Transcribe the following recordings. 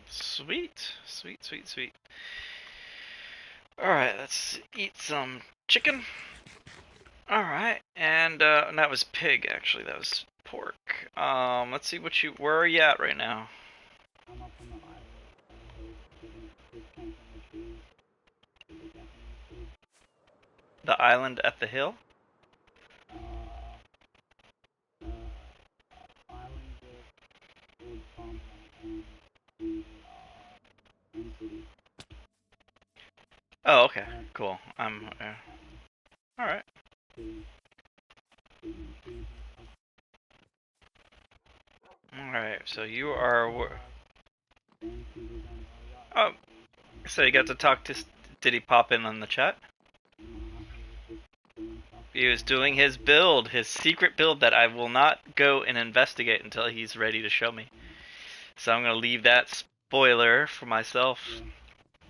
Sweet, sweet, sweet, sweet. All right, let's eat some chicken. All right, and that was pig actually. That was pork. Let's see what you. Where are you at right now? I'm up on the island on the hill, just camping the trees with the Japanese food. The island at the hill. Uh, the island with old farmland and the main city. Oh, okay, I don't, cool. I'm. yeah, that one. All right. To the trees and stuff. All right. So you There's are. band feeders on our yacht Oh, actually, so so you got to talk to. Did he pop in on the chat? nah, he was just doing stuff He was while doing I was his sleeping. build, his secret build that I will not go and investigate until he's ready to show me. Yeah, So I'm gonna leave that spoiler for myself. yeah.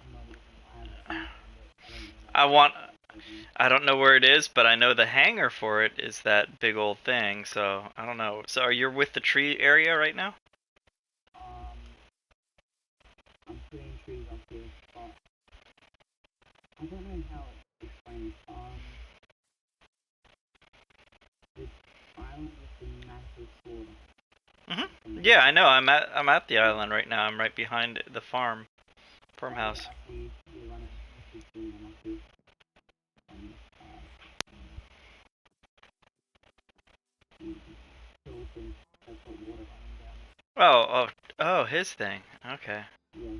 I'm not even. I haven't seen it yet, but I don't know where I it is. want. So I don't know. I don't know where it is, but I know the hangar for it is that big old thing. So I don't know. So are you with the tree area right now? Um, I'm putting trees up here, but I don't know how to explain it. This island with the massive sword Yeah, I connected. know. I'm at the Yeah. island right now. I'm right behind the Yeah, farmhouse. I see you're running into tree and I see some hills and that's got water running down it. Oh, oh, oh, his thing. Okay, Yeah,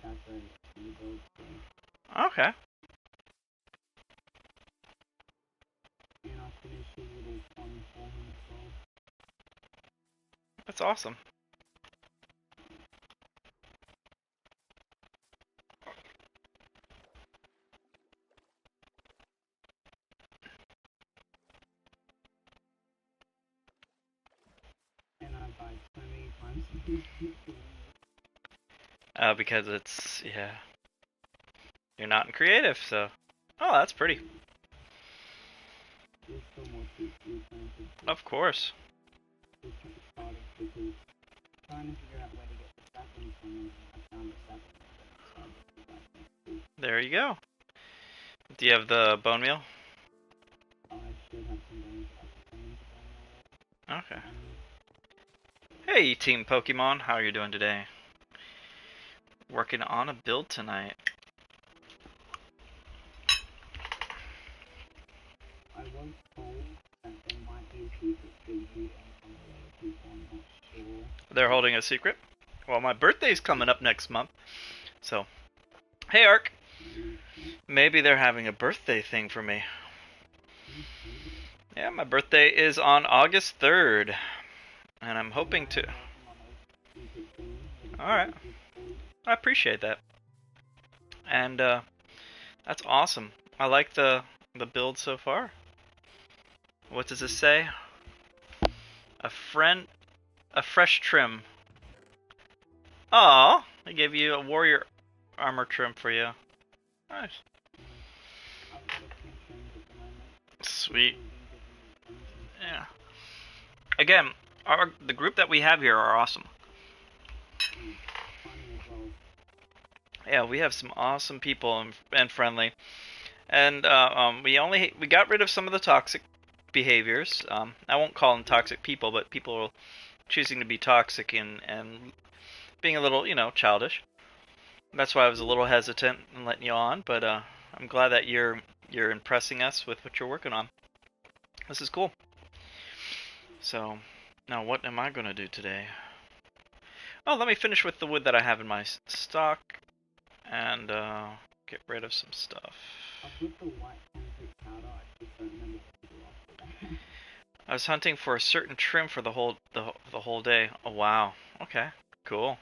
that's right. You build so okay, and I'll finish a little pond for him as well. that's awesome. And I've died so many times doing this. Because it's yeah, you're not in creative, so. Oh, that's pretty. There's still more trees to be planted, but Of course. just started because trying to figure out where to get the saplings from, and I found a sapling that started to back next week. There you go. Do you have the bone meal? I should have some bones I can turn into bone meal Okay. for animals. Hey, Team Pokemon, how are you doing today? Working on a build tonight. I was told that there might be a secret species on some of the other people, I'm not sure. They're holding a secret. Well, my birthday's coming up next month, so hey, Ark. Maybe they're having a birthday thing for me. Maybe. Yeah, my birthday is on August 3rd, and I'm Then hoping I to. am working on a secret thing, little All right, secret gift for you. I appreciate that, and that's awesome. I like the build so far. What does it say? A friend, a fresh trim. Oh, I gave you a warrior armor trim for you. Nice. Yeah. I've got a few trims at the moment. Sweet. People have been giving me points and stuff. Yeah. Again, the group that we have here are awesome. Funny as well. Yeah, we have some awesome people and friendly, and we got rid of some of the toxic behaviors. I won't call them toxic people, but people choosing to be toxic and being a little, childish. That's why I was a little hesitant in letting you on, but I'm glad that you're impressing us with what you're working on. This is cool. So, now what am I gonna do today? Oh, let me finish with the wood that I have in my stock and get rid of some stuff. I've got the white concrete powder, I just don't remember what to do after that. I was hunting for a certain trim for the whole day. Oh wow. Okay. Cool.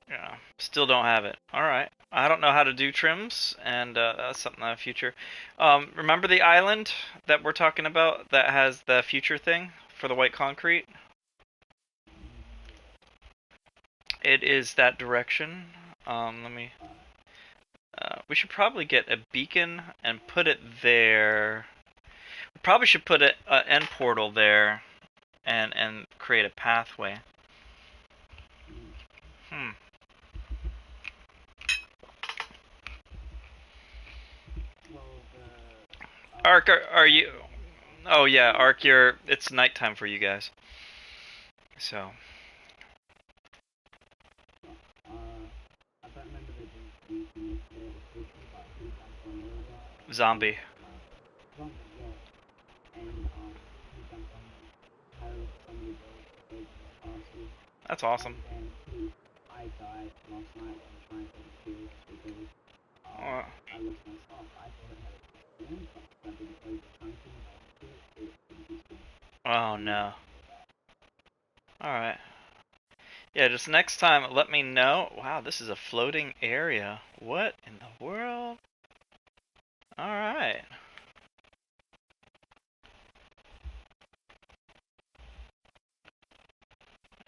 Yeah. Still don't have it. All right. I don't know how to do trims, and that's something in the future. Remember the island that we're talking about that has the future thing for the white concrete? It is that direction. Let me. We should probably get a beacon and put it there. We probably should put an end portal there and create a pathway. Hmm. Ark, are you? Oh yeah, Ark, it's nighttime for you guys. So. I don't remember the thing yesterday or speaking about who jumped on earlier. Zombie. Zombie, yeah. And he jumped on Harold, somebody built the castle. That's awesome. And then I died last night when trying to kill because Oh. I lost myself. I thought it had a experience, but I didn't know the chunking and I killed it. Oh no. Alright. Yeah, just next time let me know. Wow, this is a floating area. What in the world? Alright.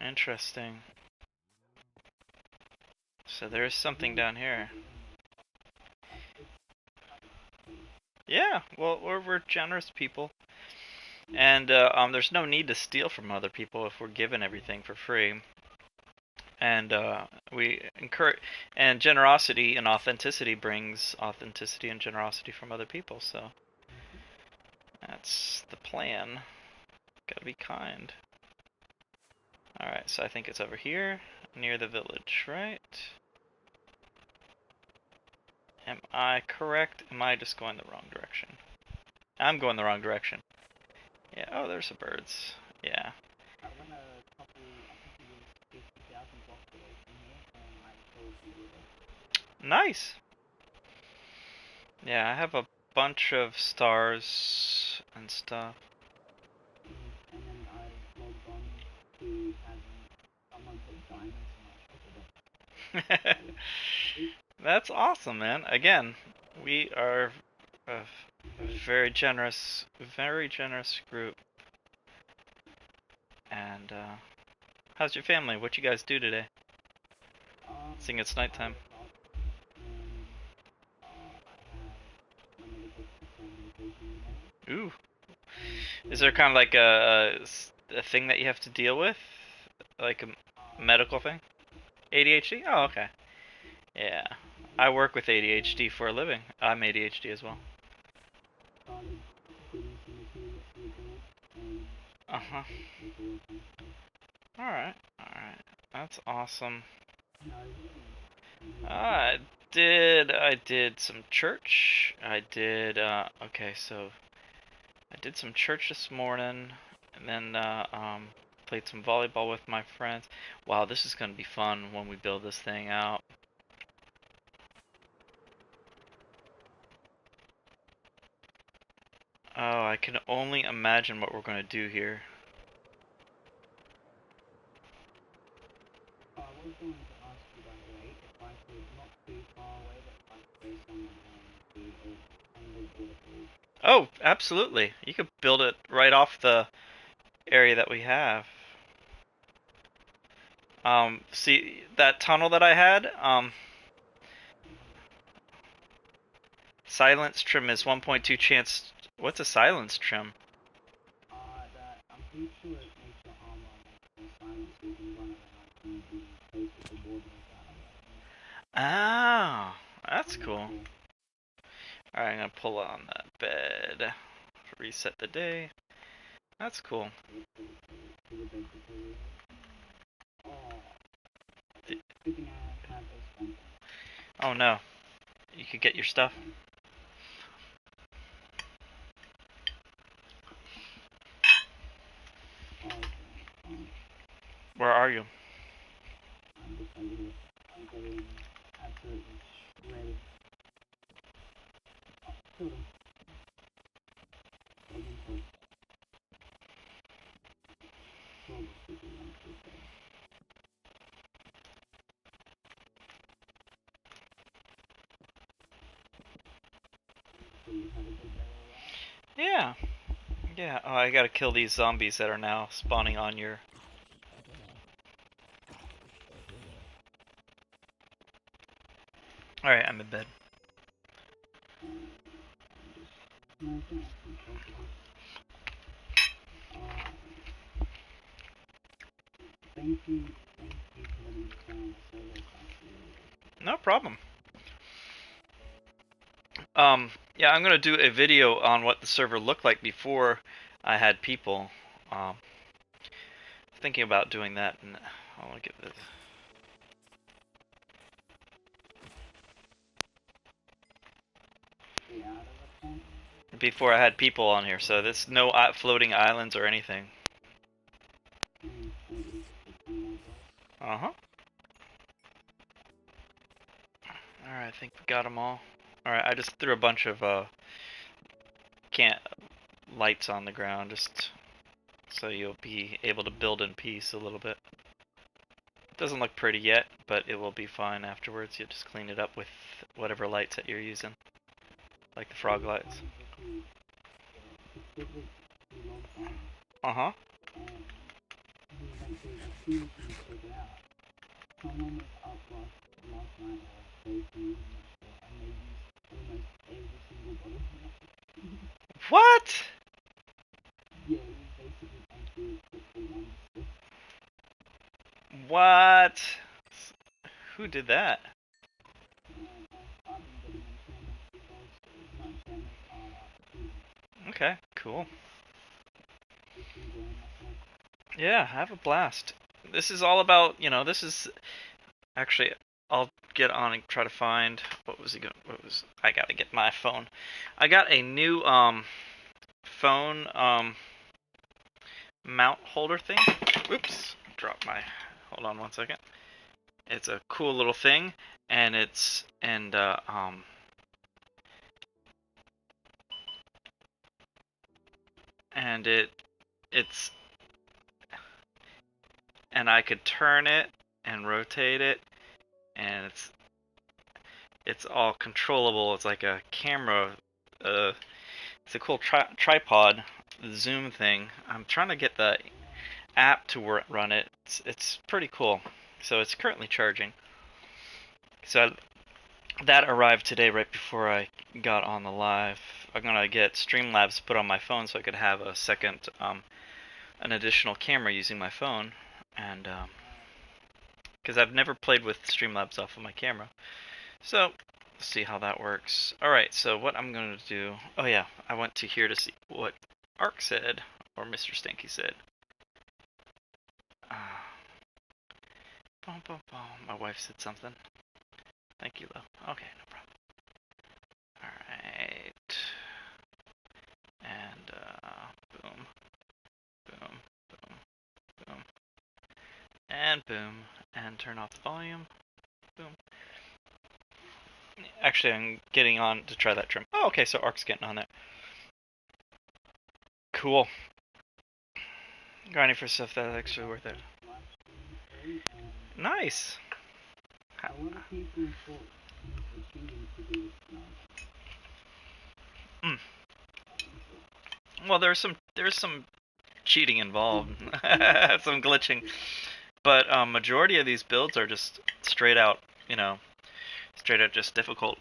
Interesting. So there's something down here. Yeah, well, we're generous people. And there's no need to steal from other people if we're given everything for free. And we encourage, and generosity and authenticity brings authenticity and generosity from other people. So that's the plan. Gotta be kind. Alright, so I think it's over here, near the village, right? Am I correct? Am I just going the wrong direction? I'm going the wrong direction. Yeah, oh, there's some birds. Yeah. I went a couple, I think it was 50,000 blocks away from here, and I killed the river. Nice! Yeah, I have a bunch of stars and stuff. And then I logged on to having someone put diamonds in my shop. That's awesome, man. Again, we are a very generous group. And how's your family? What you guys do today? Seeing it's nighttime. Ooh. Is there kind of like a thing that you have to deal with? Like a medical thing? ADHD? Oh, okay. Yeah. I work with ADHD for a living. I'm ADHD as well. Uh-huh. Alright, alright. That's awesome. I did some church. Okay, so I did some church this morning, and then played some volleyball with my friends. Wow, this is gonna be fun when we build this thing out. Oh, I can only imagine what we're gonna do here. I was going to ask you, by the way, if I could not too far away, but if I could play someone on the waterfall. Oh, absolutely. You could build it right off the area that we have. See that tunnel that I had? Silence trim is 1.2 chance. What's a silence trim? That I'm pretty sure it makes your armor more silent so you can run around and be close with the board Oh, that's cool. Alright, I'm gonna pull on that bed. Reset the day. That's cool. Oh no. You could get your stuff. Where are you? I'm getting absolutely shredded. Killed him. Yeah. Yeah. Oh, I gotta kill these zombies that are now spawning on your... Alright, I'm in bed. Thank you for letting me No problem. Yeah, I'm gonna do a video on what the server looked like before I had people. Thinking about doing that, and I want to get this. Stay out of the point. Before I had people on here, so there's no floating islands or anything. Uh-huh. Alright, I think we got them all. Alright, I just threw a bunch of can't lights on the ground just so you'll be able to build in peace a little bit. Doesn't look pretty yet, but it will be fine afterwards. You just clean it up with whatever lights that you're using, like the frog lights. Uh-huh. Someone was up last night or and they used almost every single bottle. What? Yeah, it was basically empty except for one stick. What? Who did that? I've been getting enchantments results, so not enchantments, Okay, cool. just enjoying myself. Yeah, have a blast. This is all about, you know, this is actually I'll get on and try to find I gotta get my phone. I got a new phone mount holder thing. Oops, drop my hold on one second. It's a cool little thing and it's and it's and I could turn it and rotate it and it's all controllable. It's like a camera. It's a cool tripod zoom thing. I'm trying to get the app to run it. It's pretty cool. So it's currently charging. So that arrived today right before I got on the live. I'm gonna get Streamlabs put on my phone so I could have a second, an additional camera using my phone, and because I've never played with Streamlabs off of my camera. So let's see how that works. Alright, so what I'm going to do... Oh yeah, I went to here to see what Ark said, or Mr. Stinky said. My wife said something. Thank you, love. Okay, no problem. Alright. And, boom. Boom. Boom. Boom. And boom. And turn off the volume. Boom. Actually, I'm getting on to try that trim. Oh, okay, so Ark's getting on there. Cool. Grinding for stuff that's actually worth it. Nice. A lot of people thought the cheating to do with Well, there's some cheating involved, some glitching, but majority of these builds are just straight out, you know, straight out just difficult.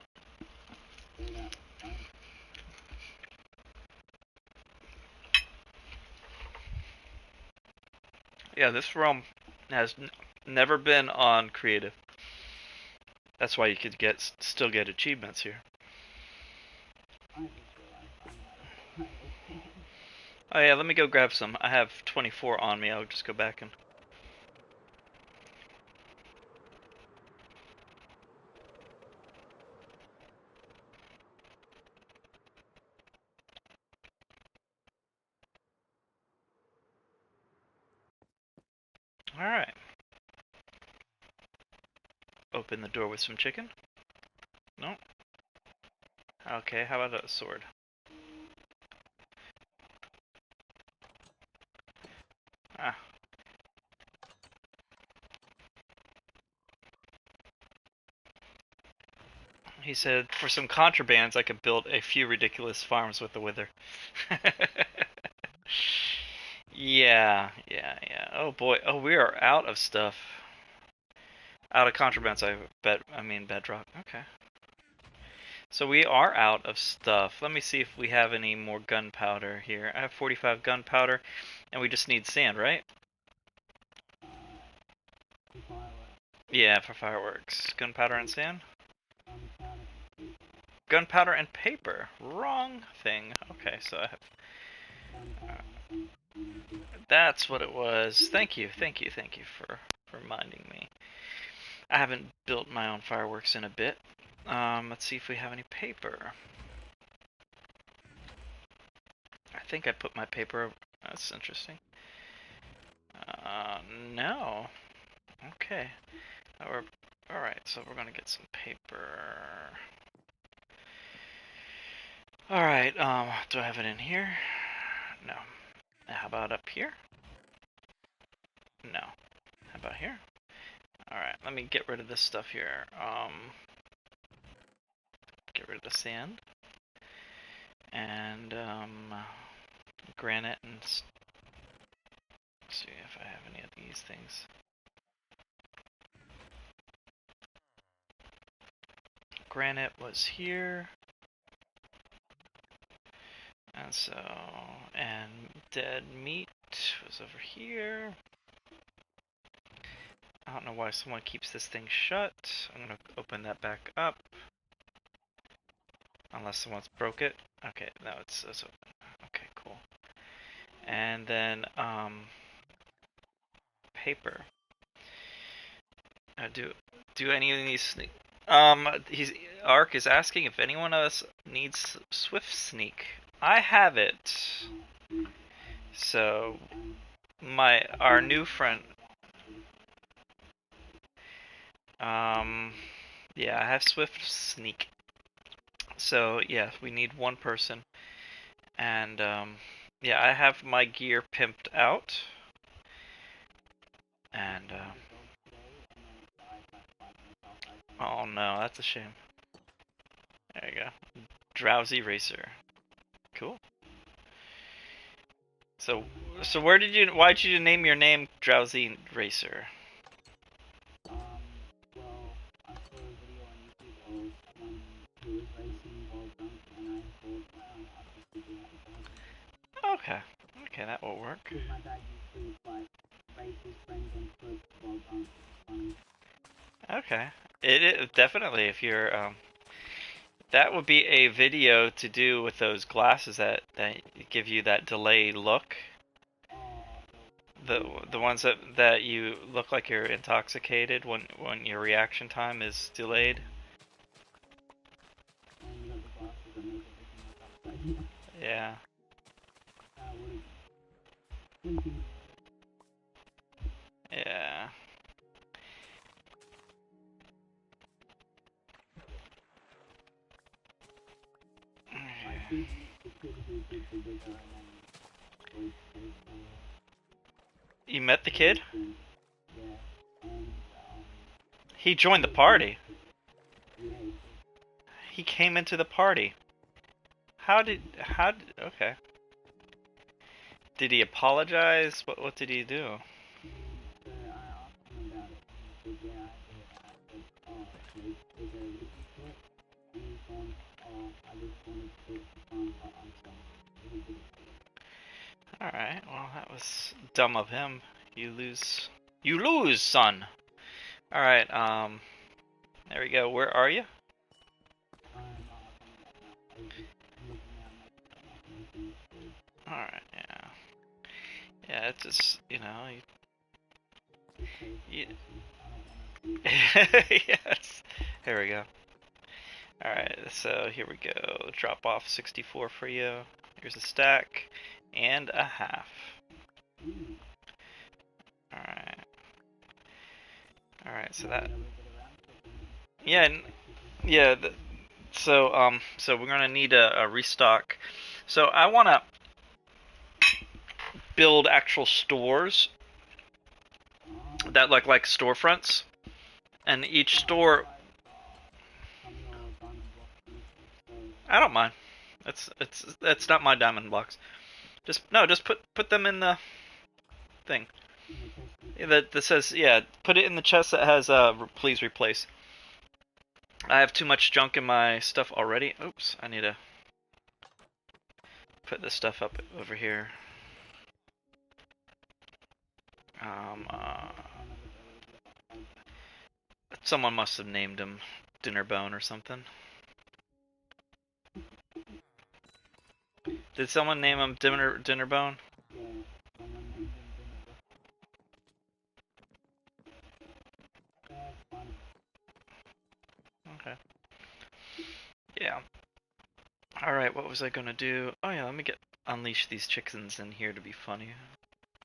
Yeah, this realm has never been on creative. That's why you could still get achievements here. Oh yeah, let me go grab some. I have 24 on me. I'll just go back and... Alright. Open the door with some chicken? No? Okay, how about a sword? Ah. He said, for some contrabands, I could build a few ridiculous farms with the wither. Yeah. Oh boy. Oh, we are out of stuff. Out of contrabands, I mean bedrock. Okay. So we are out of stuff. Let me see if we have any more gunpowder here. I have 45 gunpowder, and we just need sand, right? Yeah, for fireworks. Gunpowder and sand? gunpowder and paper. Wrong thing. Okay, so I have. That's what it was. Thank you for reminding me. I haven't built my own fireworks in a bit. Let's see if we have any paper. I think I put my paper. That's interesting. No. Okay. Alright, so we're gonna get some paper. Alright, do I have it in here? No. How about up here? No. How about here? Alright, let me get rid of this stuff here. Get rid of the sand. And, granite and... Let's see if I have any of these things. Granite was here. And so, and dead meat was over here. I don't know why someone keeps this thing shut. I'm gonna open that back up. Unless someone's broke it. Okay, now it's open. Okay, cool. And then, paper. Do any of these sneak? Ark is asking if anyone of us needs Swift Sneak. I have it. So, our new friend. Yeah, I have Swift Sneak. So yeah, we need one person, and yeah, I have my gear pimped out, and oh no, that's a shame. There you go, Drowsy Racer. Cool. So why did you name your name Drowsy Racer? Well, I saw a video on YouTube of someone who was racing ball jump, and I thought, wow, I could do that. Okay, that will work. Because my dad used to like race his friends on foot ball jump. Funny. Okay, it definitely, if you're that would be a video to do with those glasses that give you that delayed look. The ones that you look like you're intoxicated when your reaction time is delayed. Yeah. Yeah. You met the kid? He joined the party. He came into the party. Okay. Did he apologize? What did he do? Alright, well that was dumb of him. You lose, son! Alright, there we go. Where are you? Alright, yeah. Yeah, it's just, yes. Here we go. Alright, so here we go. Drop off 64 for you. Here's a stack and a half. Alright. Alright, so that... Yeah, so we're gonna need a restock. So I wanna build actual stores that look like storefronts, and each store... I don't mind. It's not my diamond blocks. Just put them in the thing. That says, yeah, put it in the chest that has please replace. I have too much junk in my stuff already. Oops, I need to put this stuff up over here. Someone must have named him Dinnerbone or something. Did someone name him Dinnerbone? Yeah, someone named him Dinner. That's funny. Okay. Yeah. All right. What was I gonna do? Oh yeah. Let me unleash these chickens in here to be funny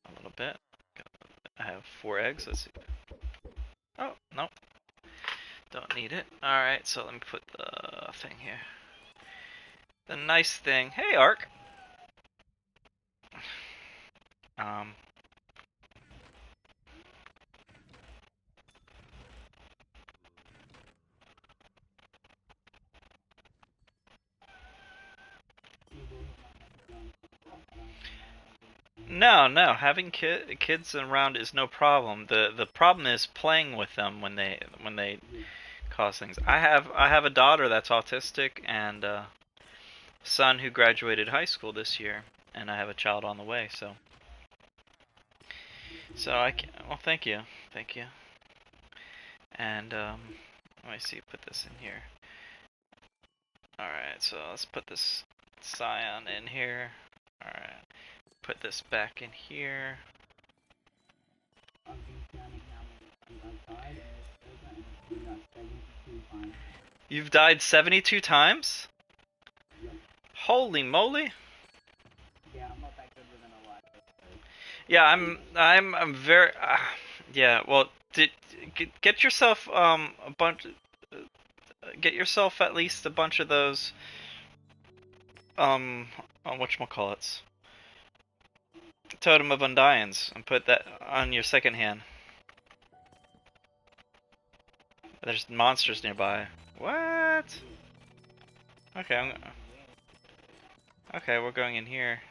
a little bit. I have 4 eggs. Let's see. Oh no. Don't need it. All right. So let me put the thing here. The nice thing. Hey, Ark. Um. No. Having kids around is no problem. The problem is playing with them when they cause things. I have a daughter that's autistic and a son who graduated high school this year, and I have a child on the way. So I can. Well, thank you. And let me see. Put this in here. All right. So let's put this Scion in here. All right. Put this back in here. I've been counting how many times I've died in this server, and it's been like 72 times. You've died 72 times? Yep. Holy moly! Yeah, I'm not that good with an alive. Yeah, I'm very. Yeah. Well, get yourself a bunch. Get yourself at least a bunch of those. Whatchamacallits? Totem of Undyings, and put that on your second hand. There's monsters nearby. What? Okay, okay, we're going in here.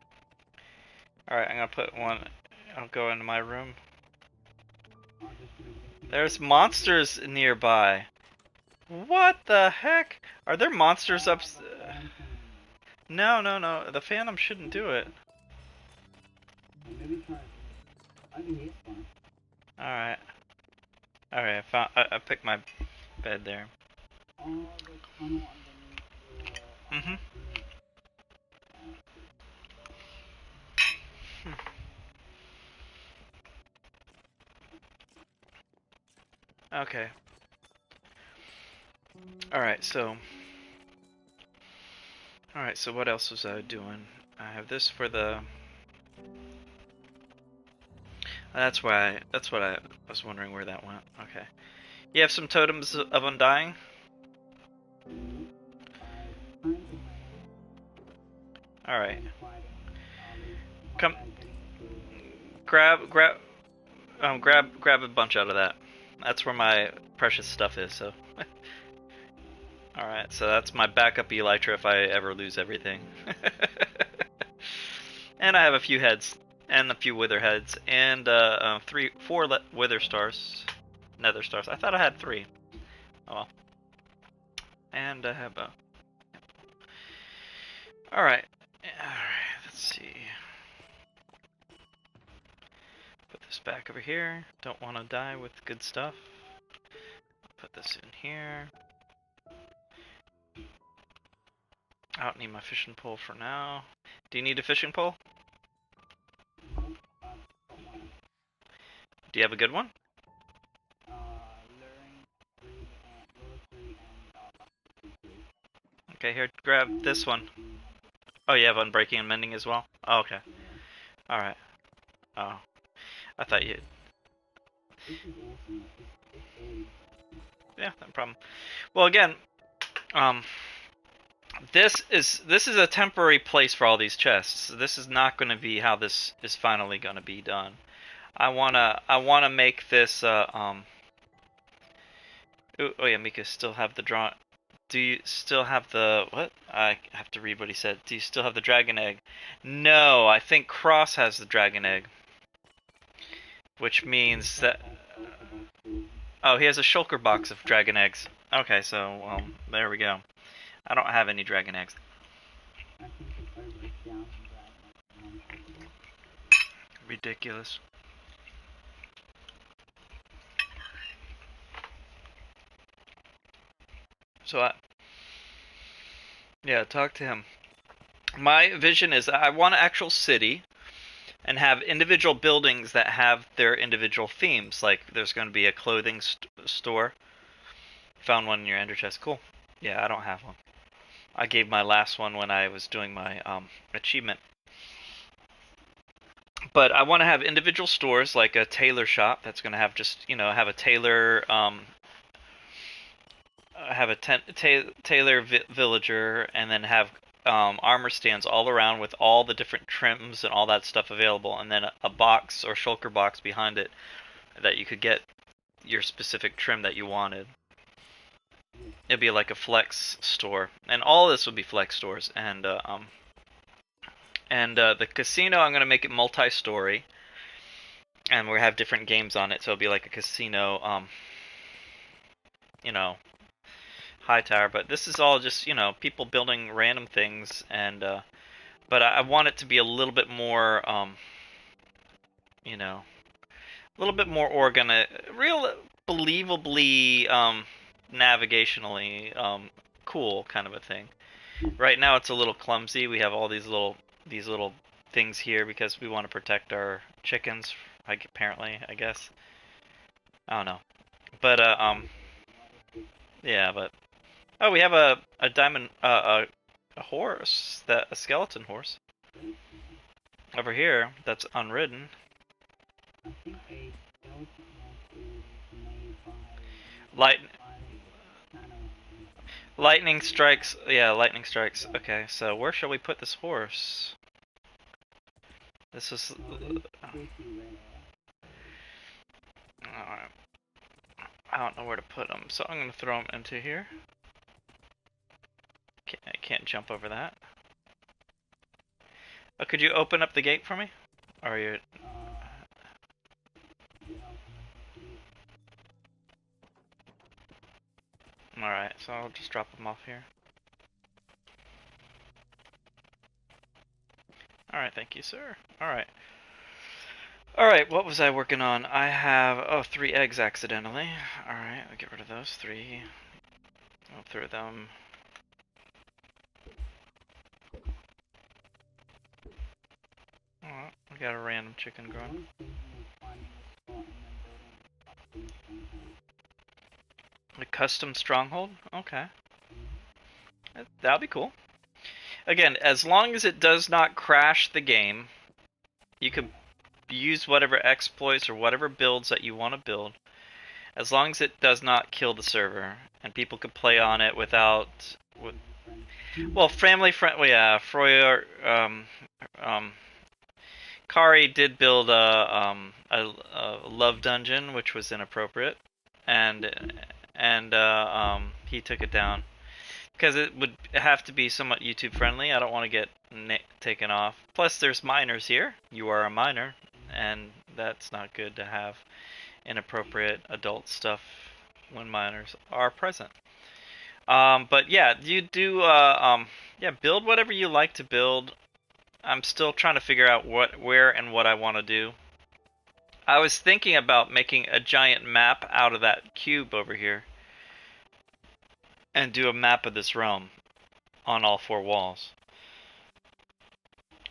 Alright, I'm gonna put one. I'll go into my room. There's monsters nearby. What the heck? Are there monsters up? No. The Phantom shouldn't do it. Maybe try. I can hear one. Alright. Alright, I picked my bed there. Oh, the tunnel underneath your. Okay. Alright, so what else was I doing? I have this for the. That's what I was wondering where that went. Okay. You have some totems of Undying? Alright. Come. Grab a bunch out of that. That's where my precious stuff is, so. Alright, so that's my backup Elytra if I ever lose everything. And I have a few heads, and a few wither heads, and 4 wither stars, nether stars. I thought I had 3. Oh well. And I have a. Alright, let's see. Put this back over here. Don't want to die with good stuff. Put this in here. I don't need my fishing pole for now. Do you need a fishing pole? Do you have a good one? Okay, here, grab this one. Oh, you have Unbreaking and Mending as well? Oh, okay. Alright. Oh. I thought you... Yeah, no problem. Well, again, this is a temporary place for all these chests. This is not going to be how this is finally going to be done. I wanna make this oh yeah, Mika still have the draw. Do you still have the what? I have to read what he said. Do you still have the dragon egg? No, I think Cross has the dragon egg. Which means that oh, he has a shulker box of dragon eggs. Okay, so there we go. I don't have any dragon eggs. Ridiculous. So yeah, talk to him. My vision is I want an actual city and have individual buildings that have their individual themes. Like there's going to be a clothing store. Found one in your ender chest. Cool. Yeah, I don't have one. I gave my last one when I was doing my achievement. But I want to have individual stores, like a tailor shop that's going to have just, have a tailor, have a tailor villager, and then have armor stands all around with all the different trims and all that stuff available, and then a box or shulker box behind it that you could get your specific trim that you wanted. It'd be like a flex store, and all this would be flex stores. And the casino, I'm gonna make it multi-story, and we'll have different games on it. So it'll be like a casino, you know, high tower. But this is all just people building random things, and but I want it to be a little bit more, a little bit more real believably, navigationally, cool kind of a thing. Right now it's a little clumsy. We have all these little things here because we want to protect our chickens. Apparently, I guess. I don't know. But yeah. But oh, we have a diamond a horse, that a skeleton horse over here that's unridden. I think a skeleton horse is made by Light kind of lightning strikes. Yeah, lightning strikes. Okay, so where shall we put this horse? This is. pretty rare. Alright. I don't know where to put him, so I'm gonna throw him into here. I can't jump over that. Oh, could you open up the gate for me? Or are you? Alright, so I'll just drop him off here. Alright, thank you, sir. Alright. Alright, what was I working on? I have, 3 eggs accidentally. Alright, I'll get rid of those 3. I'll throw them. Alright, we got a random chicken growing. A custom stronghold? Okay. That'll be cool. Again, as long as it does not crash the game, you can use whatever exploits or whatever builds that you want to build, as long as it does not kill the server and people can play on it without. Well, family friend. Well, yeah, Froyer. Kari did build a love dungeon, which was inappropriate, and he took it down because it would have to be somewhat YouTube friendly. I don't want to get taken off. Plus, there's minors here. You are a minor, and that's not good to have inappropriate adult stuff when minors are present. But yeah, you do build whatever you like to build. I'm still trying to figure out where and what I want to do. I was thinking about making a giant map out of that cube over here and do a map of this realm on all 4 walls.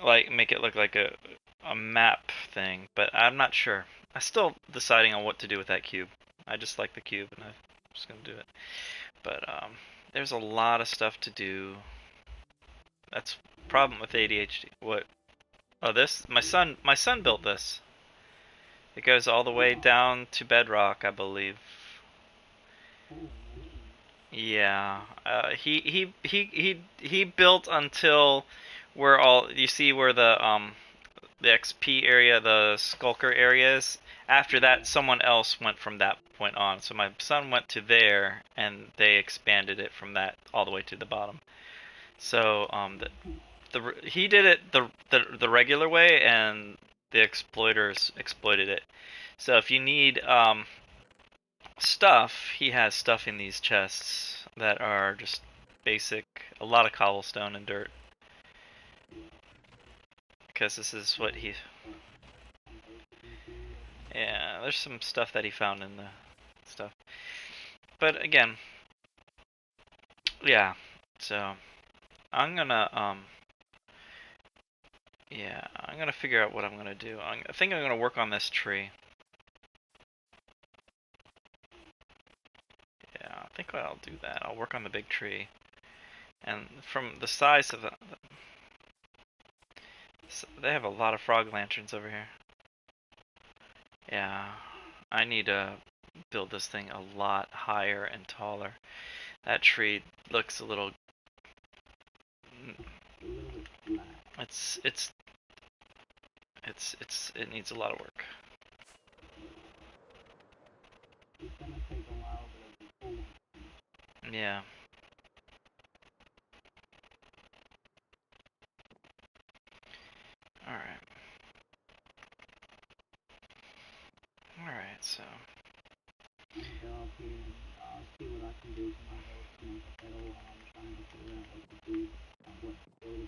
Like, make it look like a map thing, but I'm not sure. I'm still deciding on what to do with that cube. I just like the cube and I'm just gonna do it. But there's a lot of stuff to do. That's the problem with ADHD. What? Oh, this? My son built this. It goes all the way down to bedrock, I believe. Yeah. He built until where all you see where the XP area, the Skulker area is. After that, someone else went from that point on. So my son went to there, and they expanded it from that all the way to the bottom. So he did it the regular way, and the exploiters exploited it. So if you need stuff, he has stuff in these chests that are just basic, a lot of cobblestone and dirt. Because this is what he... Yeah, there's some stuff that he found in the stuff. But again, yeah, so I'm gonna Yeah, I'm gonna figure out what I'm gonna do. I think I'm gonna work on this tree. Yeah, I think I'll do that. I'll work on the big tree. And from the size of they have a lot of frog lanterns over here. Yeah, I need to build this thing a lot higher and taller. That tree looks a little. A little bit flat. It needs a lot of work. It's gonna take a while, but it'll be cool. Yeah. All right. All right. So. I'm gonna go up here and see what I can do to my house to make it better while I'm trying to figure out what to do, what to build.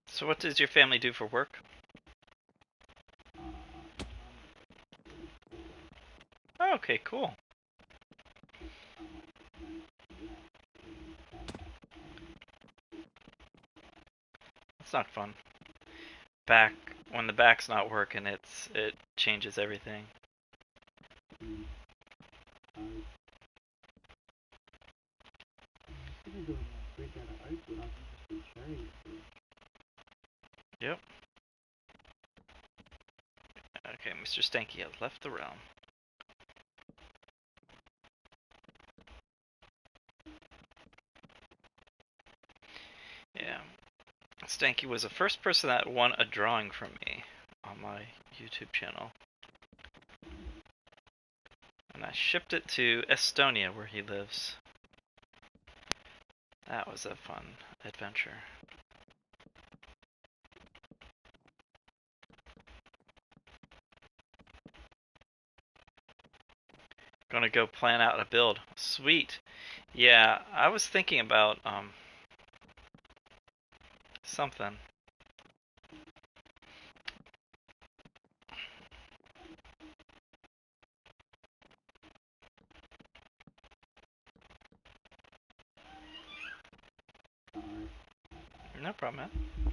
So what does your family do for work? Oh, okay, cool. That's not fun. When the back's not working, it changes everything. Yep. Okay, Mr. Stanky has left the realm. Yeah. Stanky was the first person that won a drawing from me on my YouTube channel. And I shipped it to Estonia, where he lives. That was a fun adventure. Gonna go plan out a build. Sweet. Yeah, I was thinking about something. No problem, man.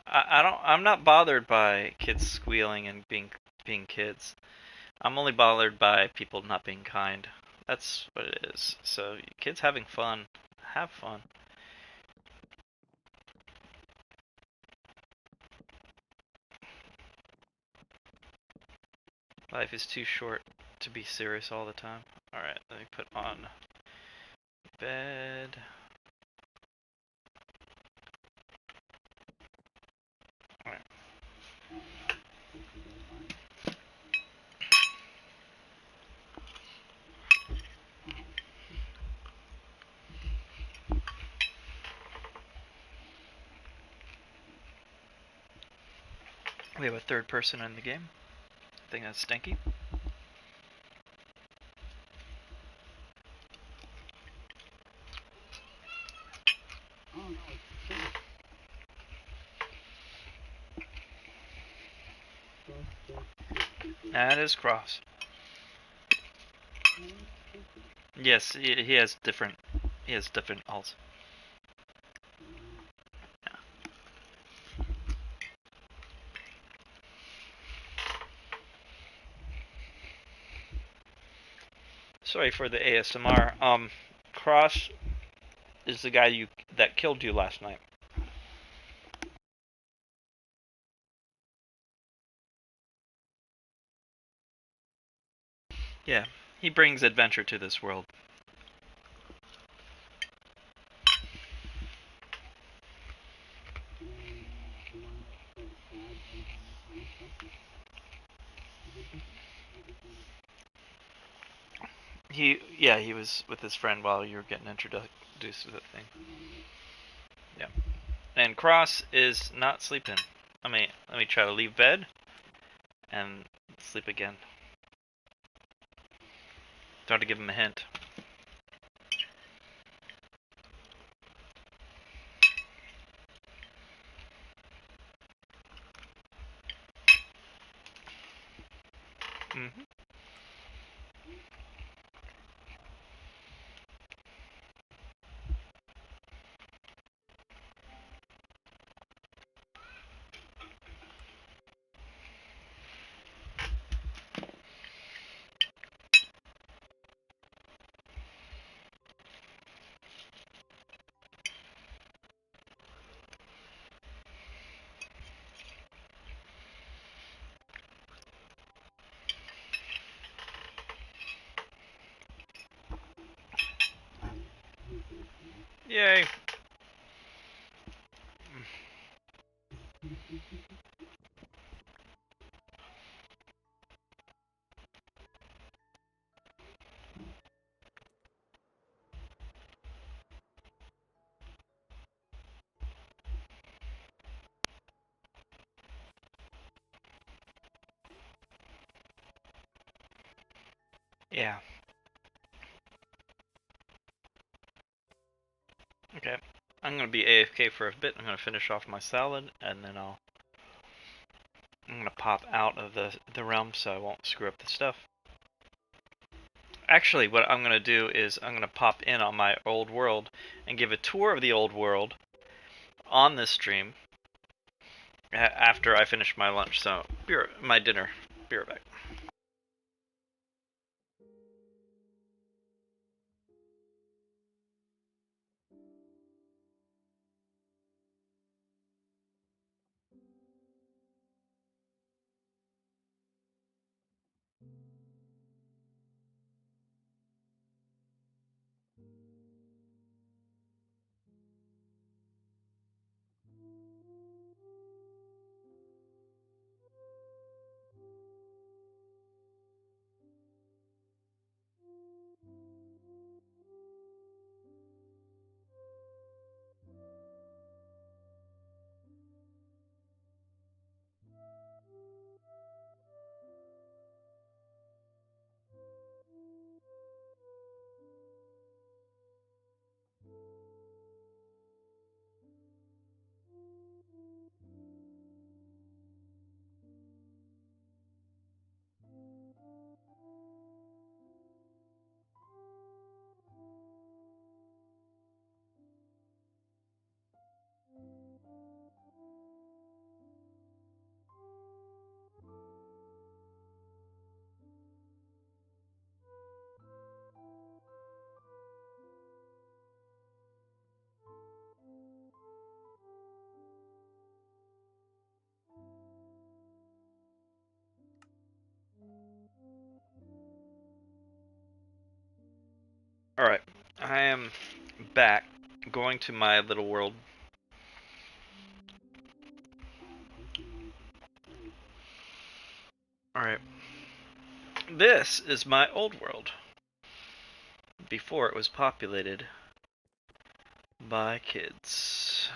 I'm not bothered by kids squealing and being kids. I'm only bothered by people not being kind. That's what it is. So kids having fun, have fun. Life is too short to be serious all the time. Alright, let me put on bed. Alright. We have a third person in the game. I think that's Stanky. That is Cross. Yes, he has different. He has different alts. Yeah. Sorry for the ASMR. Cross is the guy that killed you last night. Yeah, he brings adventure to this world. he was with his friend while you were getting introduced to the thing. Yeah. And Cross is not sleeping. Let me try to leave bed and sleep again. Don't have to give him a hint. Mm-hmm. Yay. Yeah. Okay. I'm gonna be AFK for a bit. I'm gonna finish off my salad, and then I'm gonna pop out of the realm so I won't screw up the stuff. Actually, what I'm gonna do is I'm gonna pop in on my old world and give a tour of the old world on this stream after I finish my lunch. So, my dinner. Be right back. Alright, I am back, going to my little world. Alright, this is my old world, before it was populated by kids.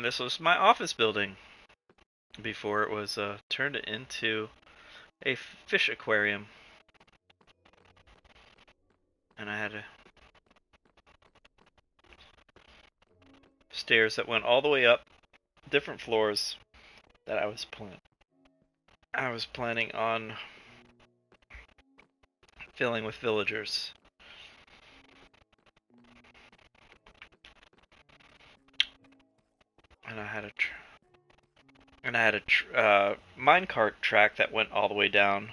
This was my office building, before it was turned into a fish aquarium. And I had stairs that went all the way up, different floors that I was planning on filling with villagers. And I had a minecart track that went all the way down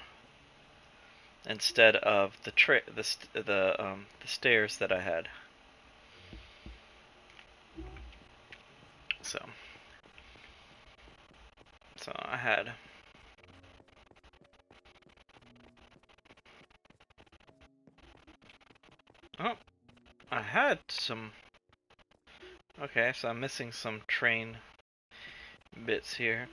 instead of the stairs that I had. So I had some. Okay, so I'm missing some train bits here.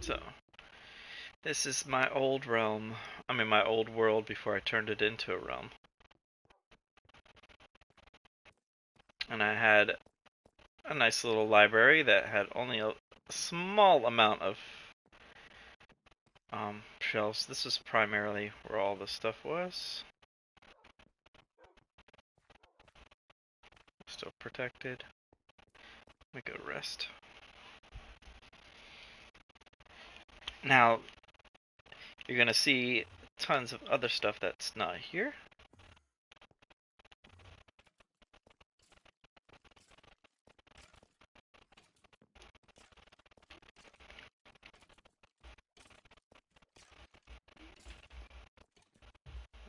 So, this is my old realm. I mean, my old world before I turned it into a realm. And I had a nice little library that had only a small amount of shelves. This is primarily where all the stuff was. Still protected. Let me go rest. Now, you're gonna see tons of other stuff that's not here.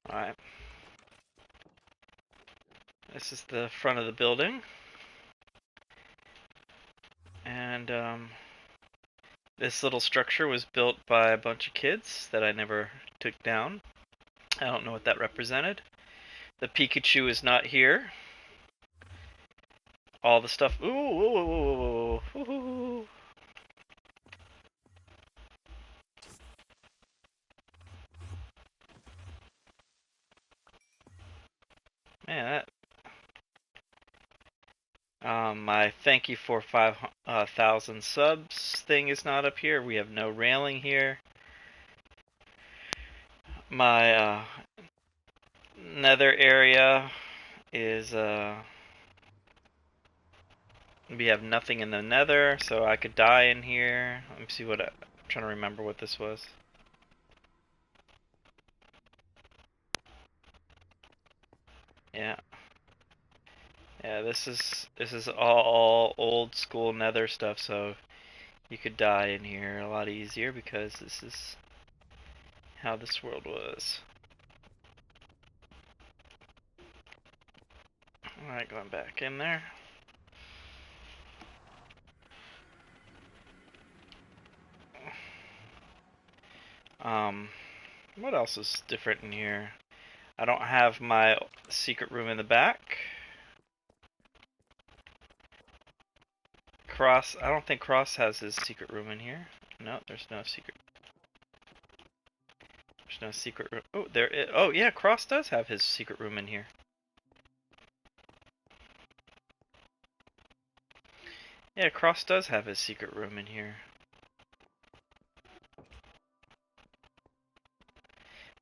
Alright. This is the front of the building. And this little structure was built by a bunch of kids that I never took down. I don't know what that represented. The Pikachu is not here. All the stuff. Ooh, ooh, ooh, ooh, ooh, ooh. Man, that. My thank you for 5,000 subs thing is not up here. We have no railing here. My nether area is we have nothing in the nether, so I could die in here. Let me see what I'm trying to remember what this was. Yeah. Yeah, this is all old school nether stuff, so you could die in here a lot easier because this is how this world was. Alright, going back in there. What else is different in here? I don't have my secret room in the back. Cross, I don't think Cross has his secret room in here. No, there's no secret. There's no secret room. Oh, there is. Oh, yeah, Cross does have his secret room in here. Yeah, Cross does have his secret room in here.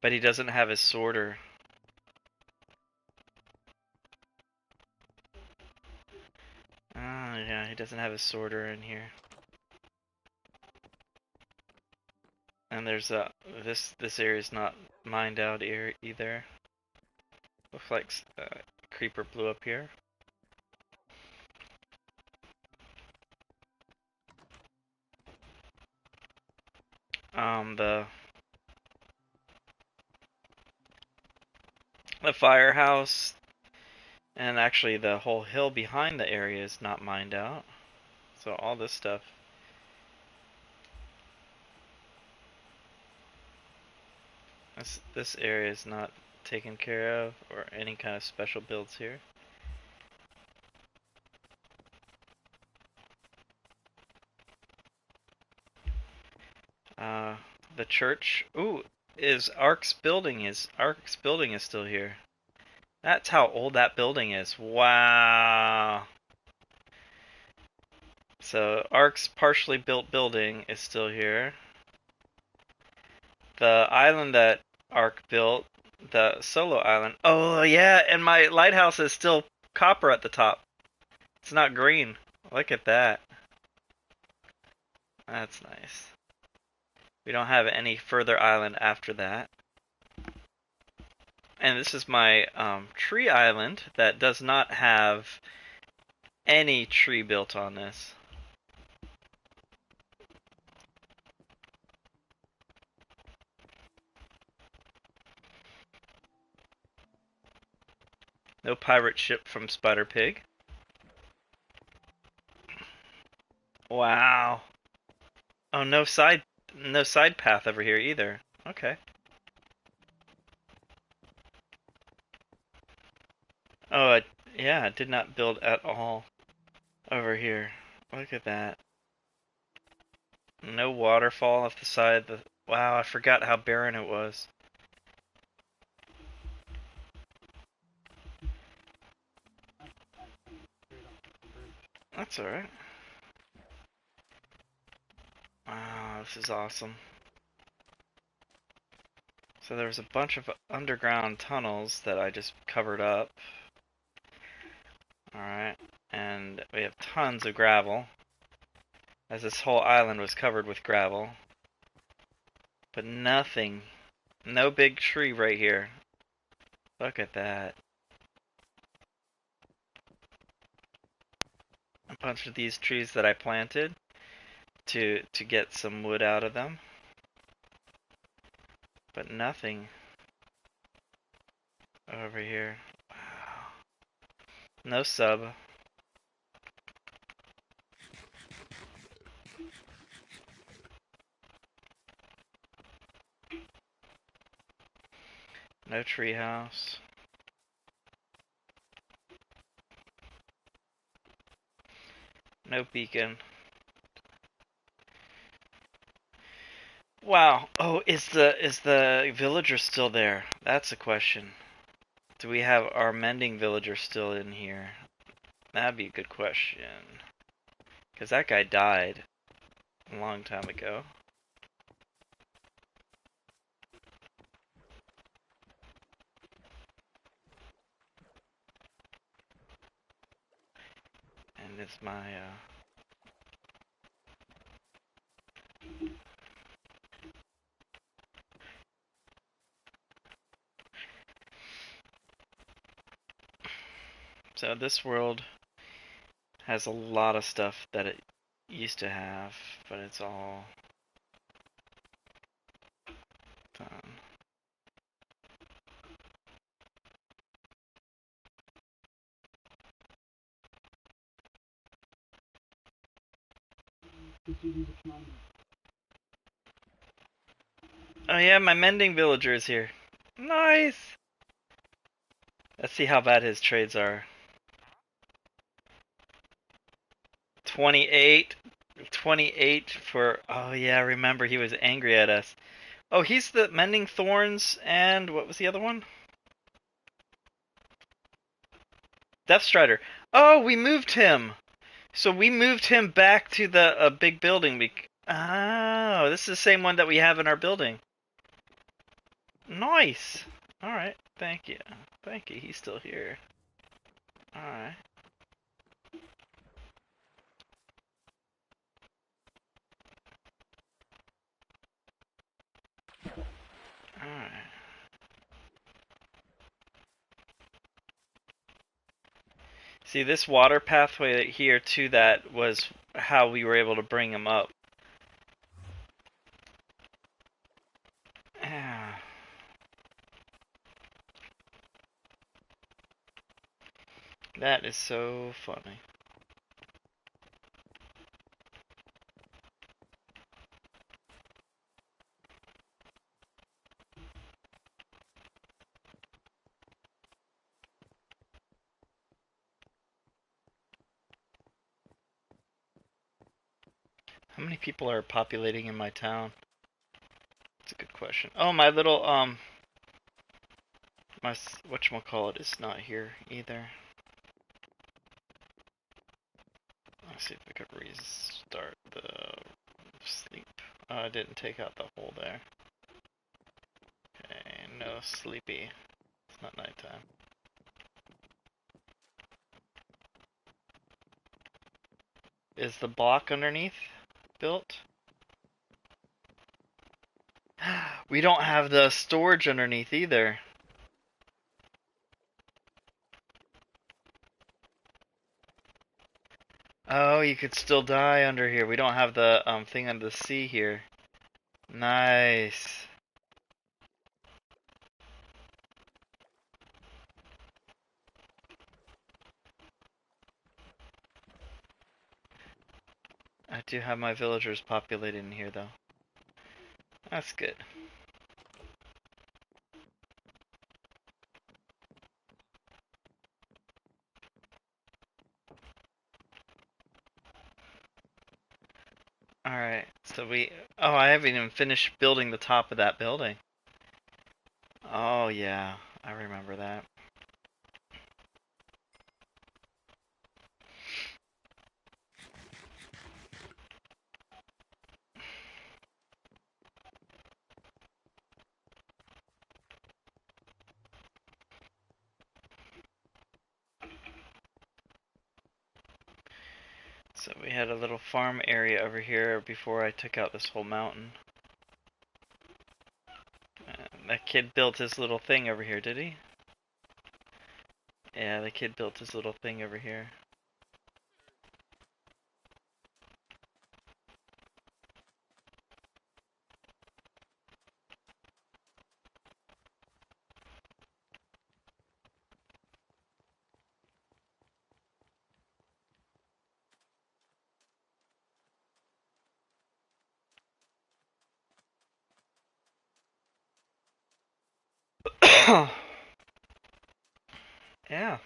But he doesn't have his sorter. Ah, yeah, he doesn't have his sorter in here. And there's this area's not mined out either. Looks like creeper blew up here. The firehouse and actually the whole hill behind the area is not mined out. So all this stuff. This area is not taken care of or any kind of special builds here. The church. Ooh, Ark's building is still here. That's how old that building is. Wow. So Ark's partially built building is still here. The island that Ark built, the solo island. Oh yeah, and my lighthouse is still copper at the top. It's not green. Look at that. That's nice. We don't have any further island after that. And this is my tree island that does not have any tree built on this. No pirate ship from Spider Pig. Wow. Oh, no side path over here either. Okay. Oh, yeah, it did not build at all over here. Look at that. No waterfall off the side. Wow, I forgot how barren it was. That's alright. Wow, this is awesome. So there's a bunch of underground tunnels that I just covered up. Alright, and we have tons of gravel, as this whole island was covered with gravel. But nothing, no big tree right here. Look at that. A bunch of these trees that I planted to get some wood out of them. But nothing over here. Wow. No sub. No treehouse. No beacon. Wow. Oh, is the villager still there? That's a question. Do we have our mending villager still in here? That'd be a good question. Because that guy died a long time ago. And it's my, So this world has a lot of stuff that it used to have, but it's all done. Oh yeah, my mending villager is here. Nice! Let's see how bad his trades are. 28. 28 for... Oh yeah, remember he was angry at us. Oh, he's the mending thorns and... What was the other one? Deathstrider. Oh, we moved him! So we moved him back to the big building. Oh, this is the same one that we have in our building. Nice! Alright, thank you. Thank you, he's still here. Alright. Alright. See, this water pathway here to that was how we were able to bring him up. Ah. That is so funny. How many people are populating in my town? That's a good question. Oh, my little, my, whatchamacallit is not here either. Let's see if I could restart the sleep. I didn't take out the hole there. Okay, no sleepy. It's not nighttime. Is the block underneath built? We don't have the storage underneath either. Oh, you could still die under here. We don't have the thing under the sea here. Nice. I do have my villagers populated in here though. That's good. Alright, So oh, I haven't even finished building the top of that building. Oh yeah, I remember that. So we had a little farm area over here before I took out this whole mountain. That kid built his little thing over here, did he? Yeah, the kid built his little thing over here. Yeah.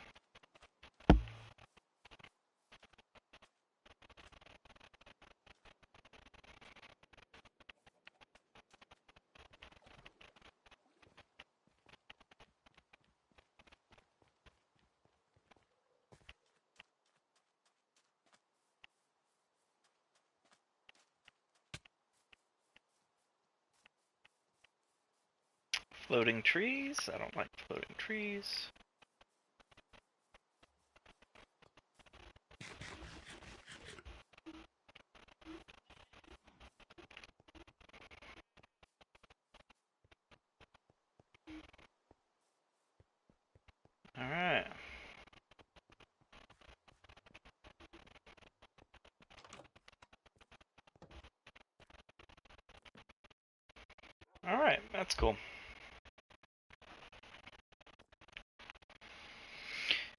Floating trees? I don't like floating trees. Alright. Alright, that's cool.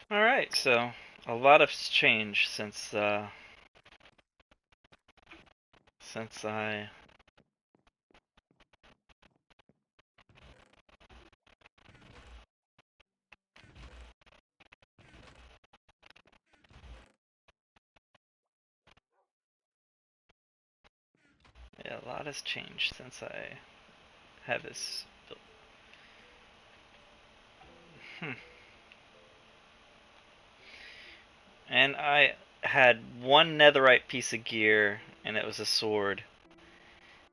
Alright, so a lot has changed since I yeah, a lot has changed since I had this built. And I had one netherite piece of gear, and it was a sword.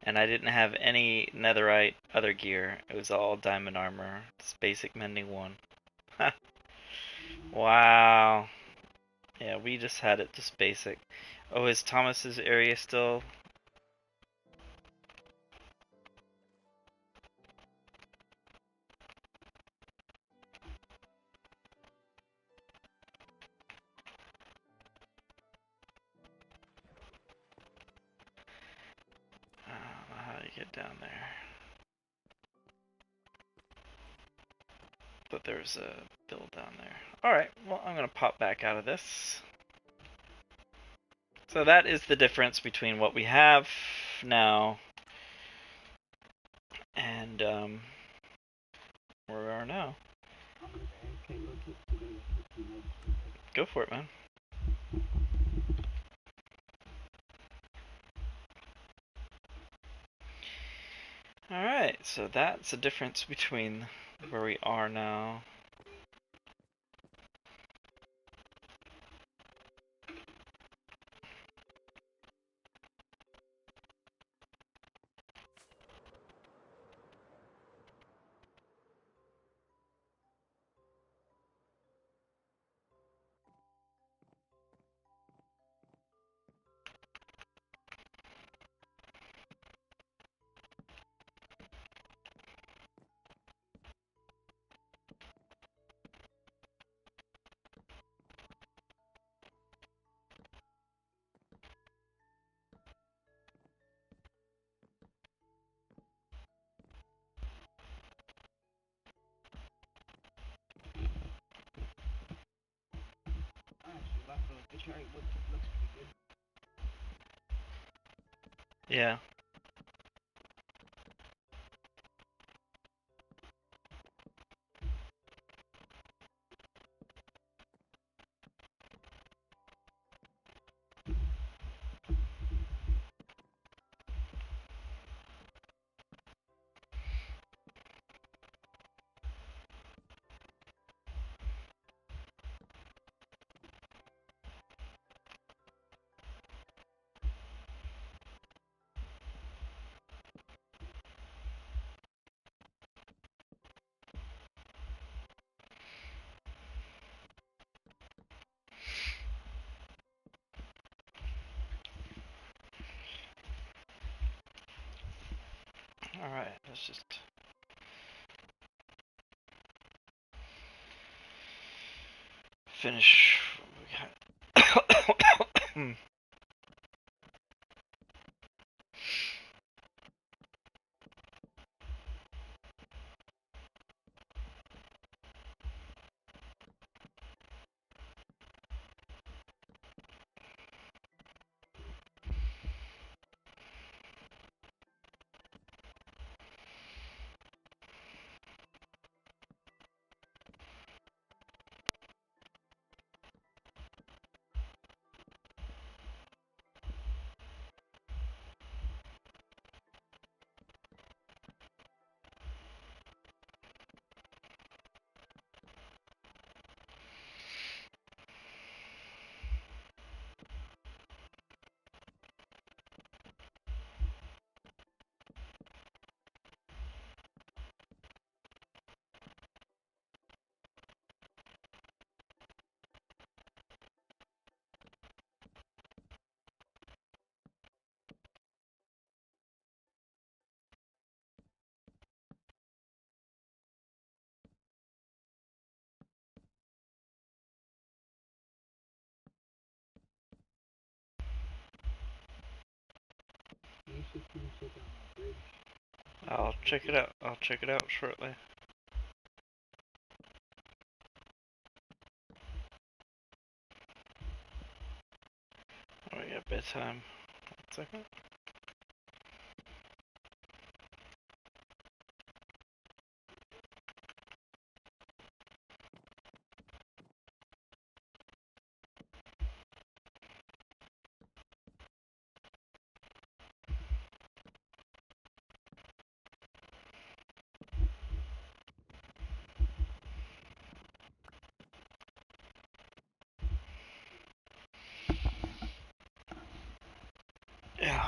And I didn't have any netherite other gear. It was all diamond armor. It's basic mending 1. Wow. Yeah, we just had it just basic. Oh, is Thomas's area still? I don't know how to get down there. But there's a build down there. Alright, well, I'm gonna pop back out of this. So that is the difference between what we have now and where we are now. Go for it, man. Alright, so that's the difference between where we are now. Yeah. Alright, let's just... finish what we got. You should come check out my bridge. I'll check it out. I'll check it out shortly. Oh, we got bedtime. 1 second. Yeah.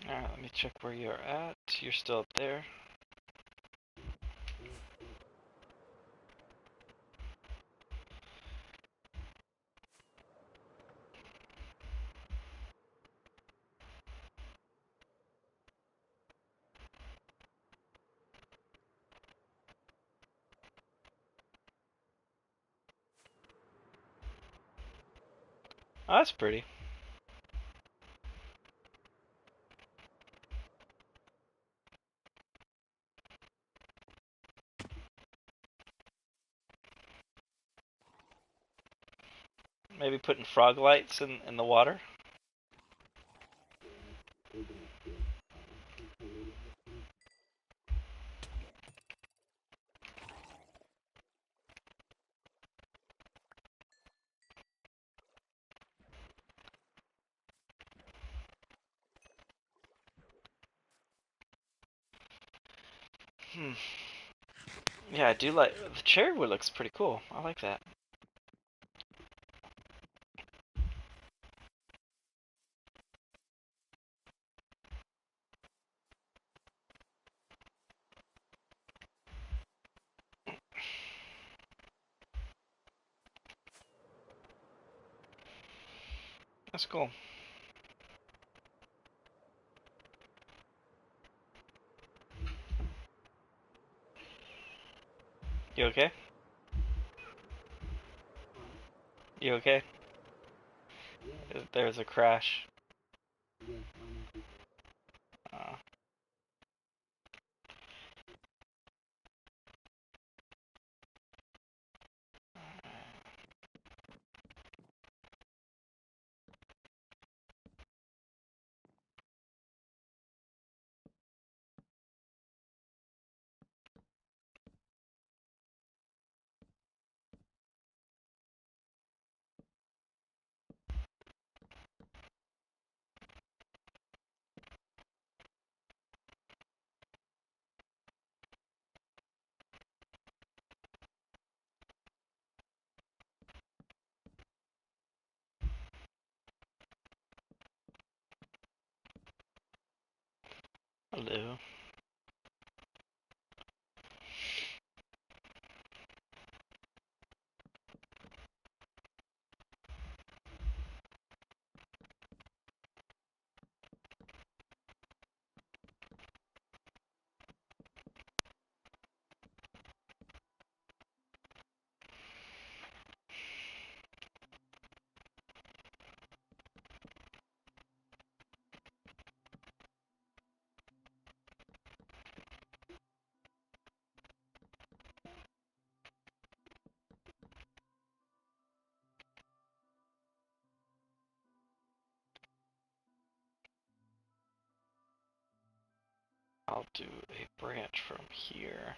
Alright, let me check where you're at. You're still up there. Oh, that's pretty. Maybe putting frog lights in the water. Hmm. Yeah, I do like the cherry wood. Looks pretty cool. I like that. That's cool. You okay? You okay? There's a crash. Uh, hello. I'll do a branch from here.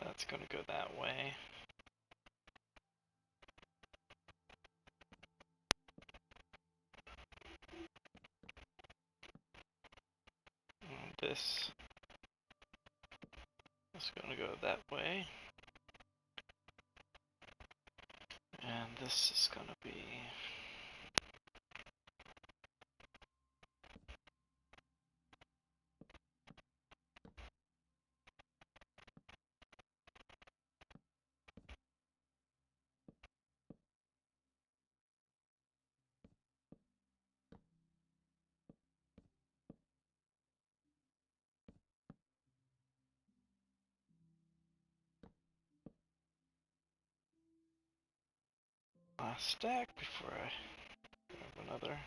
That's gonna go that way. And this is gonna go that way. And this is gonna be... last stack before I grab another.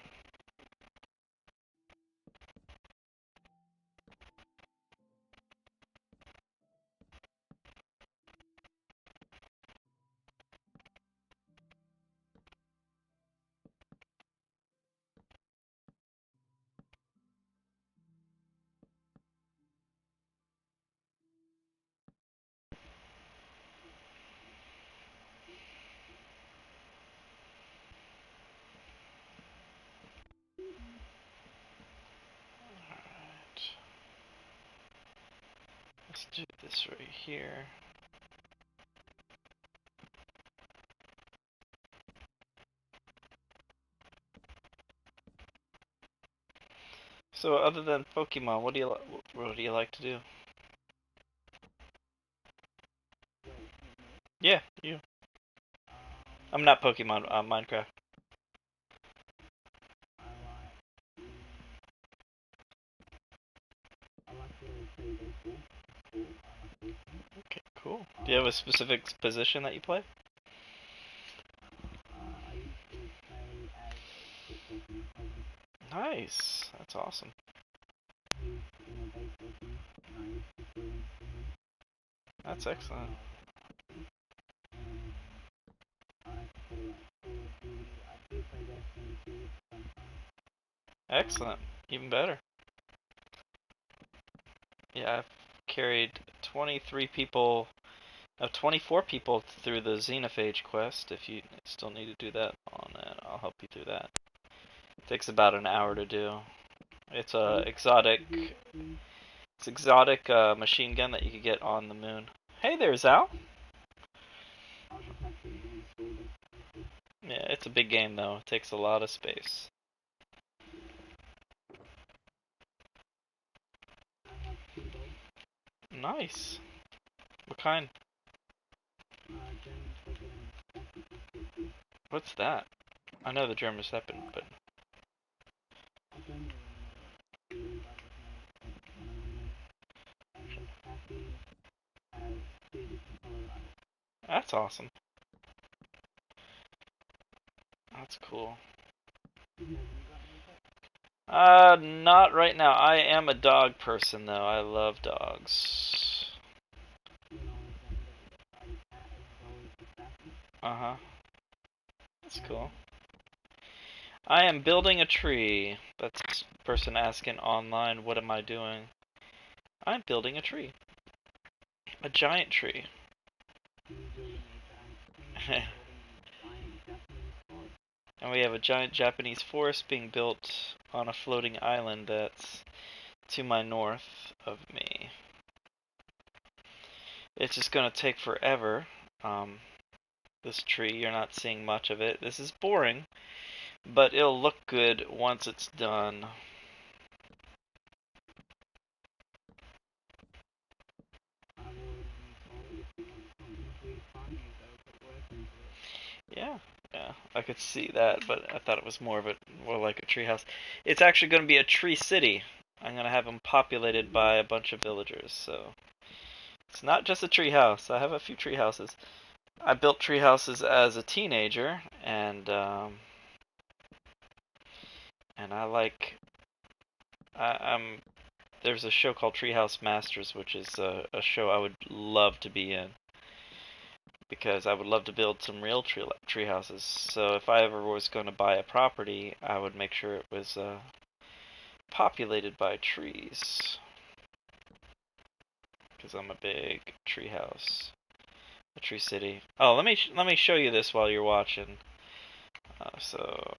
Alright. Let's do this right here. So other than Pokemon, what do you like to do? Yeah, you. I'm not Pokemon, Minecraft. I like to play baseball. Okay, cool. Do you have a specific position that you play? I used to play as a football team. Nice. That's awesome. He's in a baseball team, and I used to play for him. That's excellent. I like to play like Call of Duty. I do play Destiny 2 sometimes. Excellent. Even better. Yeah, I've carried 23 people, 24 people through the Xenophage quest. If you still need to do that on that, I'll help you through that. It takes about an hour to do. It's a exotic, machine gun that you can get on the moon. Hey there, Zal. I'll just have to reinstall it. Yeah, it's a big game though. It takes a lot of space. I have 2 dogs. Nice. What kind? German Shepherd and Staffy Biscuit. What's that? I know the German Shepherd, but I don't know really about the name. And Staffy has 2 different color eyes. that's awesome. That's cool. Not right now. I am a dog person though. I love dogs. Uh-huh. That's cool. I am building a tree. That's the person asking online, what am I doing? I'm building a tree. A giant tree. And we have a giant Japanese forest being built on a floating island that's to my north of me. It's just gonna take forever. This tree, you're not seeing much of it. This is boring, but it'll look good once it's done. Yeah, yeah, I could see that, but I thought it was more like a treehouse. It's actually going to be a tree city. I'm going to have them populated by a bunch of villagers, so it's not just a tree house. I have a few tree houses. I built tree houses as a teenager, and I like I'm there's a show called Treehouse Masters, which is a show I would love to be in because I would love to build some real tree houses. So if I ever was going to buy a property, I would make sure it was populated by trees because I'm a big tree house, a tree city. Oh, let me show you this while you're watching. So,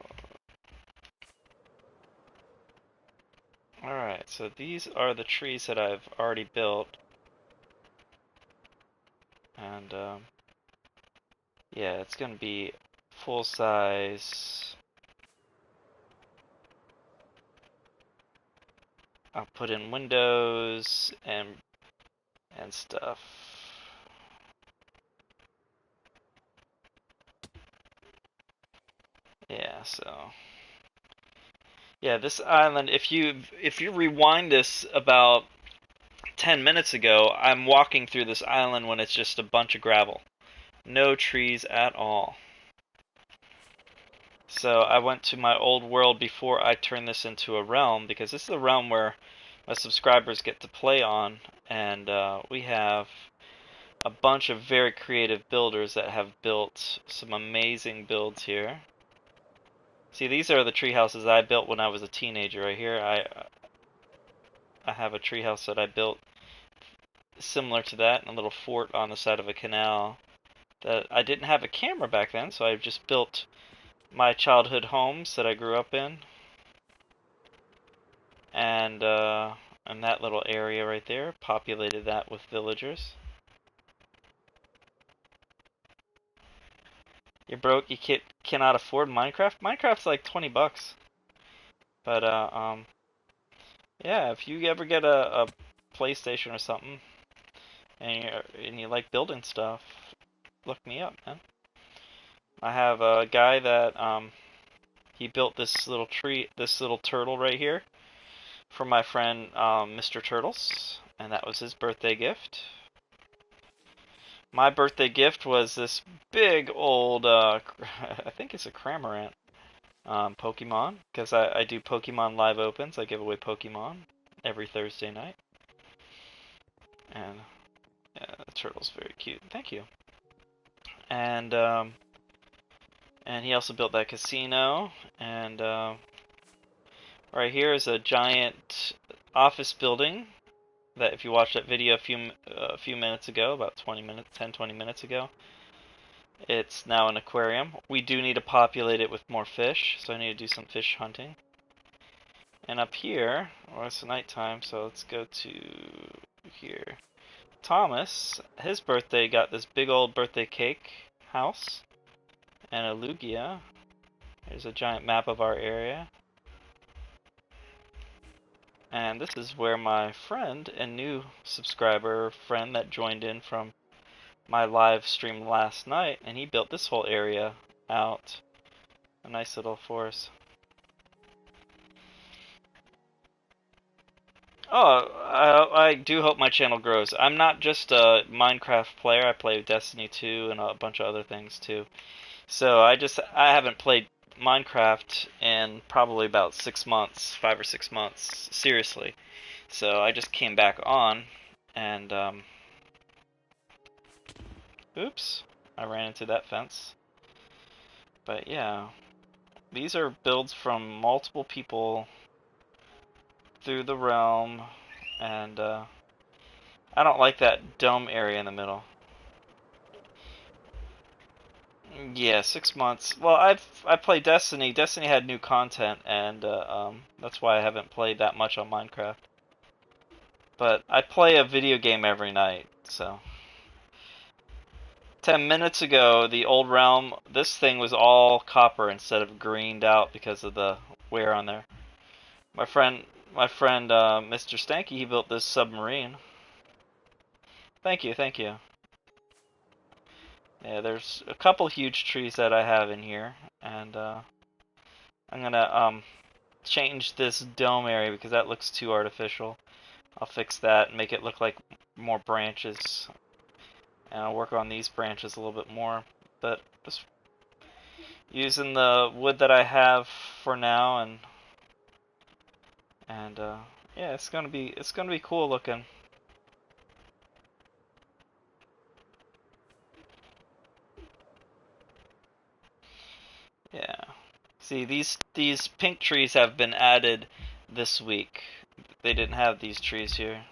all right. So these are the trees that I've already built, and yeah, it's gonna be full size. I'll put in windows and stuff. Yeah, so yeah, this island, if you rewind this about 10 minutes ago, I'm walking through this island when it's just a bunch of gravel. No trees at all. So I went to my old world before I turned this into a realm because this is a realm where my subscribers get to play on, and we have a bunch of very creative builders that have built some amazing builds here. See, these are the tree houses I built when I was a teenager. Right here, I have a tree house that I built similar to that, and a little fort on the side of a canal. That I didn't have a camera back then, so I just built my childhood homes that I grew up in, and that little area right there, populated that with villagers. You're broke, you cannot afford Minecraft? Minecraft's like 20 bucks. But yeah, if you ever get a PlayStation or something and you like building stuff, look me up, man. I have a guy that he built this little turtle right here for my friend Mr. Turtles, and that was his birthday gift. My birthday gift was this big old I think it's a Cramorant Pokemon, because I do Pokemon live opens. I give away Pokemon every Thursday night. And yeah, the turtle's very cute. Thank you. And he also built that casino. And right here is a giant office building that if you watched that video a few minutes ago, about 20 minutes ago, it's now an aquarium. We do need to populate it with more fish, so I need to do some fish hunting. And up here, well, it's nighttime, so let's go to here. Thomas, his birthday, got this big old birthday cake house and a Lugia. Here's a giant map of our area. And this is where my friend and new subscriber friend that joined in from my live stream last night, and he built this whole area out. A nice little forest. Oh, I do hope my channel grows. I'm not just a Minecraft player. I play Destiny 2 and a bunch of other things too. So I haven't played Minecraft in probably about 6 months, 5 or 6 months, seriously. So I just came back on, and oops, I ran into that fence. But yeah, these are builds from multiple people through the realm, and I don't like that dome area in the middle. Yeah, 6 months. Well, I played Destiny. Destiny had new content, and that's why I haven't played that much on Minecraft. But I play a video game every night, so 10 minutes ago, the old realm, this thing was all copper instead of greened out because of the wear on there. My friend, Mr. Stanky, he built this submarine. Thank you, thank you. Yeah, there's a couple huge trees that I have in here, and I'm gonna change this dome area because that looks too artificial. I'll fix that and make it look like more branches, and I'll work on these branches a little bit more. But just using the wood that I have for now, and yeah, it's gonna be cool looking. Yeah. See, these pink trees have been added this week. They didn't have these trees here.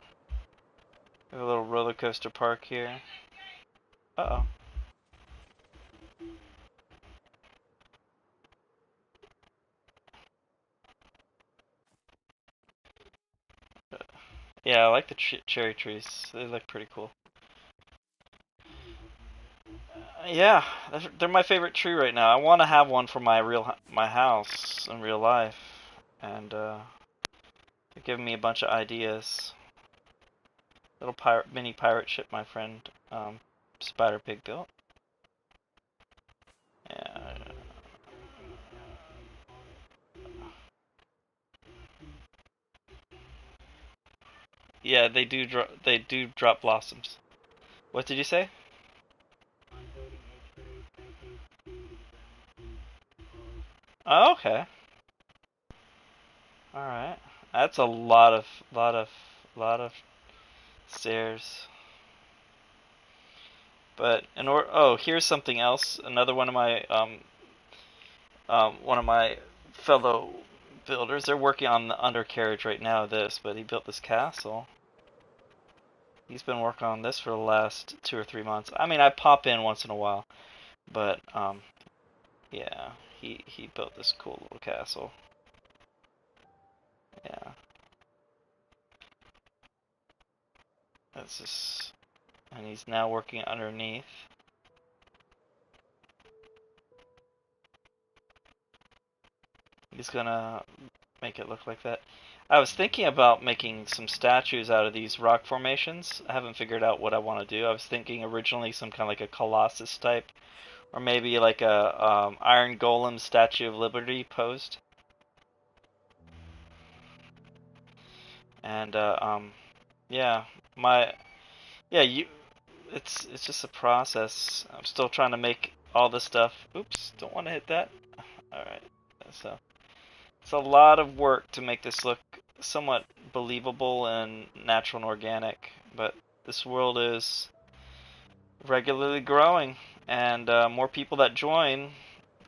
We have a little roller coaster park here. Uh-oh. Yeah, I like the cherry trees. They look pretty cool. Yeah, they're my favorite tree right now. I want to have one for my house in real life, and they're giving me a bunch of ideas. Little mini pirate ship, my friend Spider Pig built. Yeah. Yeah, they do drop blossoms. What did you say? Oh, okay. All right. That's a lot of stairs. But here's something else. Another one of my fellow builders. They're working on the undercarriage right now of this, but he built this castle. He's been working on this for the last 2 or 3 months. I mean, I pop in once in a while, but yeah, he built this cool little castle. Yeah, that's just, and he's now working underneath. He's gonna make it look like that. I was thinking about making some statues out of these rock formations. I haven't figured out what I want to do. I was thinking originally some kind of like a Colossus type, or maybe like a Iron Golem Statue of Liberty posed. And yeah, my yeah you. It's just a process. I'm still trying to make all this stuff. Oops, don't want to hit that. All right, so it's a lot of work to make this look somewhat believable and natural and organic, but this world is regularly growing, and more people that join,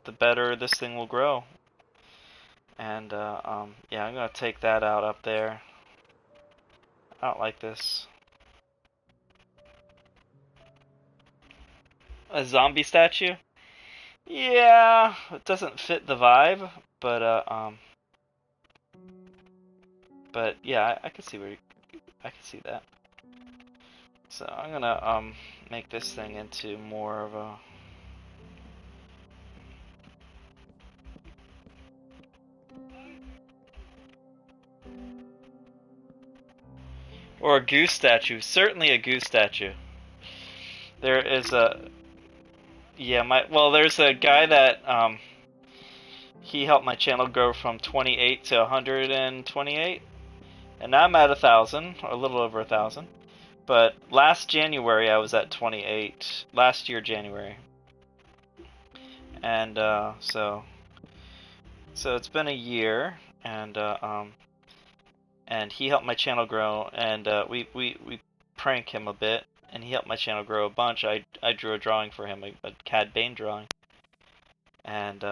the better this thing will grow. And yeah, I'm gonna take that out up there. I don't like this. A zombie statue? Yeah, it doesn't fit the vibe, but yeah, I can see I can see that. So I'm gonna make this thing into more of a or a goose statue. Certainly a goose statue. There is a yeah, there's a guy that he helped my channel grow from 28 to 128, and now I'm at 1,000, or a little over 1,000. But last January I was at 28. Last year January, and so it's been a year, and he helped my channel grow, and we prank him a bit, and he helped my channel grow a bunch. I drew a drawing for him, a Cad Bane drawing, and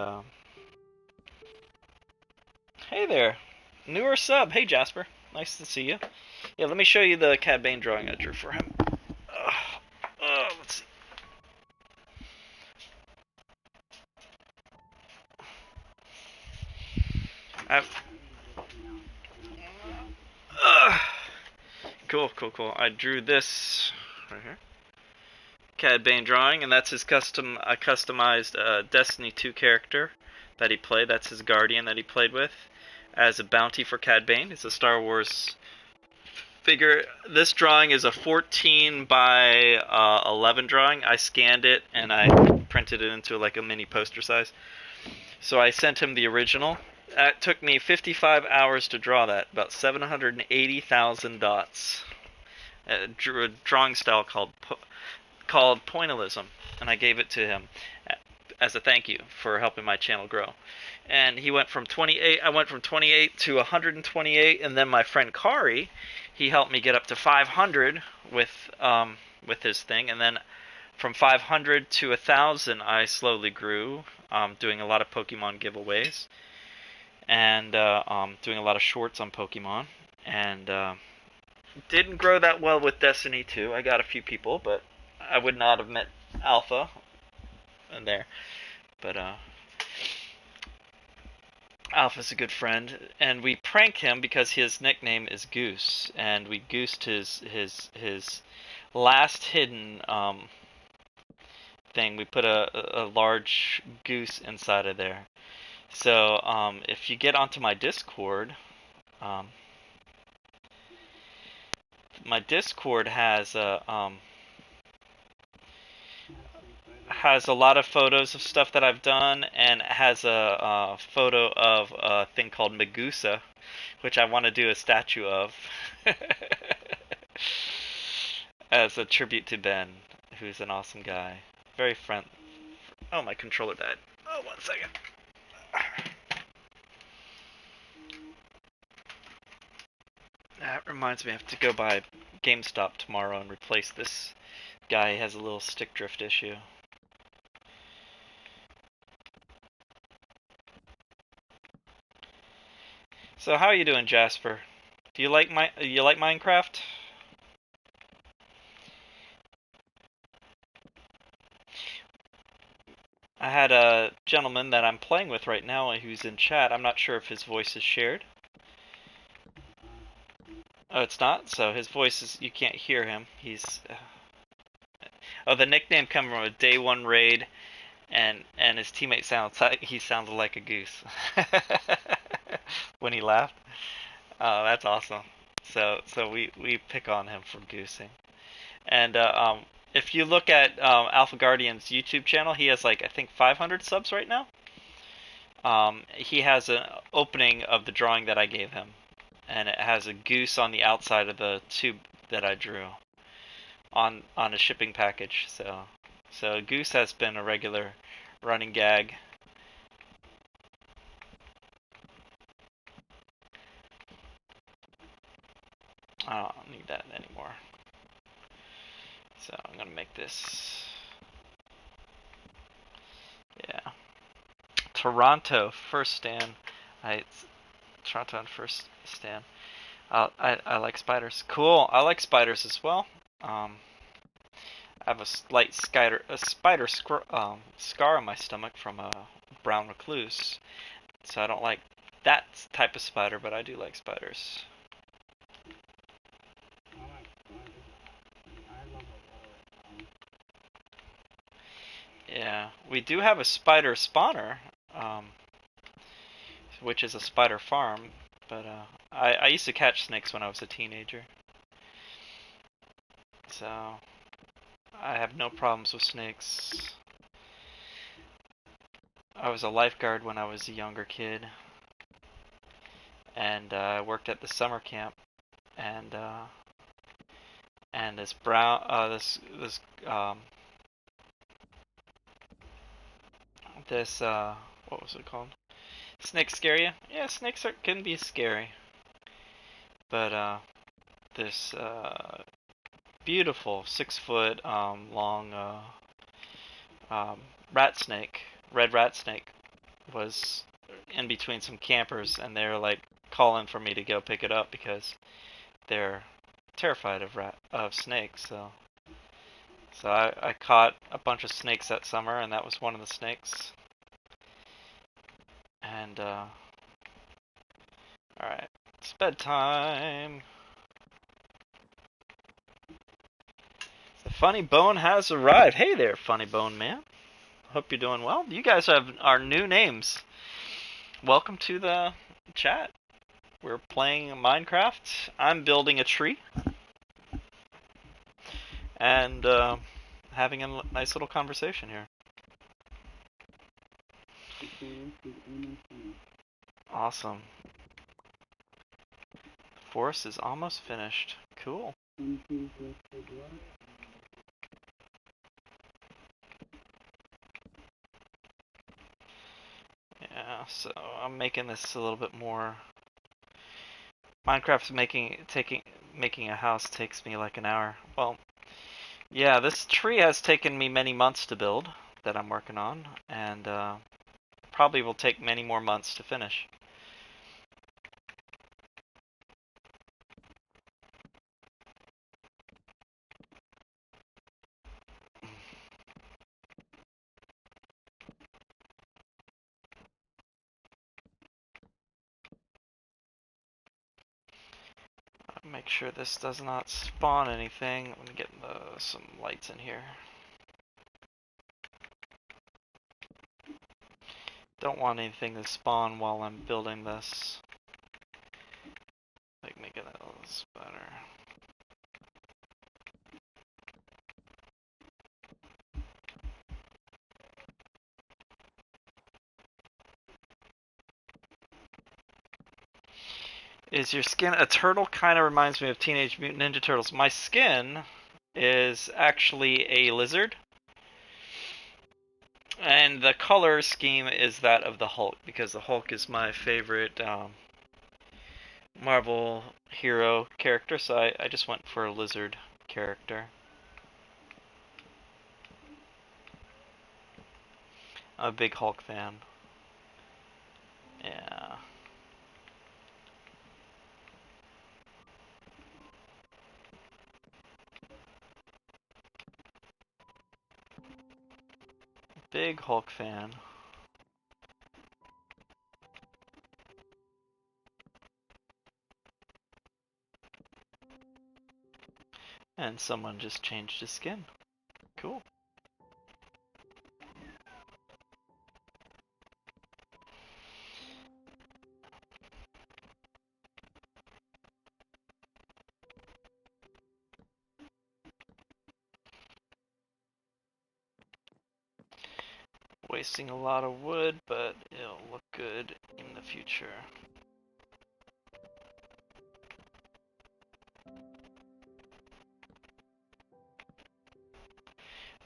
hey there, newer sub. Hey Jasper, nice to see you. Yeah, let me show you the Cad Bane drawing I drew for him. Let's see. Cool. I drew this right here. Cad Bane drawing, and that's his customized Destiny 2 character that he played. That's his Guardian that he played with as a bounty for Cad Bane. It's a Star Wars figure. This drawing is a 14 by 11 drawing. I scanned it and I printed it into like a mini poster size. So I sent him the original. It took me 55 hours to draw that, about 780,000 dots. Drew a drawing style called pointillism, and I gave it to him as a thank you for helping my channel grow. And he went from 28. I went from 28 to 128, and then my friend Kari, he helped me get up to 500 with his thing, and then from 500 to 1,000, I slowly grew, doing a lot of Pokemon giveaways, and doing a lot of shorts on Pokemon, and didn't grow that well with Destiny 2. I got a few people, but I would not have met Alpha in there. But Alpha's a good friend, and we prank him because his nickname is Goose, and we goosed his last hidden thing. We put a large goose inside of there. So if you get onto my Discord, my Discord has a lot of photos of stuff that I've done, and has a photo of a thing called Megusa, which I want to do a statue of as a tribute to Ben, who's an awesome guy. Very friendly. Oh, my controller died. Oh, 1 second. That reminds me, I have to go by GameStop tomorrow and replace this guy. He has a little stick drift issue. So how are you doing, Jasper? Do you like Minecraft? I had a gentleman that I'm playing with right now who's in chat. I'm not sure if his voice is shared. Oh, it's not? So his voice is, you can't hear him. He's oh, the nickname comes from a day one raid, and his teammate sounds like a goose when he laughed. Oh, that's awesome. So we pick on him for goosing. And if you look at Alpha Guardian's YouTube channel, he has like, I think, 500 subs right now. He has an opening of the drawing that I gave him, and it has a goose on the outside of the tube that I drew on a shipping package. So goose has been a regular running gag. I don't need that anymore. So I'm gonna make this. Yeah. Toronto first stand. Toronto on first stand. I like spiders. Cool. I like spiders as well. I have a slight spider scar on my stomach from a brown recluse, so I don't like that type of spider, but I do like spiders. Yeah, we do have a spider spawner, which is a spider farm, but I used to catch snakes when I was a teenager, so I have no problems with snakes. I was a lifeguard when I was a younger kid, and I worked at the summer camp, and this what was it called? Snakes scare you? Yeah, snakes can be scary, but this beautiful 6-foot long rat snake, red rat snake, was in between some campers, and they're like calling for me to go pick it up because they're terrified of snakes. So I caught a bunch of snakes that summer, and that was one of the snakes. And alright, it's bedtime. It's the Funny Bone has arrived. Hey there, Funny Bone man. Hope you're doing well. You guys have our new names. Welcome to the chat. We're playing Minecraft. I'm building a tree. And having a nice little conversation here. Awesome. The forest is almost finished. Cool. Yeah, so I'm making this a little bit more. Minecraft's making a house takes me like an hour. Well, yeah, this tree has taken me many months to build that I'm working on, and probably will take many more months to finish. Make sure this does not spawn anything. Let me get some lights in here. Don't want anything to spawn while I'm building this. Like make it a little better. Is your skin a turtle? Kind of reminds me of Teenage Mutant Ninja Turtles. My skin is actually a lizard. And the color scheme is that of the Hulk, because the Hulk is my favorite Marvel hero character, so I just went for a lizard character. I'm a big Hulk fan. Yeah. Big Hulk fan. And someone just changed his skin. Cool. Wasting a lot of wood, but it'll look good in the future.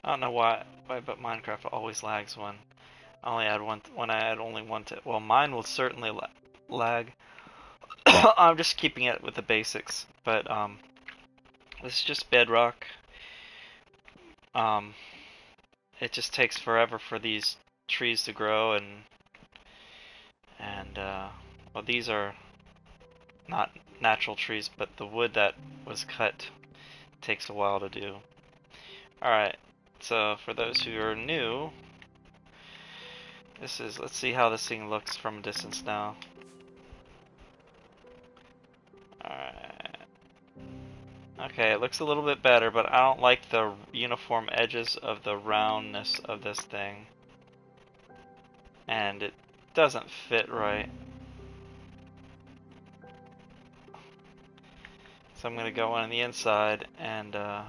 I don't know why, but Minecraft always lags when I only add one. When I add only one to, well, mine will certainly lag. I'm just keeping it with the basics, but this is just Bedrock. It just takes forever for these trees to grow, and well, these are not natural trees, but the wood that was cut takes a while to do. Alright, so for those who are new, let's see how this thing looks from a distance now. Alright. Okay, it looks a little bit better, but I don't like the uniform edges of the roundness of this thing. And it doesn't fit right. So I'm gonna go on the inside and okay,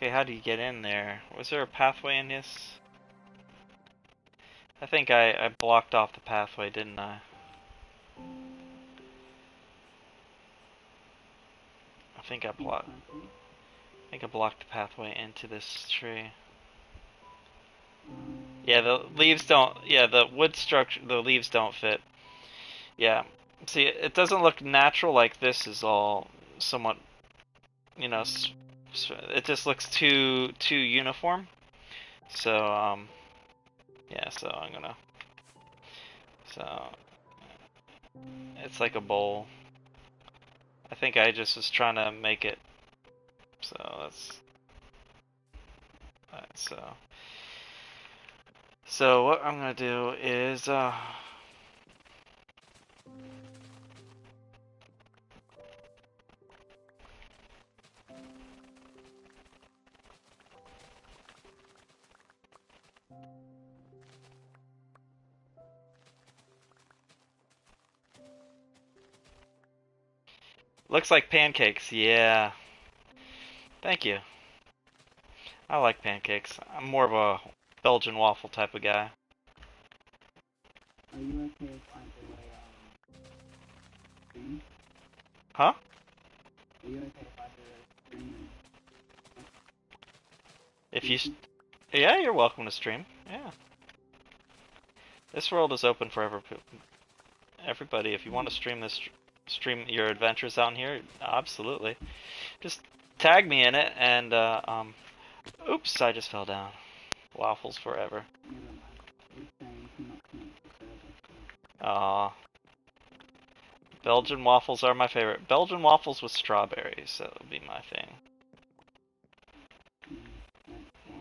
how do you get in there? Was there a pathway in this? I think I blocked off the pathway, didn't I? I think I blocked the pathway into this tree. Yeah, the leaves don't. Yeah, the wood structure, the leaves don't fit. Yeah, see, it doesn't look natural like this is all somewhat, you know, it just looks too uniform. So yeah, so I'm gonna, so it's like a bowl. I think I just was trying to make it. So that's so what I'm gonna do is Looks like pancakes. Yeah. Thank you. I like pancakes. I'm more of a Belgian waffle type of guy. Are you okay if I do a stream? Huh? Are you okay if I do a stream? If you, yeah, you're welcome to stream. Yeah. This world is open for everybody. If you want to stream this, stream your adventures out here, absolutely. Just tag me in it, and oops, I just fell down. Waffles forever. Aw. Belgian waffles are my favorite. Belgian waffles with strawberries, that would be my thing.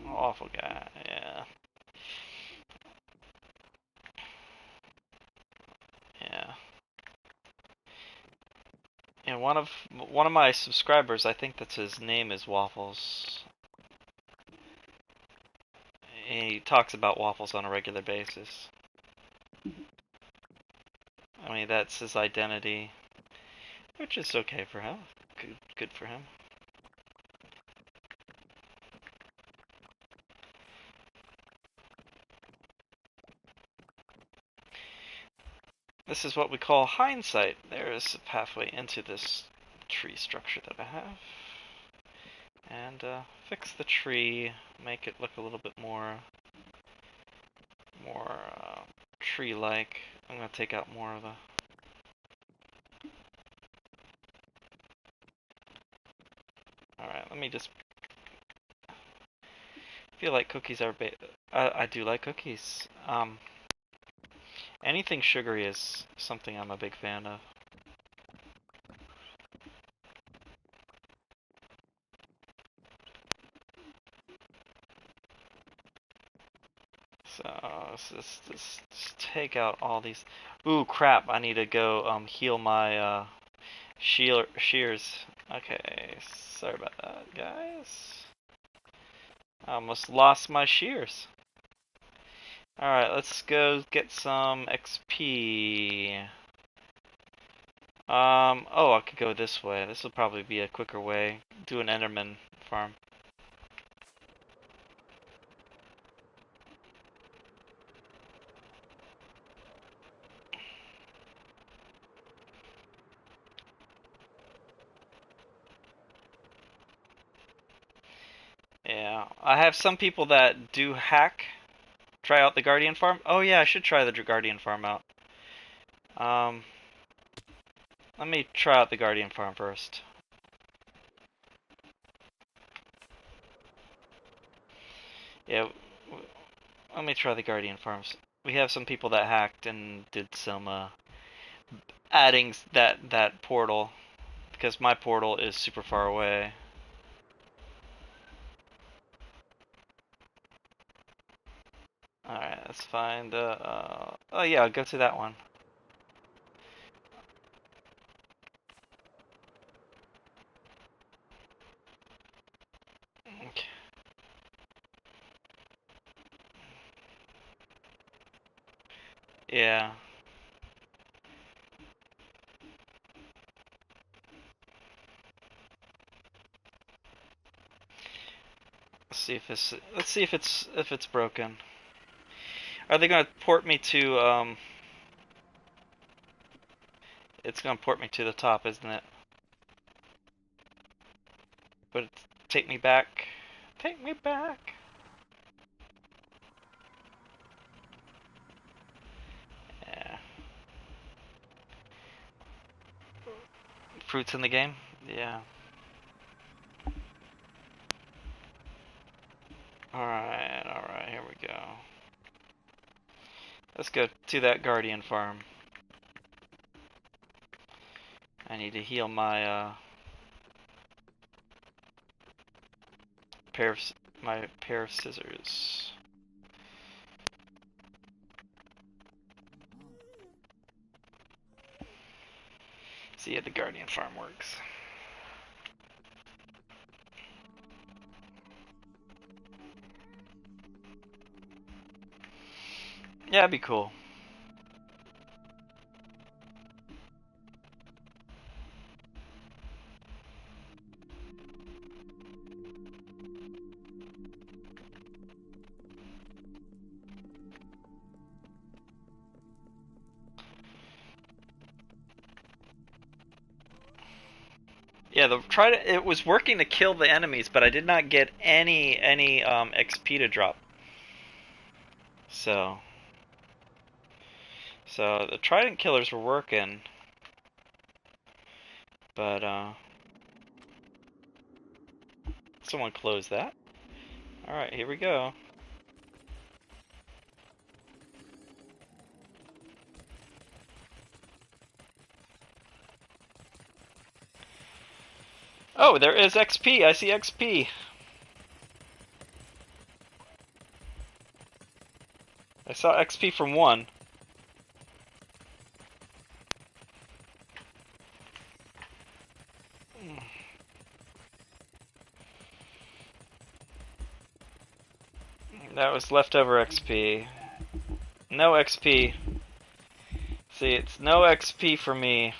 Waffle guy, yeah. Yeah. And one of my subscribers, I think that's his name, is Waffles. He talks about waffles on a regular basis. I mean, that's his identity, which is okay for him. Good for him. This is what we call hindsight. There is a pathway into this tree structure that I have. And fix the tree, make it look a little bit more tree-like. I'm gonna take out more of the. All right, let me just. Feel like cookies are. I do like cookies. Anything sugary is something I'm a big fan of. So let's just take out all these. Ooh, crap! I need to go heal my shears. Okay, sorry about that, guys. I almost lost my shears. Alright, let's go get some XP. Oh, I could go this way. This will probably be a quicker way. Do an Enderman farm. Yeah, I have some people that do hack. Try out the Guardian farm. Oh yeah, I should try the Guardian farm out. Let me try out the Guardian farm first. Yeah, let me try the Guardian farms. We have some people that hacked and did some adding that portal, because my portal is super far away. Alright, let's find oh yeah, I'll go to that one. Okay. Yeah. Let's see if it's broken. Are they gonna port me to it's gonna port me to the top, isn't it? But take me back. Take me back. Yeah. Fruits in the game? Yeah. Alright, here we go. Let's go to that Guardian farm. I need to heal my pair of scissors. See how the Guardian farm works. Yeah, it'd be cool. Yeah, it was working to kill the enemies, but I did not get any XP to drop. So the trident killers were working, but someone close that. All right, here we go. Oh, there is XP. I see XP. I saw XP from one. That was leftover XP. No XP. See, it's no XP for me.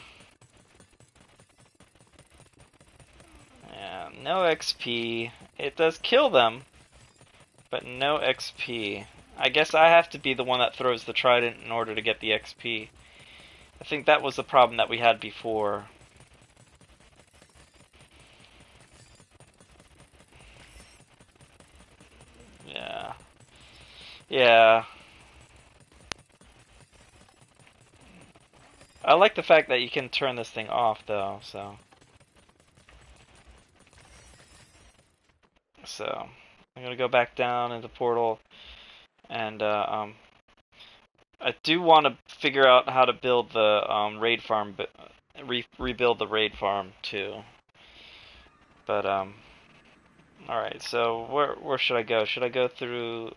Yeah, no XP. It does kill them, but no XP. I guess I have to be the one that throws the trident in order to get the XP. I think that was the problem that we had before. Yeah. Yeah. I like the fact that you can turn this thing off, though, so... So, I'm gonna go back down in the portal, and, I do want to figure out how to build the, raid farm, but rebuild the raid farm, too. But, alright, so where should I go? Should I go through...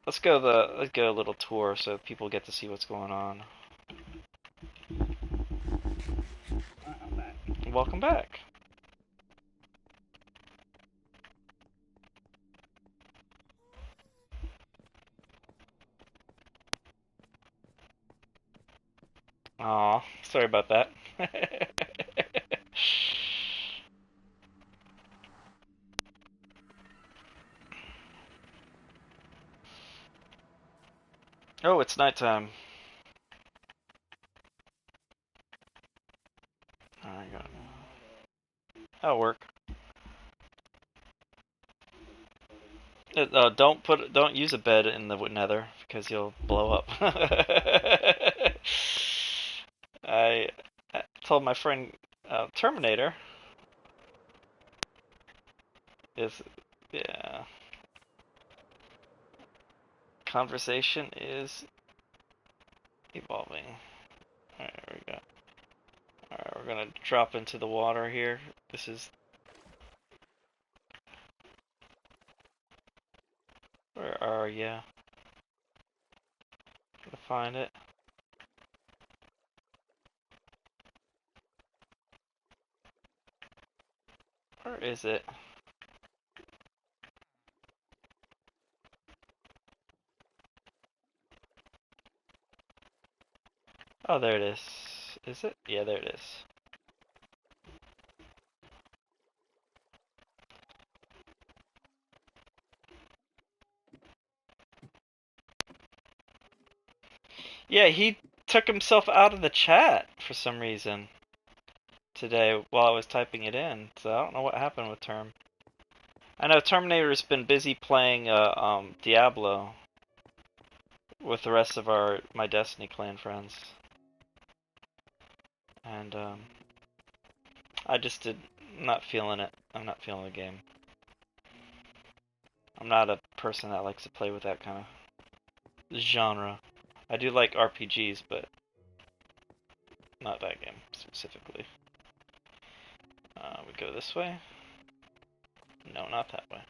let's go a little tour so people get to see what's going on. I'm back. Welcome back. Aw, sorry about that. Oh, it's nighttime. Alright, got it. That'll work. Don't use a bed in the nether because you'll blow up. I told my friend Terminator is yeah. Conversation is evolving. Alright, there we go. Alright, we're gonna drop into the water here. This is... where are ya? Gonna find it. Where is it? Oh, there it is. Is it? Yeah, there it is. Yeah, he took himself out of the chat for some reason today while I was typing it in. So I don't know what happened with Term. I know Terminator's been busy playing Diablo with the rest of my Destiny clan friends. And I just not feeling it. I'm not feeling the game. I'm not a person that likes to play with that kind of genre. I do like RPGs, but not that game specifically. We go this way? No, not that way.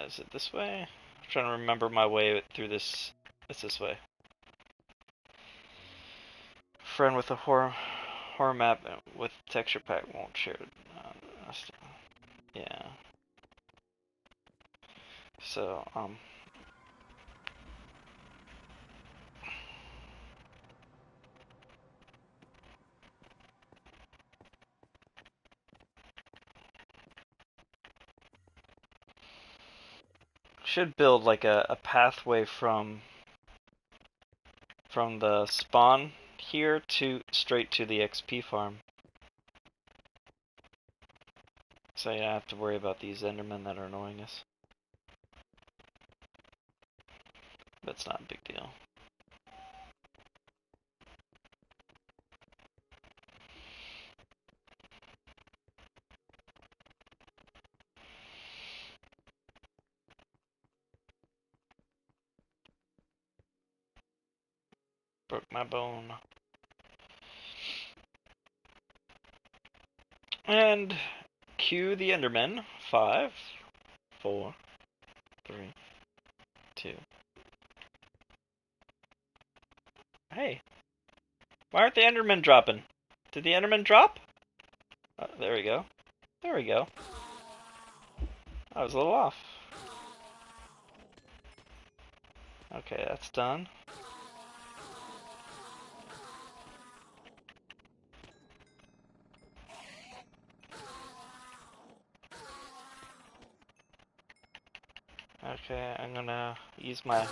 Is it this way? I'm trying to remember my way through this. It's this way. Friend with a horror map with texture pack won't share it. Yeah. So, should build like a pathway from the spawn here to straight to the XP farm. So I have to worry about these Endermen that are annoying us. That's not a big deal. Broke my bone. And cue the Endermen. 5, 4, 3, 2. Hey. Why aren't the Endermen dropping? Did the Endermen drop? There we go. There we go. I was a little off. Okay, that's done. Okay, I'm gonna use my...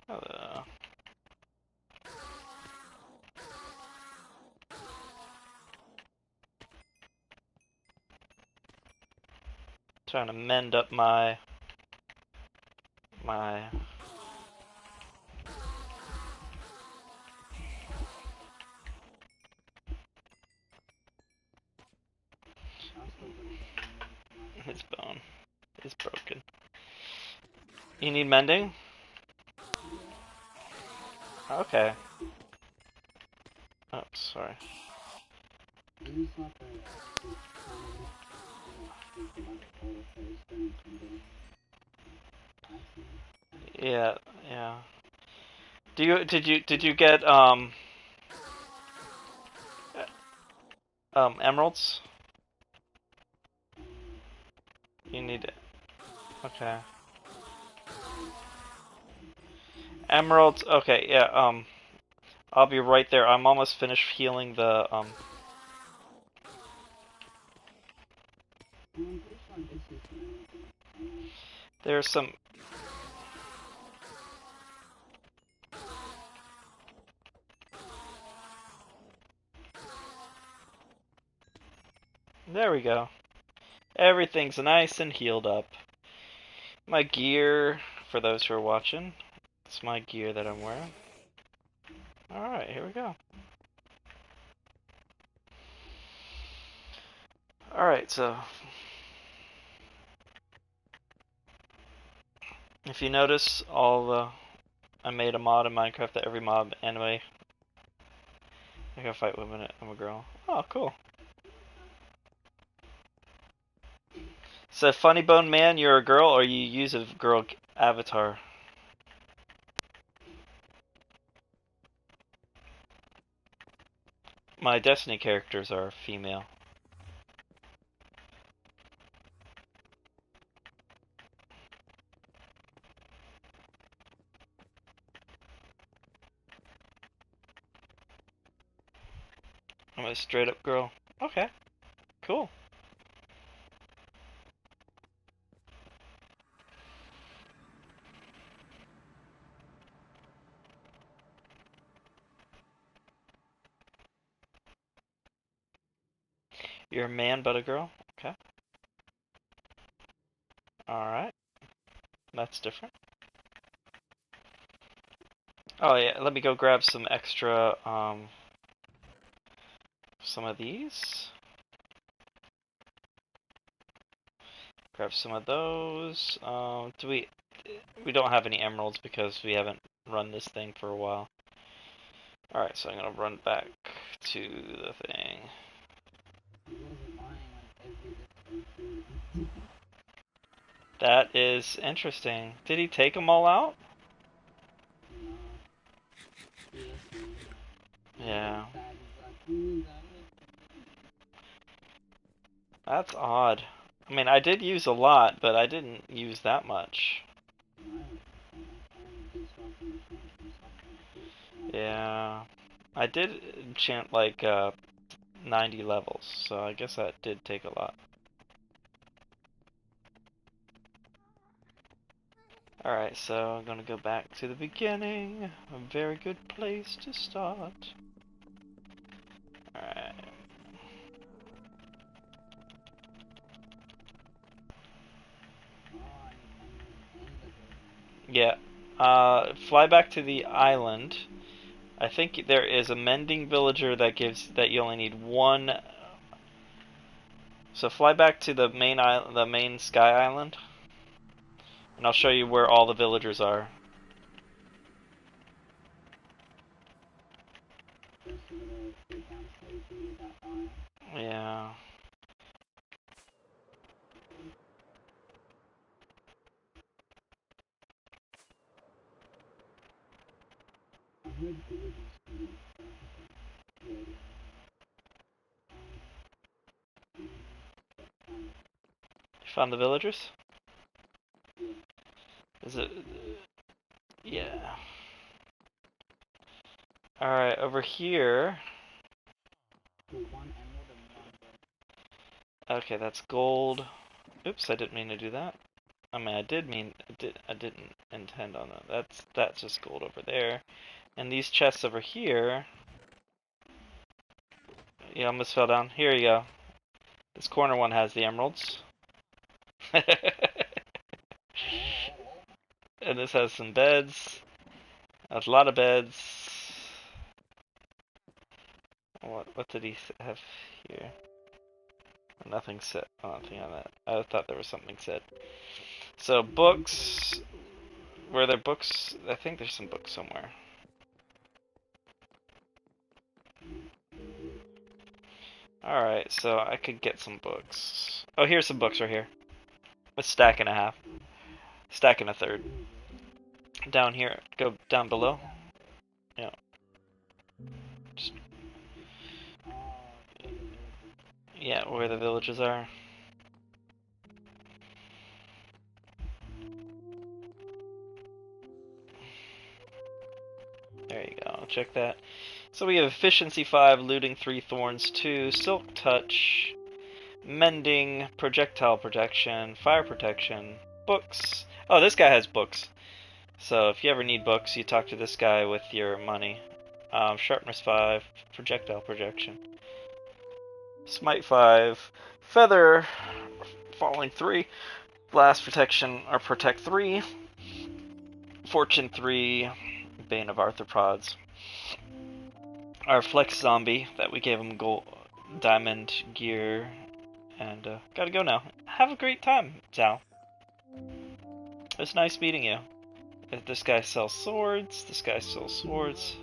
Uh, trying to mend up my... His bone is broken. You need mending? Okay. Oh, sorry. Yeah, yeah. Did you get emeralds? You need it. Okay. Emeralds. Okay, yeah. I'll be right there. I'm almost finished healing the There's some... There we go. Everything's nice and healed up. My gear, for those who are watching, it's my gear that I'm wearing. Alright, here we go. Alright, so... if you notice, I made a mod in Minecraft that every mob anime... I gotta fight women, I'm a girl. Oh, cool. So, Funny Bone Man, you're a girl, or you use a girl avatar? My Destiny characters are female. I'm a straight up girl. Okay, cool. You're a man but a girl? Okay. Alright. That's different. Oh yeah, let me go grab some extra, some of these. Grab some of those. We don't have any emeralds because we haven't run this thing for a while. Alright, so I'm gonna run back to the thing. That is interesting. Did he take them all out? Yeah. That's odd. I mean, I did use a lot, but I didn't use that much. Yeah. I did enchant like 90 levels, so I guess that did take a lot. Alright, so I'm gonna go back to the beginning. A very good place to start. Alright. Yeah. Fly back to the island. I think there is a mending villager that gives that you only need one. So fly back to the main island, the main sky island, and I'll show you where all the villagers are. Yeah. You found the villagers? Is it? Yeah. Alright, over here. Okay, that's gold. Oops, I didn't mean to do that. I mean, I didn't intend on that. That's just gold over there. And these chests over here. You almost fell down. Here you go. This corner one has the emeralds. And this has some beds. That's a lot of beds. What did he have here? Nothing said. Nothing on that. I thought there was something said. So books. Were there books? I think there's some books somewhere. Alright, so I could get some books. Oh, here's some books right here. A stack and a half. Stack and a third. Down here. Go down below. Yeah. Just, yeah, where the villages are. There you go. Check that. So we have efficiency 5, looting 3, thorns 2, silk touch, mending, projectile protection, fire protection, books. Oh, this guy has books. So if you ever need books, you talk to this guy with your money. Sharpness 5, projectile projection. Smite 5, feather, falling 3, blast protection or protect 3, fortune 3, bane of arthropods. Our flex zombie that we gave him gold, diamond gear, and gotta go now. Have a great time, Zhao. It's nice meeting you. This guy sells swords. This guy sells swords.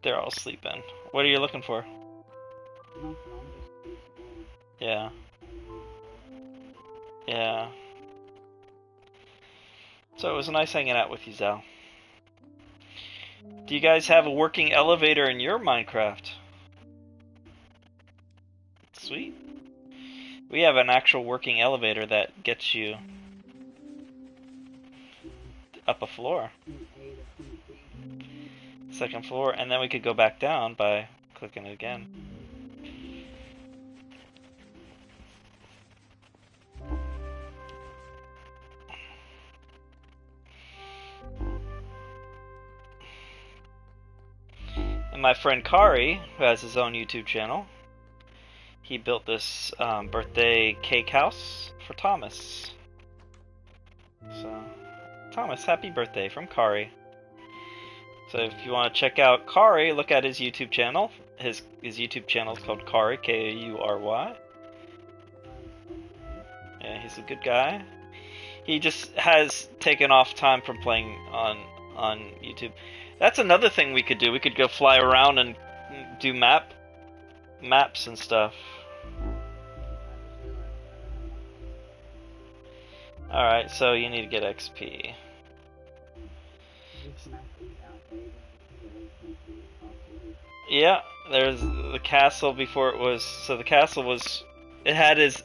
They're all sleeping. What are you looking for? Yeah. Yeah. So it was nice hanging out with you, Zhao. Do you guys have a working elevator in your Minecraft? Sweet. We have an actual working elevator that gets you up a floor. Second floor, and then we could go back down by clicking it again. And my friend Kari, who has his own YouTube channel, he built this birthday cake house for Thomas. So, Thomas, happy birthday from Kari. So if you want to check out Kari, look at his YouTube channel. His YouTube channel is called Kari, K-A-U-R-Y. Yeah, he's a good guy. He just has taken off time from playing on YouTube. That's another thing we could do. We could go fly around and do maps and stuff. Alright, so you need to get XP. Yeah, there's the castle before it was. So the castle was. It had his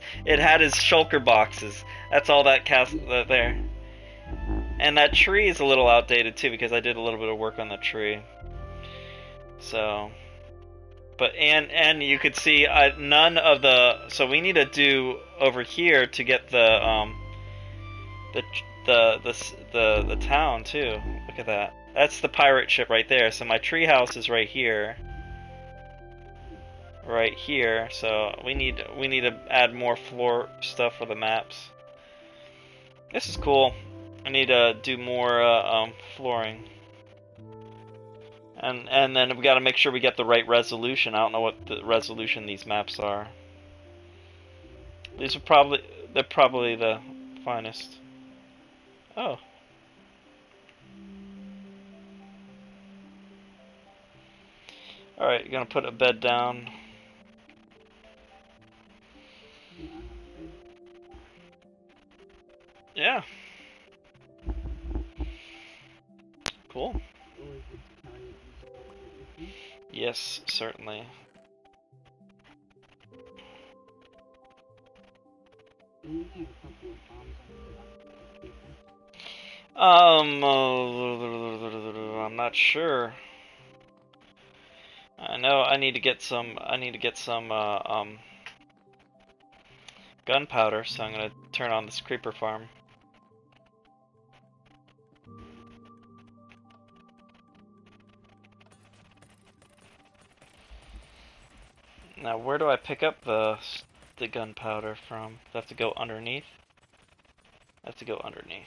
shulker boxes. That's all that castle there. And that tree is a little outdated too because I did a little bit of work on the tree. So, but and you could see none of the. So we need to do over here to get the the town too. Look at that. That's the pirate ship right there. So my treehouse is right here. Right here. So we need to add more floor stuff for the maps. This is cool. I need to do more flooring. And then we got to make sure we get the right resolution. I don't know what the resolution these maps are. They're probably the finest. Oh. Alright, you're gonna put a bed down. Yeah. Cool. Yes, certainly. I'm not sure. I know I need to get some. Gunpowder, so I'm gonna turn on this creeper farm. Now, where do I pick up the gunpowder from? Do I have to go underneath? I have to go underneath.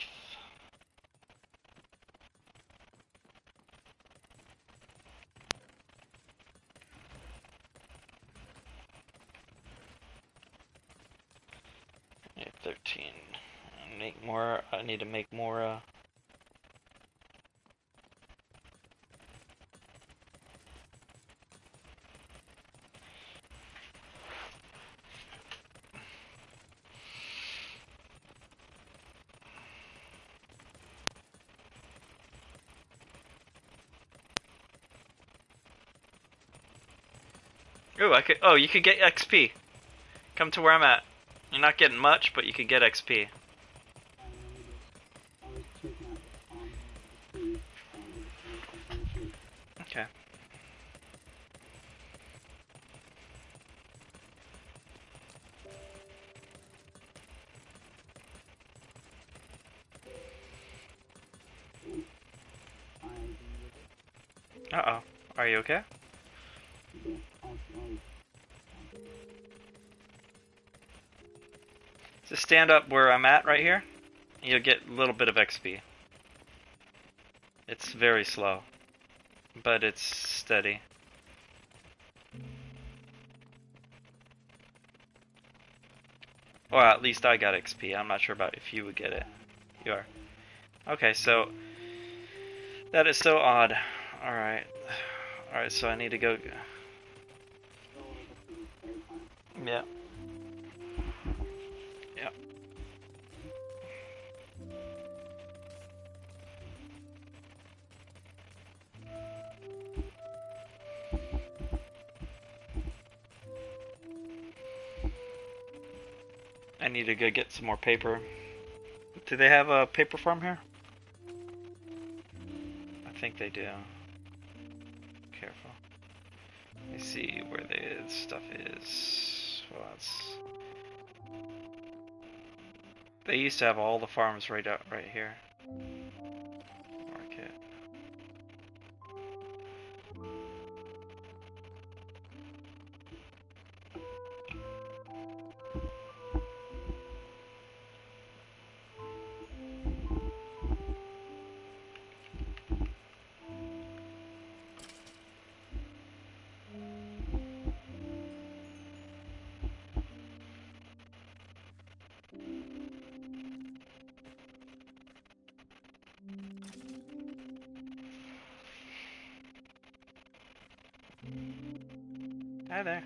Yeah, 13. Make more. I need to make more. Ooh, I could. Oh, you could get XP. Come to where I'm at. You're not getting much, but you could get XP. Okay. Uh-oh. Are you okay? Just stand up where I'm at right here. You'll get a little bit of XP. It's very slow, but it's steady. Or at least I got XP. I'm not sure about if you would get it. You are. Okay, so that is so odd. Alright. Alright, so I need to go. Yeah. Yeah. I need to go get some more paper. Do they have a paper farm here? I think they do. Careful. Let me see where the stuff is. Well, they used to have all the farms right here. Market. Hi there.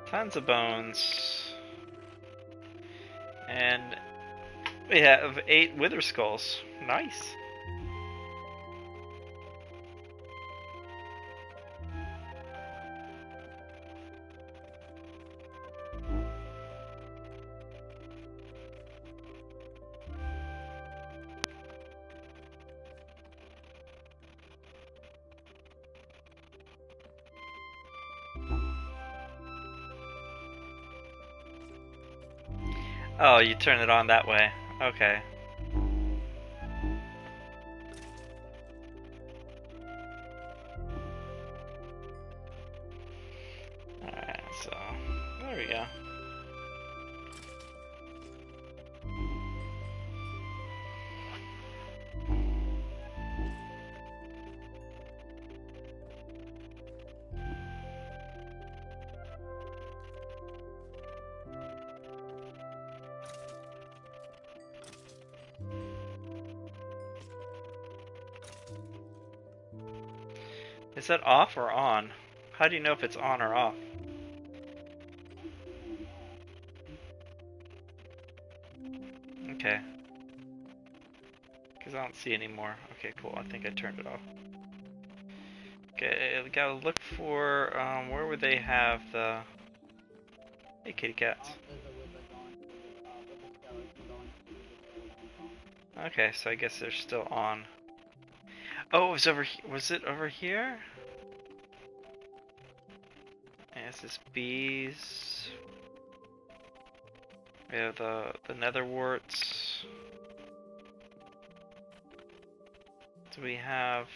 Tons of bones. And we have 8 Wither Skulls. Nice. Oh, you turn it on that way. Okay. Alright, so there we go. Is that off or on? How do you know if it's on or off? Okay. Because I don't see anymore. Okay, cool. I think I turned it off. Okay, we gotta look for, where would they have the... Hey, kitty cats. Okay, so I guess they're still on. Oh, it was over. Was it over here? Yes, it's bees. We have the nether warts. Do we have?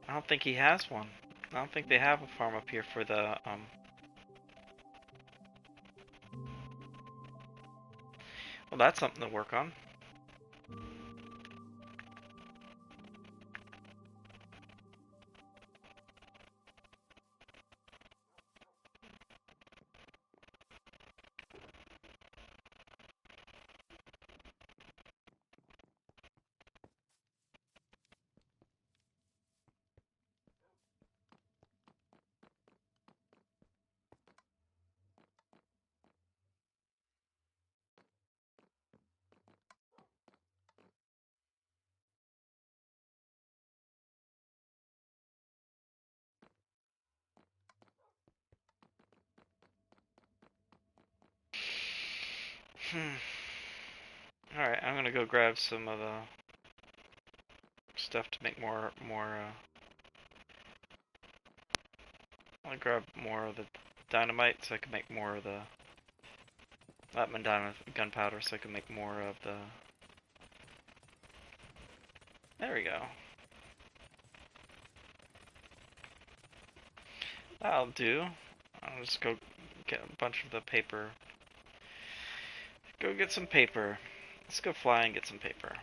I don't think he has one. I don't think they have a farm up here for the Well, that's something to work on. Alright, I'm gonna go grab some of the stuff to make more, I'll grab more of the dynamite so I can make more of the gunpowder so I can make more of the... There we go. That'll do. I'll just go get a bunch of the paper. Go get some paper. Let's go fly and get some paper.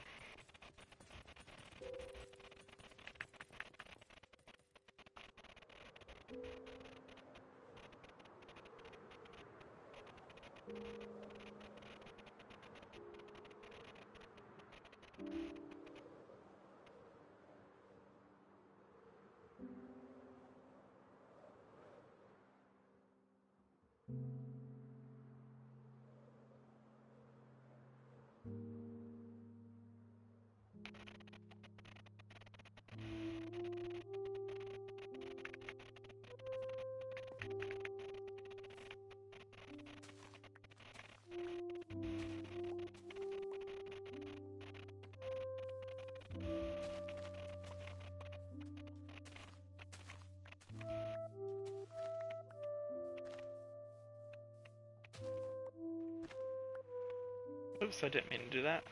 Oops, I didn't mean to do that.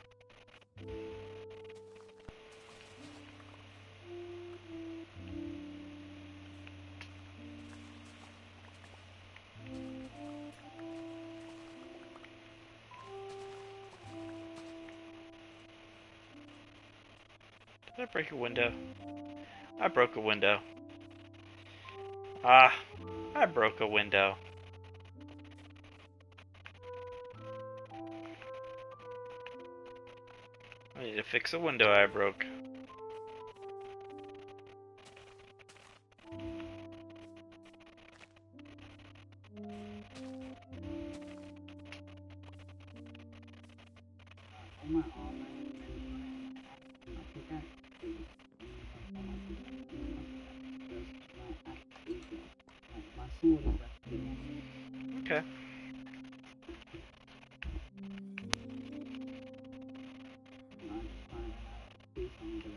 Did I break a window? I broke a window. Ah, I broke a window. I need to fix a window I broke. my armor and my axe and my pickaxe is on my pickaxe. Just my axe is left. My sword is left here. Okay. And I'm just trying to do something with it.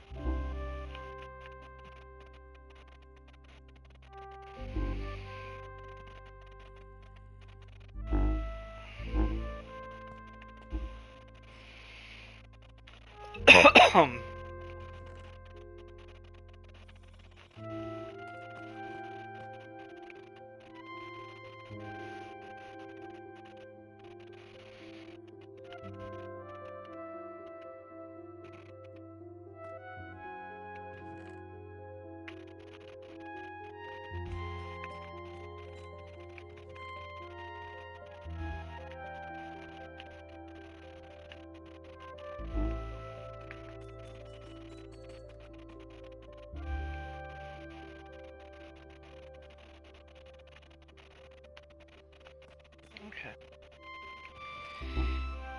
Okay.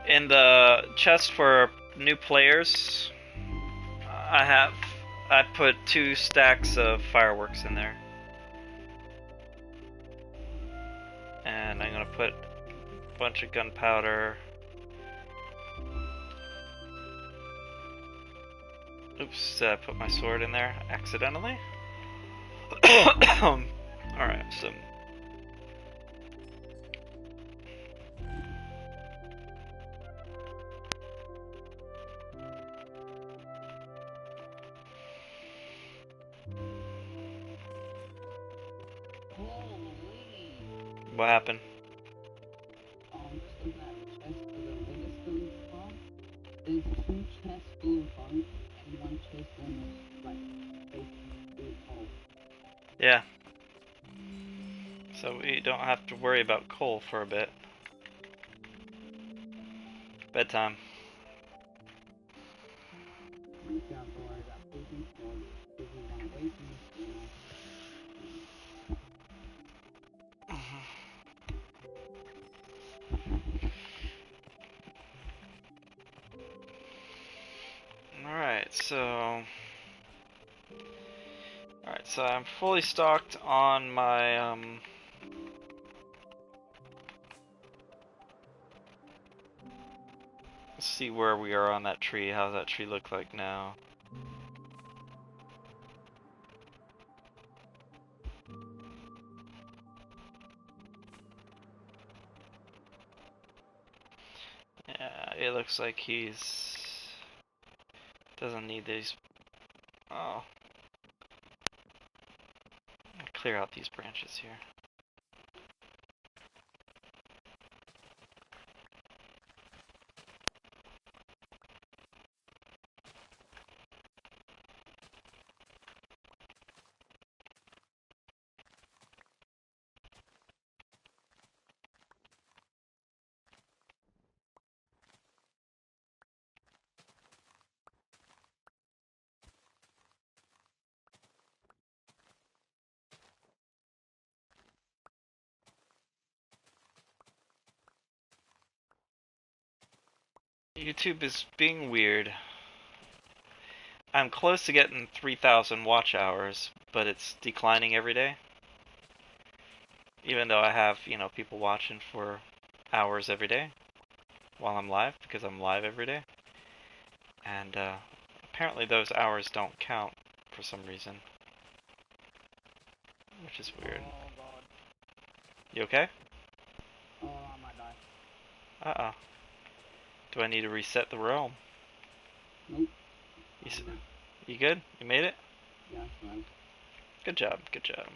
In the chest for new players, I put 2 stacks of fireworks in there. And I'm gonna put a bunch of gunpowder. Oops, did I put my sword in there accidentally? Alright, so Holy! what happened? Just looking at the chest for the Witherspoon farm. There's 2 chests full of bone and 1 chest almost like basically full of coal. Yeah. So we don't have to worry about coal for a bit. Bedtime. You don't have to worry about pooping or if you run away from the school. Alright, so I'm fully stocked on my let's see where we are on that tree. How's that tree look like now? Yeah, it looks like he's doesn't need these. Oh, I'll clear out these branches here. YouTube is being weird. I'm close to getting 3,000 watch hours, but it's declining every day. Even though I have, people watching for hours every day while I'm live, because I'm live every day. And apparently those hours don't count for some reason. Which is weird. Oh god. You okay? Oh, I might die. Uh-oh. Do I need to reset the realm? Nope. You good? You made it? Yeah, fine. Good job, good job.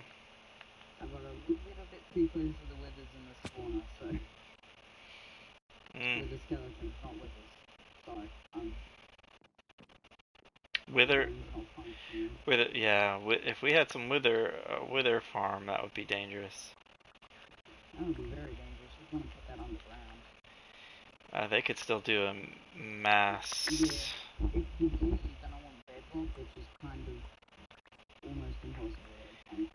I got a little bit too close to the withers in the spawner, so... Wither skeletons, not withers. Sorry, Wither, yeah. If we had some wither farm, that would be dangerous. That would be very dangerous. You'd want to put that underground. They could still do a mass. Yeah. If you do, you're gonna want bedrock, which is kind of almost impossible at this point.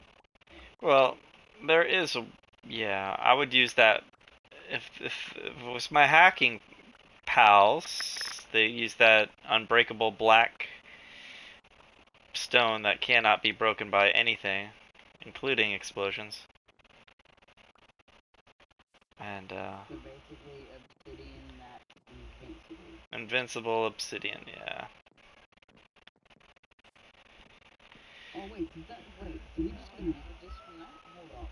Well, there is a. Yeah, I would use that if it was my hacking pals. They use that unbreakable black stone that cannot be broken by anything, including explosions. And So basically, obsidian that's invincible. invincible obsidian, yeah. Oh wait, did we just get another disc from that? Hold up.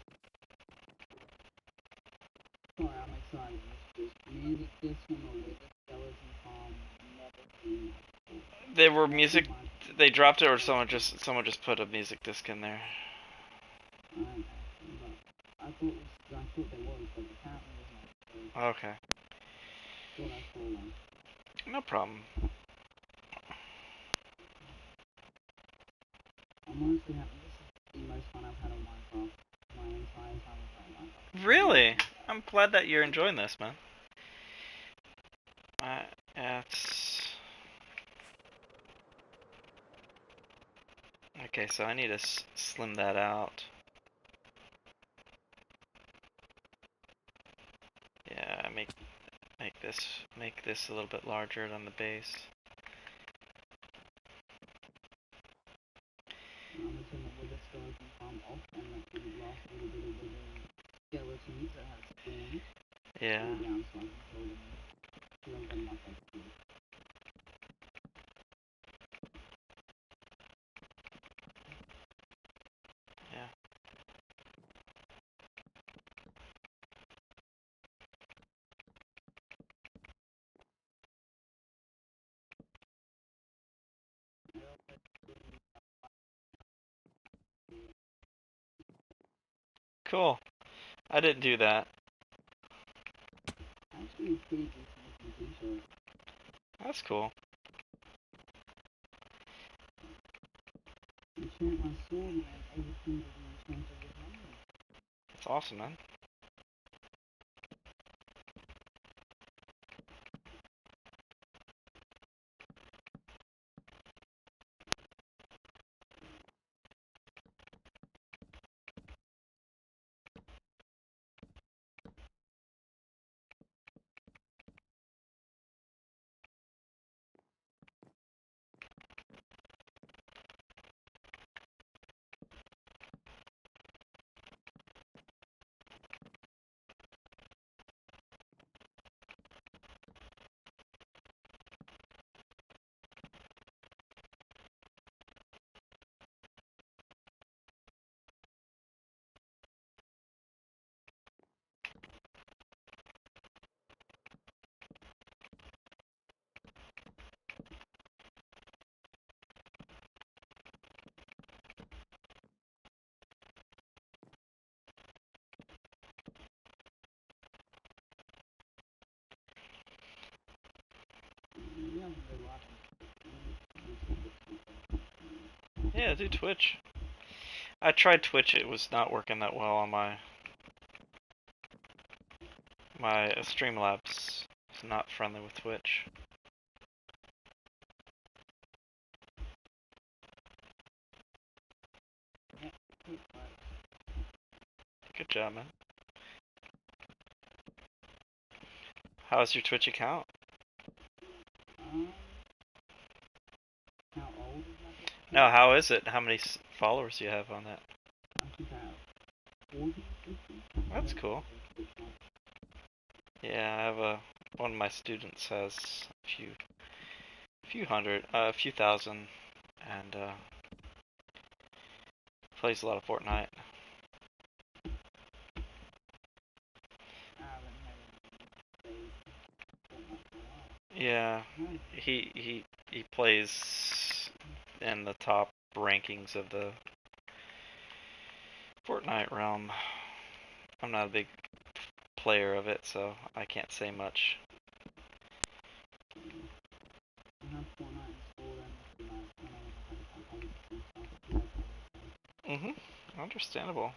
Sorry, I'm excited. This music disc from the Wither Skeleton Farm. Never seen that before. They were music. They dropped it, or someone just put a music disc in there. I thought they was, but apparently it's not. Okay. Thought I saw one. No problem. I'm honestly happy. This is the most fun I've had on Minecraft. My entire time of playing Minecraft. Really? I'm glad that you're enjoying this, man. Yeah, it's... Okay, so I need to slim that out. Yeah, make this a little bit larger than the base. I'm gonna turn the Wither Skeleton Farm off and let the last little bit of Wither skeletons that have spawned Yeah. go down so I can kill them. Kill them enough XP. Yeah. Cool. I didn't do that. Actually, it's pretty decent looking t-shirt. That's cool. Enchant my sword and everything will be enchanted with money. That's awesome, man. Yeah, do Twitch. I tried Twitch. It was not working that well on my Streamlabs. It's not friendly with Twitch. Good job, man. How's your Twitch account? How old is my Twitch? No, how is it? How many followers do you have on that? I think I have 40, 50. That's cool. Yeah, I have one of my students has a few hundred, a few thousand, and plays a lot of Fortnite. Yeah, he plays in the top rankings of the Fortnite realm. I'm not a big player of it, so I can't say much. Understandable.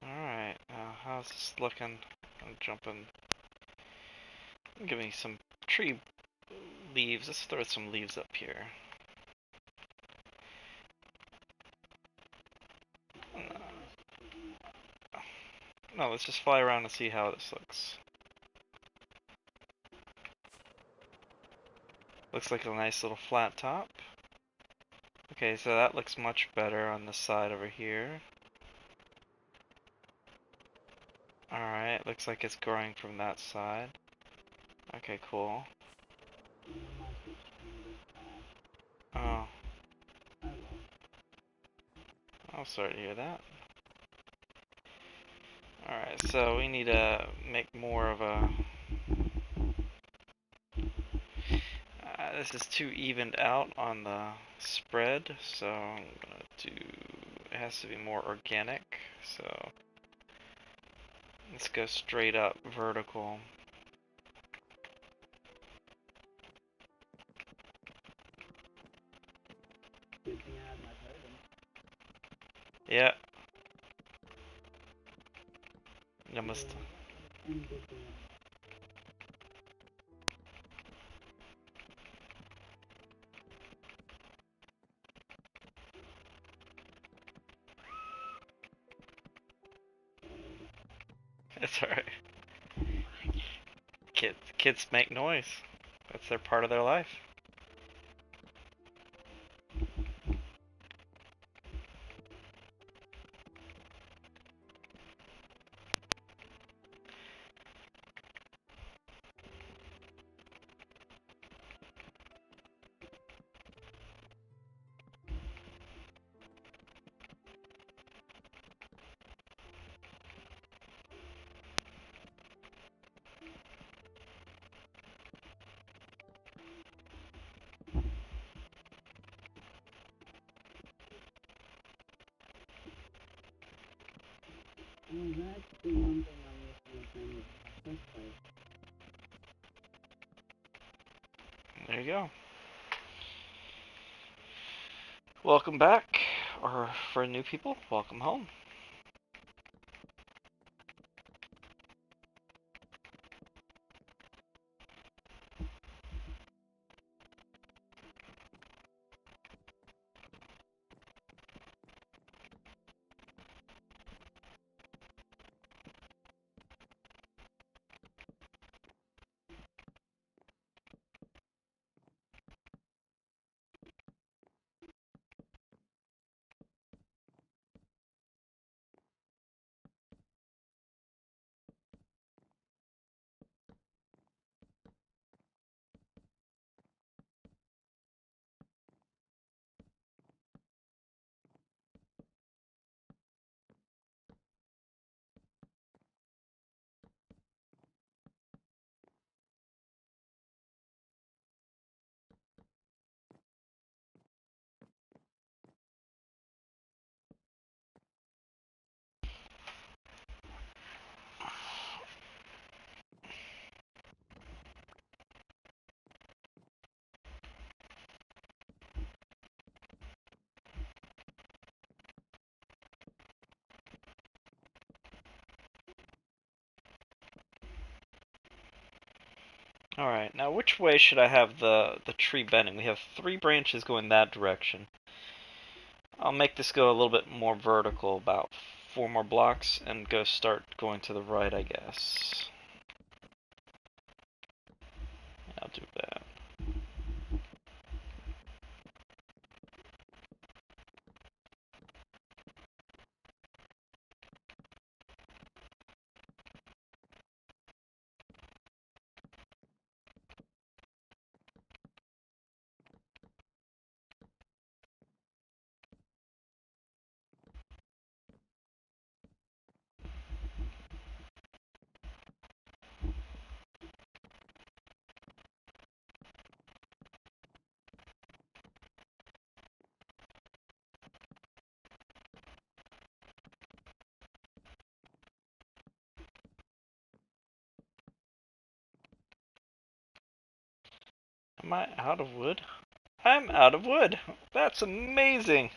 Alright, how's this looking? I'm jumping. Give me some tree leaves. Let's throw some leaves up here. No, let's just fly around and see how this looks. Looks like a nice little flat top. Okay, so that looks much better on the side over here. Alright, looks like it's growing from that side. Okay, cool. Oh. I'm sorry to hear that. Alright, so we need to make more of a... this is too evened out on the spread, so I'm gonna do... It has to be more organic, so... Let's go straight up vertical. Yeah. Almost. It's alright. Kids make noise. That's their part of their life. Well, that's the one thing I'm missing from this place. There you go. Welcome back, or for new people, welcome home. Alright, now which way should I have the tree bending? We have 3 branches going that direction. I'll make this go a little bit more vertical, about 4 more blocks, and start going to the right, I guess. I'll do that. Am I out of wood? I'm out of wood! That's amazing!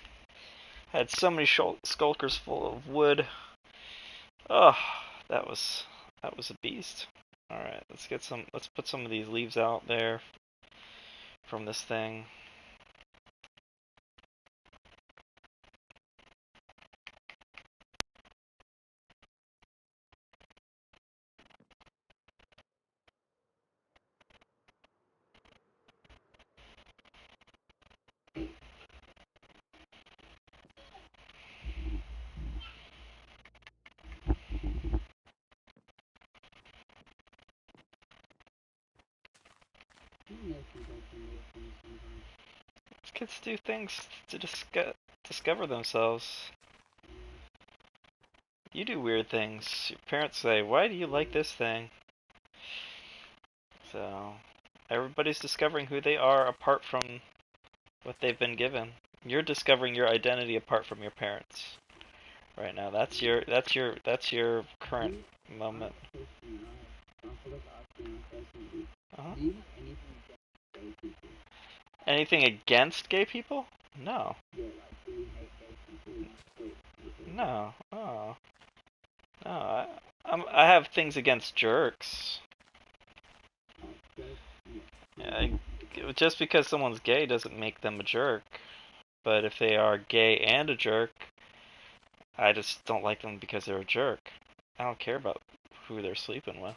I had so many skulkers full of wood. Oh, that was a beast. Alright, let's put some of these leaves out there from this thing. even if you go through weird things sometimes. Kids do things to discover themselves. You do weird things. Your parents say, "Why do you like this thing?" So, everybody's discovering who they are apart from what they've been given. You're discovering your identity apart from your parents right now. That's your current moment. I forgot to ask you my question. Uh-huh. Do you have anything against gay people? Anything against gay people? No. Yeah, like, do you hate gay people? No. Oh. No. I have things against jerks. Just because someone's gay doesn't make them a jerk. But if they are gay and a jerk, I just don't like them because they're a jerk. I don't care about who they're sleeping with.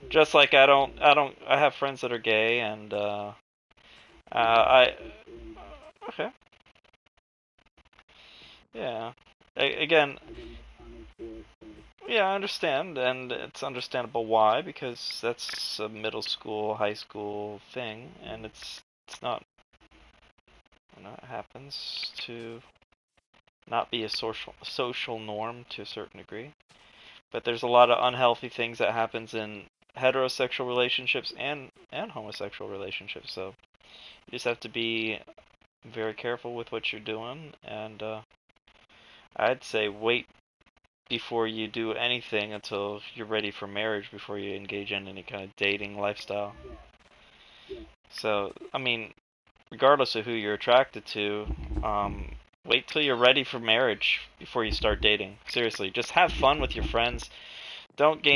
Just like I have friends that are gay and okay. Yeah. Again, yeah, I understand, and it's understandable why, because that's a middle school, high school thing, and it's not, it happens to not be a social norm to a certain degree. But there's a lot of unhealthy things that happens in heterosexual relationships and homosexual relationships. So you just have to be very careful with what you're doing, and I'd say wait before you do anything until you're ready for marriage before you engage in any kind of dating lifestyle. So, I mean, regardless of who you're attracted to, wait till you're ready for marriage before you start dating. Seriously, just have fun with your friends. Don't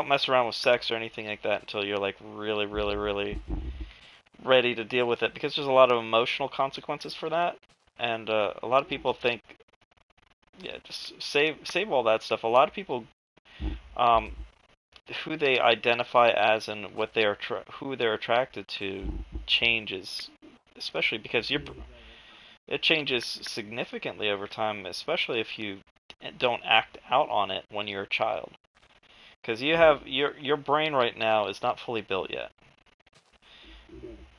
mess around with sex or anything like that until you're like really, really, really ready to deal with it, because there's a lot of emotional consequences for that, and a lot of people think, yeah, just save all that stuff. A lot of people, um, who they identify as and what they are who they're attracted to changes, especially because it changes significantly over time, especially if you don't act out on it when you're a child, because you have your brain right now is not fully built yet,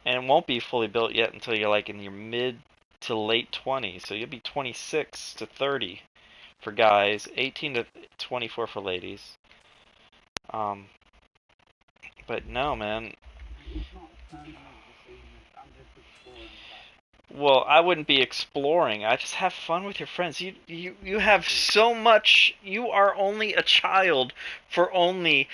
and it won't be fully built yet until you're like in your mid to late 20s. So you'll be 26 to 30 for guys, 18 to 24 for ladies. But no, man. It's not a permanent decision. I'm just exploring that. Well, I wouldn't be exploring. I just have fun with your friends. You have so much. You are only a child for only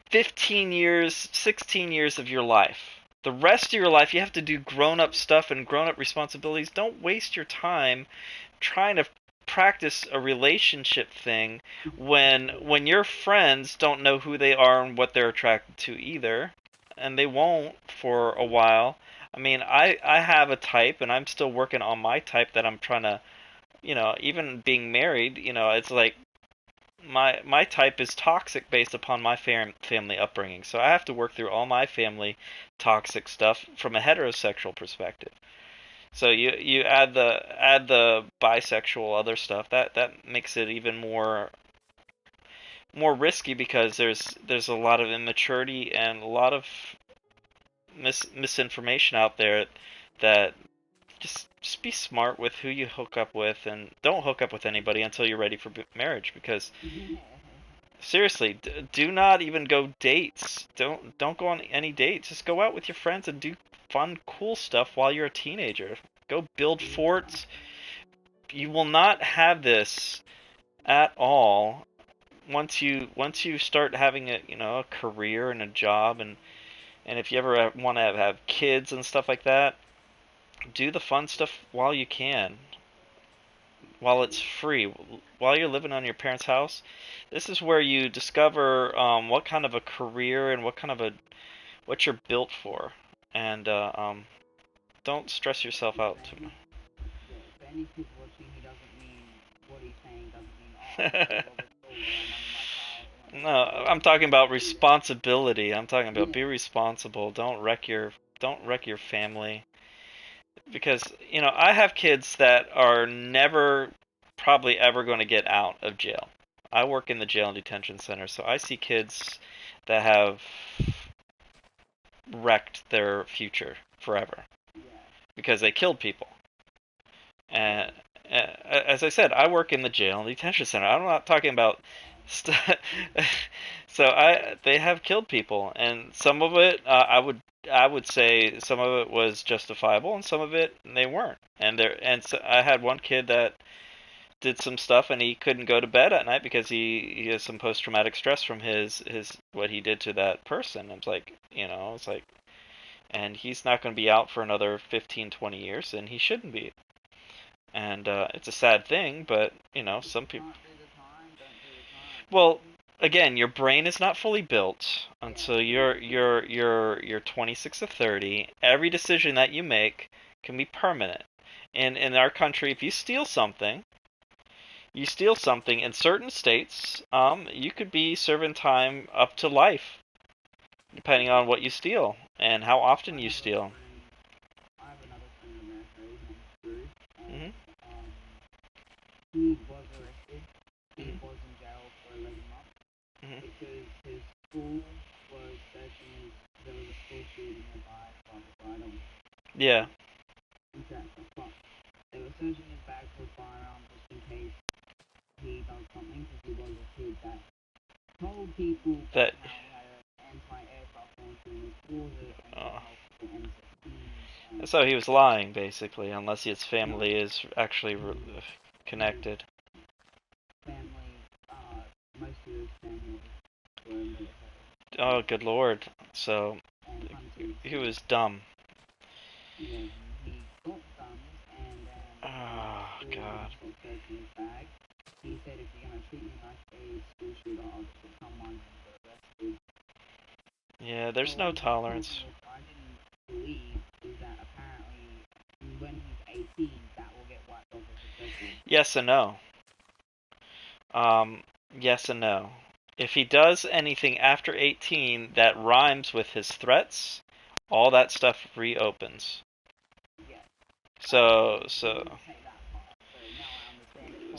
15 years, 16 years of your life. The rest of your life, you have to do grown-up stuff and grown-up responsibilities. Don't waste your time trying to practice a relationship thing when your friends don't know who they are and what they're attracted to either, and they won't for a while. I mean, I have a type, and I'm still working on my type that I'm trying to, even being married, it's like my type is toxic based upon my family upbringing. So I have to work through all my family toxic stuff from a heterosexual perspective. So you add the bisexual other stuff, that makes it even more risky, because there's a lot of immaturity and a lot of misinformation out there, that just be smart with who you hook up with, and don't hook up with anybody until you're ready for marriage, because seriously, do not even go dates. Don't go on any dates. Just go out with your friends and do fun, cool stuff while you're a teenager. Go build forts. You will not have this at all once you start having a career and a job, and if you ever want to have kids and stuff like that, do the fun stuff while you can, while it's free, while you're living on your parents' house. This is where you discover what kind of a career and what you're built for, and don't stress yourself out too much. For any kid watching who doesn't mean what he's saying doesn't mean, No, I'm talking about responsibility. I'm talking about be responsible. Don't wreck your family, because I have kids that are never probably ever going to get out of jail. I work in the jail and detention center, so I see kids that have wrecked their future forever Yeah. because they killed people. And as I said, I work in the jail and detention center. I'm not talking about so they have killed people, and some of it I would say some of it was justifiable, and some of it they weren't. And so I had one kid that did some stuff, and he couldn't go to bed at night because he has some post traumatic stress from his what he did to that person. It's like, it's like, and he's not going to be out for another 15, 20 years, and he shouldn't be. And it's a sad thing, but some people. Can't do the time, don't do the time. Well, again, your brain is not fully built until you're 26 or 30. Every decision that you make can be permanent. And in our country, if you steal something in certain states, you could be serving time up to life, depending on what you steal and how often you steal. I have another friend in America. His name's Bruce, and Hmm. he was arrested. He Hmm. was in jail for 11 months Hmm. because his school was searching. There was a school shooting nearby. Blah blah blah. I don't Yeah. exactly, but they were searching his bag for a firearm just in case he done something because he was a kid that told people That. about how he had an anti-aircraft launcher in his closet and he had Uh, multiple M16s and so he was lying, basically, unless his no, family is actually his connected. family, most of his family were military Oh, good lord. So and hunters. he was dumb. Yeah, he got guns and then Oh, school God. started searching his bag. He said, if you're gonna treat me like a school shooter, I'll just become one and get arrested. Yeah, there's So no what he told me, tolerance. which I didn't believe, is that apparently when he's 18, that will get wiped off of his record. Yes and no. Um, yes and no. If he does anything after 18 that rhymes with his threats, all that stuff reopens. Yeah. So, I so, didn't take that part, so now I understand it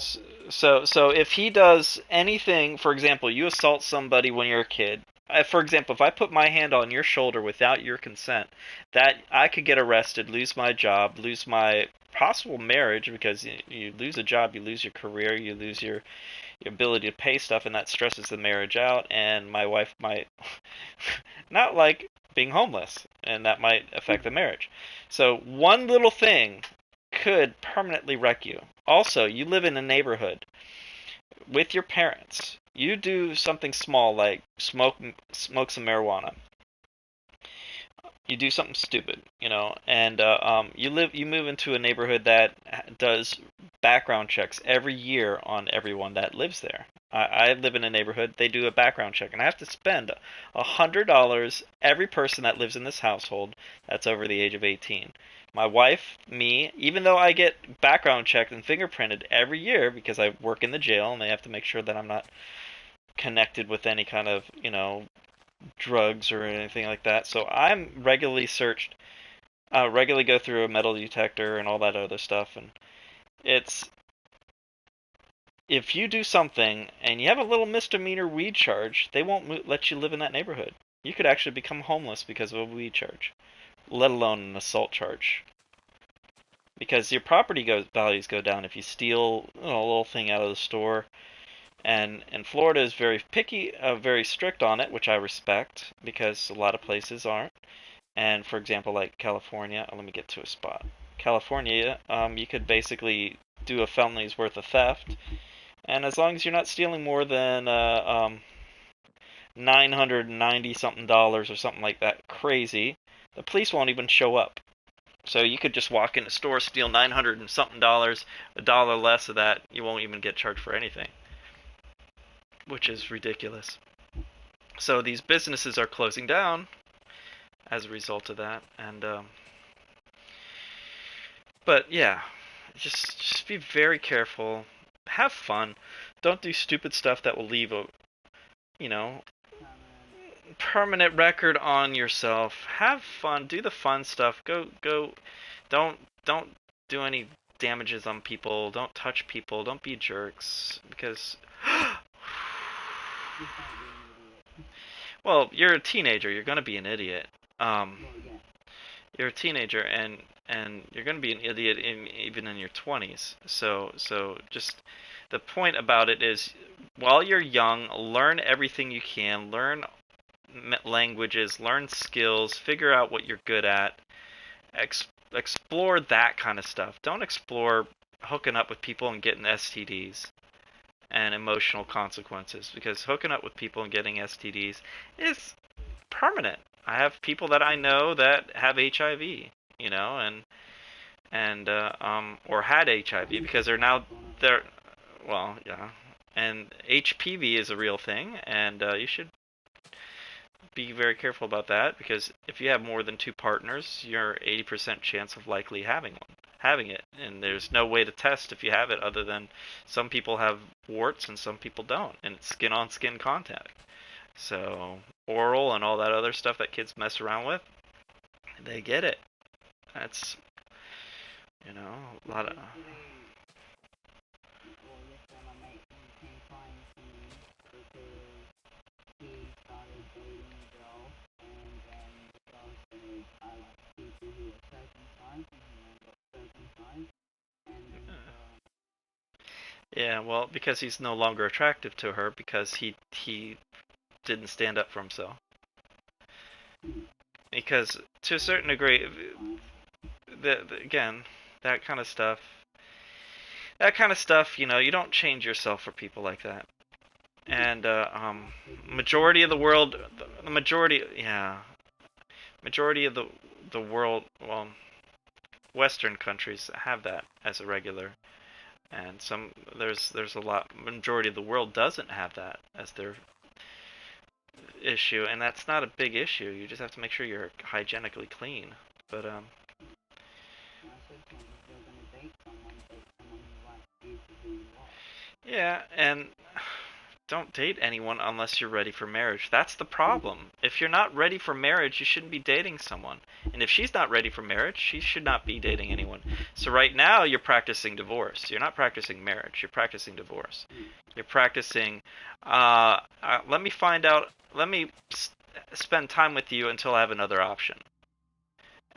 properly. so if he does anything, for example, you assault somebody when you're a kid. For example, if I put my hand on your shoulder without your consent, that I could get arrested, lose my job, lose my possible marriage because you lose a job, you lose your career, you lose your ability to pay stuff, and that stresses the marriage out. And my wife might not like being homeless, and that might affect the marriage. So one little thing could permanently wreck you. Also, you live in a neighborhood with your parents. You do something small like smoke some marijuana. You do something stupid, and you move into a neighborhood that does background checks every year on everyone that lives there. I live in a neighborhood, they do a background check, and I have to spend $100 every person that lives in this household that's over the age of 18. My wife, me, even though I get background checked and fingerprinted every year because I work in the jail and they have to make sure that I'm not connected with any kind of, drugs or anything like that. So I'm regularly searched, regularly go through a metal detector and all that other stuff. And it's if you do something and you have a little misdemeanor weed charge, they won't let you live in that neighborhood. You could actually become homeless because of a weed charge, let alone an assault charge. Because your values go down if you steal a little thing out of the store. And Florida is very picky, very strict on it, which I respect because a lot of places aren't. And for example, like California, let me get to a spot. California, you could basically do a felony's worth of theft, and as long as you're not stealing more than 990 something dollars or something like that, crazy, the police won't even show up. So you could just walk in a store, steal 900 and something dollars, a dollar less of that, you won't even get charged for anything, which is ridiculous. So these businesses are closing down as a result of that, and but yeah, just be very careful. Have fun. Don't do stupid stuff that will leave a you know permanent record on yourself. Have fun. Do the fun stuff. Go. Don't do any damages on people. Don't touch people. Don't be jerks because Well, you're a teenager. You're gonna be an idiot. Well, yeah. You're a teenager, and you're gonna be an idiot even in your 20s. So just the point about it is, while you're young, learn everything you can. Learn languages, learn skills, figure out what you're good at. Explore that kind of stuff. Don't explore hooking up with people and getting STDs and emotional consequences, because hooking up with people and getting STDs is permanent. I have people that I know that have HIV, and or had HIV because they're well, yeah, and HPV is a real thing, and you should be very careful about that, because if you have more than two partners, you're 80% chance of likely having it, and there's no way to test if you have it other than some people have warts and some people don't, and it's skin on skin contact. So oral and all that other stuff that kids mess around with, they get it. That's a lot of. Well, yesterday my mate came crying to me because he started dating a girl, and then the girl said, I like people who are circumcised, and he got circumcised, and then Yeah, well, because he's no longer attractive to her because he didn't stand up for himself. Because to a certain degree, again, that kind of stuff, you don't change yourself for people like that. And majority of the world, the majority, yeah, majority of the world, well, Western countries have that as a regular, and there's a lot, majority of the world doesn't have that as their issue, and that's not a big issue. You just have to make sure you're hygienically clean. But I said to him, if you're gonna date someone who likes you for who you are. yeah, and don't date anyone unless you're ready for marriage. That's the problem. If you're not ready for marriage, you shouldn't be dating someone. And if she's not ready for marriage, she should not be dating anyone. So right now you're practicing divorce. You're not practicing marriage. You're practicing divorce. You're practicing, let me find out, let me spend time with you until I have another option.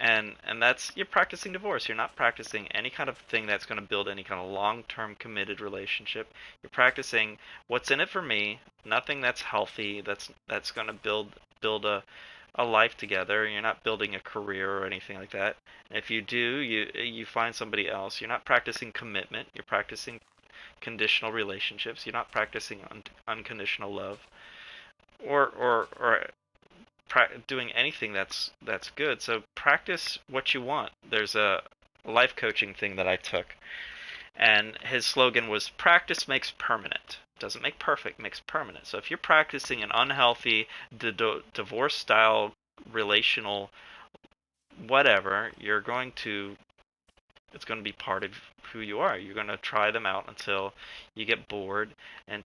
And that's, you're practicing divorce. You're not practicing any kind of thing that's going to build any kind of long-term committed relationship. You're practicing what's in it for me, nothing that's healthy, that's going to build a life together. You're not building a career or anything like that. And if you do, you find somebody else. You're not practicing commitment. You're practicing conditional relationships. You're not practicing unconditional love, or doing anything that's good. So practice what you want. There's a life coaching thing that I took, and his slogan was practice makes permanent. Doesn't make perfect, makes permanent. So if you're practicing an unhealthy divorce style relational whatever, it's going to be part of who you are. You're going to try them out until you get bored. And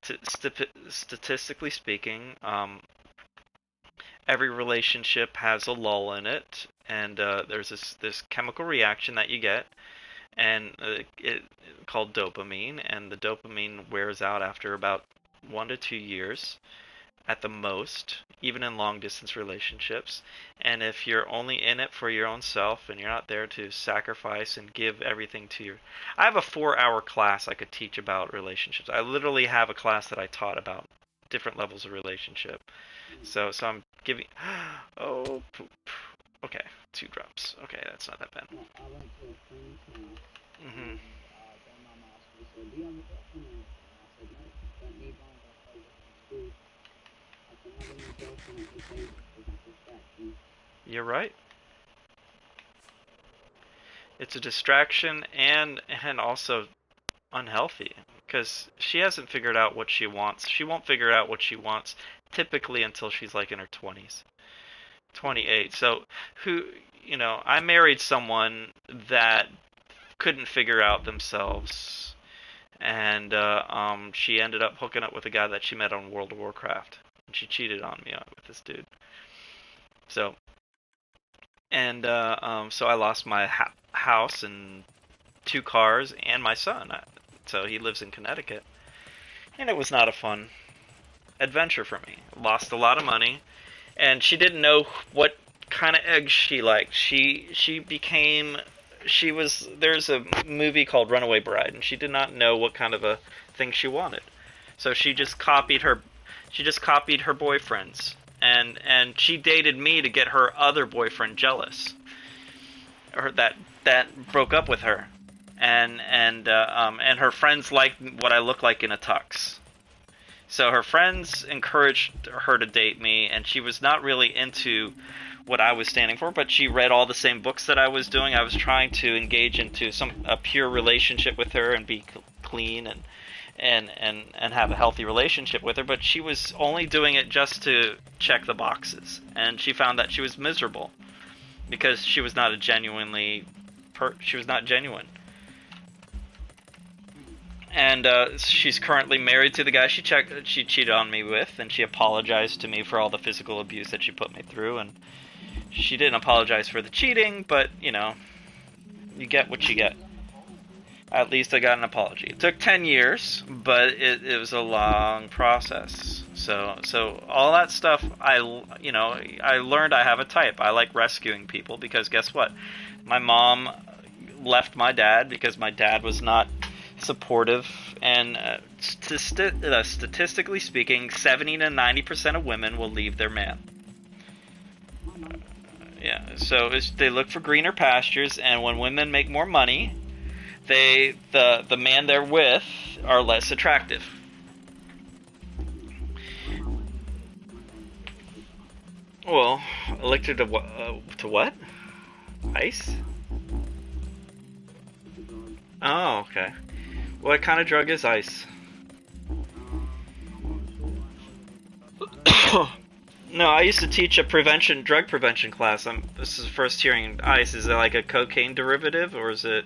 statistically speaking, every relationship has a lull in it, and there's this chemical reaction that you get, and it called dopamine, and the dopamine wears out after about 1 to 2 years at the most, even in long distance relationships. And if you're only in it for your own self and you're not there to sacrifice and give everything to your, I have a 4-hour class I could teach about relationships. I literally have a class that I taught about different levels of relationship. So I'm giving. Oh, poop. Okay, 2 drops. Okay, that's not that bad. Well, I went to a friend's house, Mhm. and then my mom asked me, said, do you have a girlfriend? And I said, no, don't need one, got to go to school. I said, having a girlfriend at this age is a distraction. You're right. It's a distraction and also unhealthy, because she hasn't figured out what she wants. She won't figure out what she wants typically until she's like in her 20s. 28. So I married someone that couldn't figure out themselves, and she ended up hooking up with a guy that she met on World of Warcraft, and she cheated on me with this dude. So, and so I lost my house and 2 cars and my son. So he lives in Connecticut, and it was not a fun adventure for me. Lost a lot of money, and she didn't know what kind of eggs she liked. She was there's a movie called Runaway Bride, and she did not know what kind of a thing she wanted. So she just copied her boyfriends, and she dated me to get her other boyfriend jealous, or that broke up with her, and her friends liked what I look like in a tux. So her friends encouraged her to date me, and she was not really into what I was standing for, but she read all the same books that I was doing. I was trying to engage into a pure relationship with her and be clean and have a healthy relationship with her, but she was only doing it just to check the boxes, and she found that she was miserable because she was not she was not genuine. And she's currently married to the guy she cheated on me with, and she apologized to me for all the physical abuse that she put me through. And she didn't apologize for the cheating, but you know, you get what you get. At least I got an apology. It took 10 years, but it was a long process. So all that stuff, I learned I have a type. I like rescuing people because guess what? My mom left my dad because my dad was not supportive, and statistically speaking, 70 to 90% of women will leave their man. Yeah, so they look for greener pastures, and when women make more money, the man they're with are less attractive. Well, elected to what? Ice? Oh, okay. What kind of drug is ice? No, I used to teach a drug prevention class. This is first hearing ice. Is it like a cocaine derivative, or is it?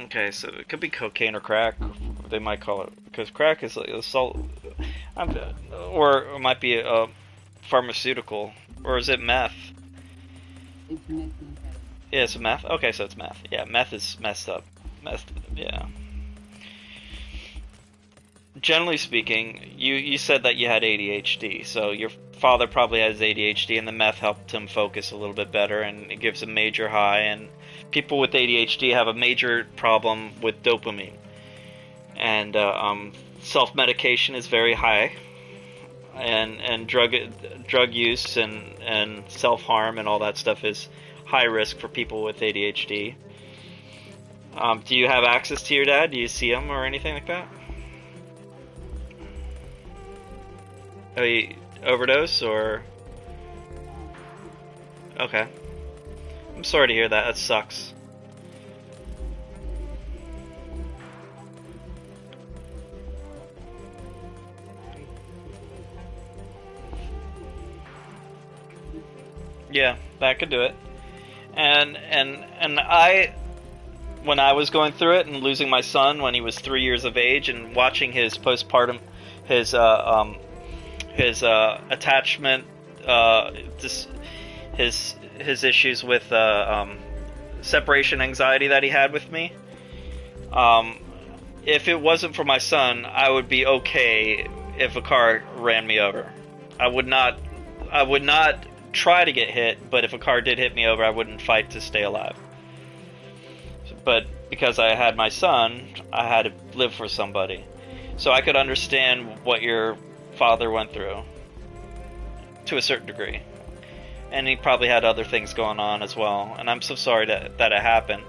Okay, so it could be cocaine or crack. They might call it, because crack is like a salt, or it might be a pharmaceutical, or is it meth? It's methamphetamine. Yeah, it's meth. Okay, so it's meth. Yeah, meth is messed up. Yeah. Generally speaking, you said that you had ADHD, so your father probably has ADHD, and the meth helped him focus a little bit better, and it gives a major high. And people with ADHD have a major problem with dopamine, and self-medication is very high, and drug use and self-harm and all that stuff is high risk for people with ADHD. Do you have access to your dad? Do you see him or anything like that? Oh, he overdose or? Okay. I'm sorry to hear that. That sucks. Yeah, that could do it. And I, when I was going through it and losing my son when he was 3 years of age, and watching his postpartum, his attachment, his issues with separation anxiety that he had with me. If it wasn't for my son, I would be okay if a car ran me over. I would not try to get hit, but if a car did hit me over, I wouldn't fight to stay alive. But because I had my son, I had to live for somebody. So I could understand what your father went through to a certain degree. And he probably had other things going on as well. And I'm so sorry that it happened.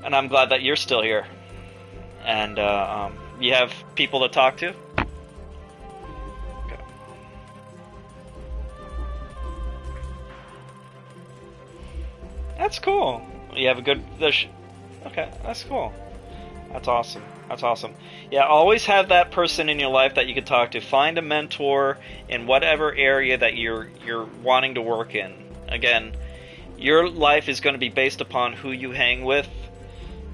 And I'm glad that you're still here. And you have people to talk to? Okay. That's cool. You have a good... Okay, that's cool. That's awesome. That's awesome. Yeah, always have that person in your life that you can talk to. Find a mentor in whatever area that you're wanting to work in. Again, your life is going to be based upon who you hang with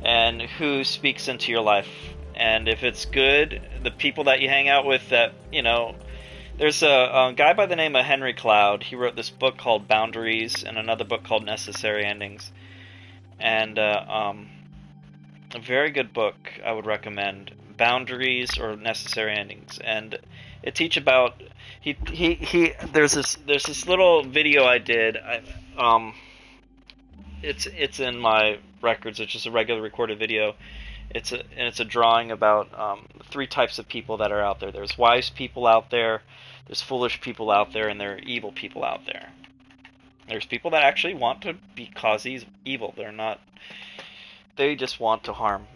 and who speaks into your life. And if it's good, the people that you hang out with that, you know... There's a guy by the name of Henry Cloud. He wrote this book called Boundaries and another book called Necessary Endings. And... a very good book I would recommend. boundaries or necessary endings, and it teach about he there's this little video I did. It's in my records. It's just a regular recorded video. It's a drawing about three types of people that are out there. There's wise people out there, there's foolish people out there, and there are evil people out there. There's people that actually want to cause evil. They're not. They just want to harm.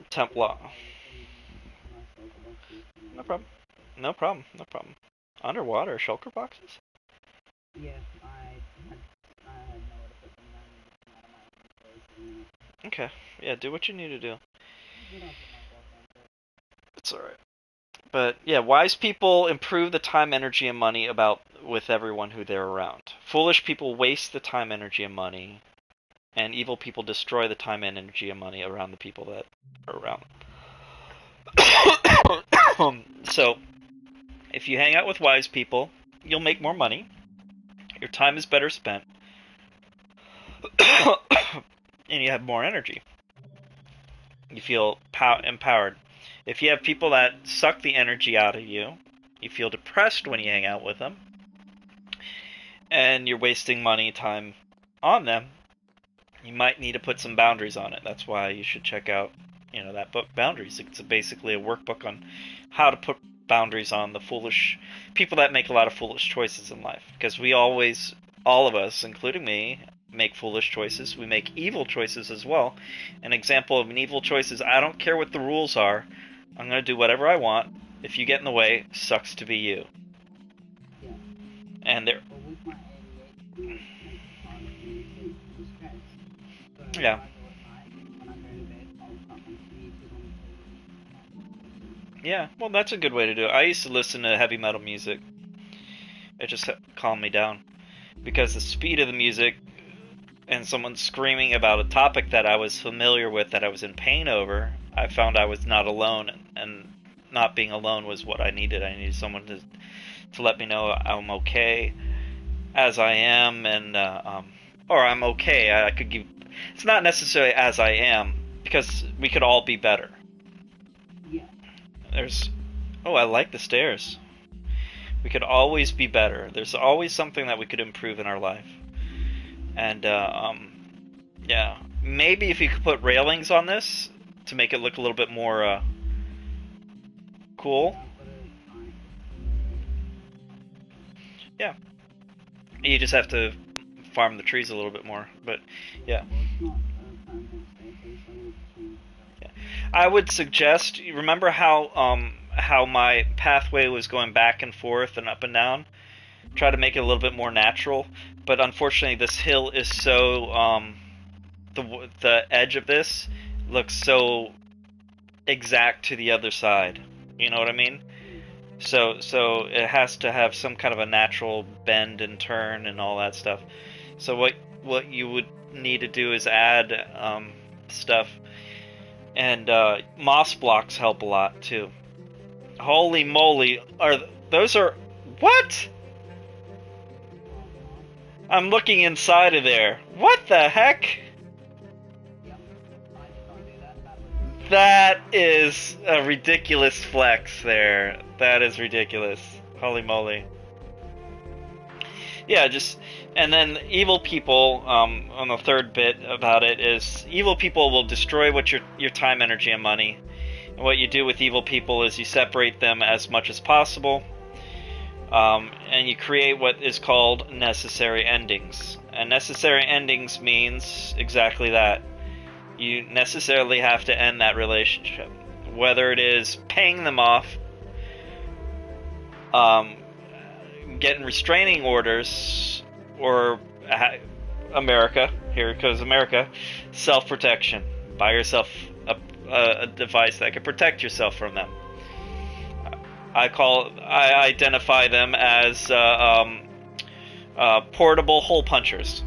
Templar. No problem. No problem. No problem. Underwater shulker boxes? Yeah, I had nowhere to put them down and just out of my own place. Okay. Yeah, do what you need to do. You don't put myself on it. It's alright. But yeah, wise people improve the time, energy, and money with everyone who they're around. Foolish people waste the time, energy, and money, and evil people destroy the time, energy, and money around the people that are around. So, if you hang out with wise people, you'll make more money. Your time is better spent, and you have more energy. You feel empowered. If you have people that suck the energy out of you, you feel depressed when you hang out with them, and you're wasting money, time on them, you might need to put some boundaries on it. That's why you should check out, that book, Boundaries. It's basically a workbook on how to put boundaries on the foolish people that make a lot of foolish choices in life. Because all of us, including me, make foolish choices. We make evil choices as well. An example of an evil choice is, I don't care what the rules are. I'm going to do whatever I want. If you get in the way, sucks to be you. Yeah. And there. But with my ADHD, it causes me to stress. So Yeah. when I go to bed, I'll cut my music on. Yeah, well, that's a good way to do it. I used to listen to heavy metal music. It just calmed me down. Because the speed of the music and someone screaming about a topic that I was familiar with, that I was in pain over, I found I was not alone, and not being alone was what I needed. I needed someone to let me know I'm okay as I am, and or I'm okay. I could give. It's not necessarily as I am, because we could all be better. Yeah. I like the stairs. We could always be better. There's always something that we could improve in our life. And, yeah. Maybe if you could put railings on this to make it look a little bit more, cool. Yeah. You just have to farm the trees a little bit more. But, yeah. I would suggest, remember how my pathway was going back and forth and up and down? Try to make it a little bit more natural, but unfortunately this hill is so, the edge of this looks so exact to the other side. You know what I mean? So it has to have some kind of a natural bend and turn and all that stuff. So what you would need to do is add stuff, and moss blocks help a lot too. Holy moly, those are what? I'm looking inside of there. What the heck? That is a ridiculous flex there. That is ridiculous. Holy moly. Yeah, and then evil people, on the third bit about it, is evil people will destroy your time, energy, and money. And what you do with evil people is you separate them as much as possible, and you create what is called necessary endings. And necessary endings means exactly that. You necessarily have to end that relationship, whether it is paying them off, getting restraining orders, or America, here goes America, self-protection. Buy yourself a device that can protect yourself from them. I identify them as portable hole punchers.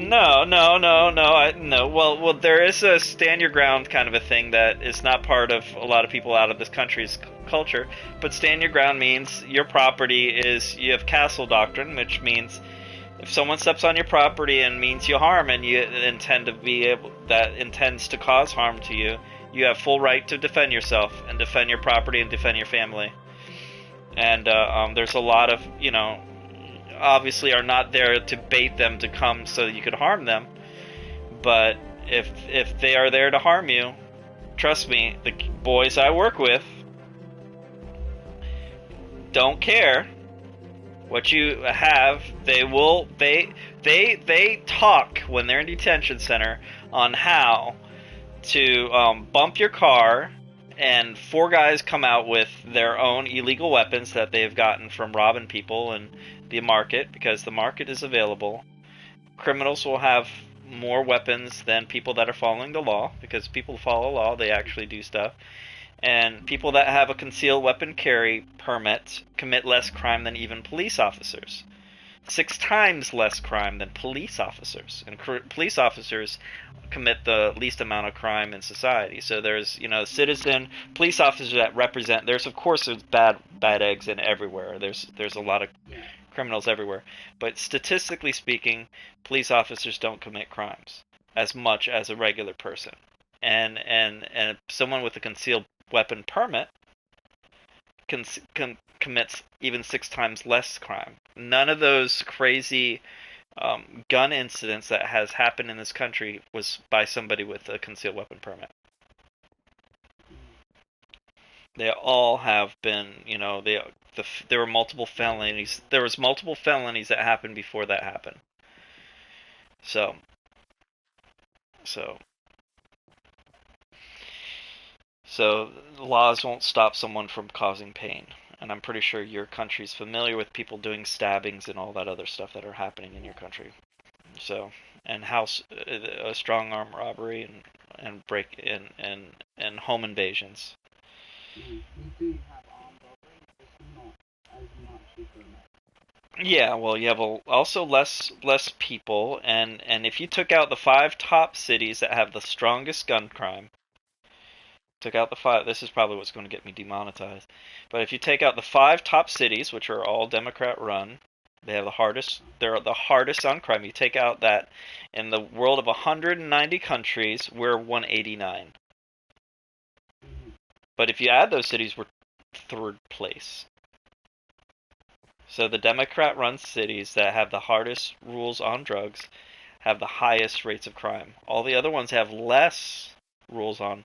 No. Well, there is a stand your ground kind of a thing that is not part of a lot of people out of this country's culture. But stand your ground means your property is, you have castle doctrine, which means if someone steps on your property and means you harm, and you intend to be able, that intends to cause harm to you, you have full right to defend yourself and defend your property and defend your family. And there's a lot of, obviously are not there to bait them to come so you could harm them. But if they are there to harm you, trust me, the boys I work with don't care what you have. They talk when they're in detention center on how to bump your car, and 4 guys come out with their own illegal weapons that they've gotten from robbing people in the market, because the market is available. Criminals will have more weapons than people that are following the law, because people follow law, they actually do stuff. And people that have a concealed weapon carry permit commit less crime than even police officers. 6 times less crime than police officers. And police officers commit the least amount of crime in society. So there's, citizen police officers that represent. There's bad eggs in everywhere. There's a lot of criminals everywhere. But statistically speaking, police officers don't commit crimes as much as a regular person. And someone with a concealed weapon permit commits even 6 times less crime. None of those crazy gun incidents that has happened in this country was by somebody with a concealed weapon permit. They all have been, there were multiple felonies. There was multiple felonies that happened before that happened. So laws won't stop someone from causing pain. And I'm pretty sure your country's familiar with people doing stabbings and all that other stuff that are happening in your country. So, and strong arm robbery and break and home invasions. We do have armed robbery, just not as much as the American. Yeah, well, you have also less people, and if you took out the 5 top cities that have the strongest gun crime, took out the 5, this is probably what's going to get me demonetized, but if you take out the 5 top cities, which are all Democrat run, they're the hardest on crime. You take out that, in the world of 190 countries, we're 189. But if you add those cities, we're 3rd place. So the Democrat-run cities that have the hardest rules on drugs have the highest rates of crime. All the other ones have less rules on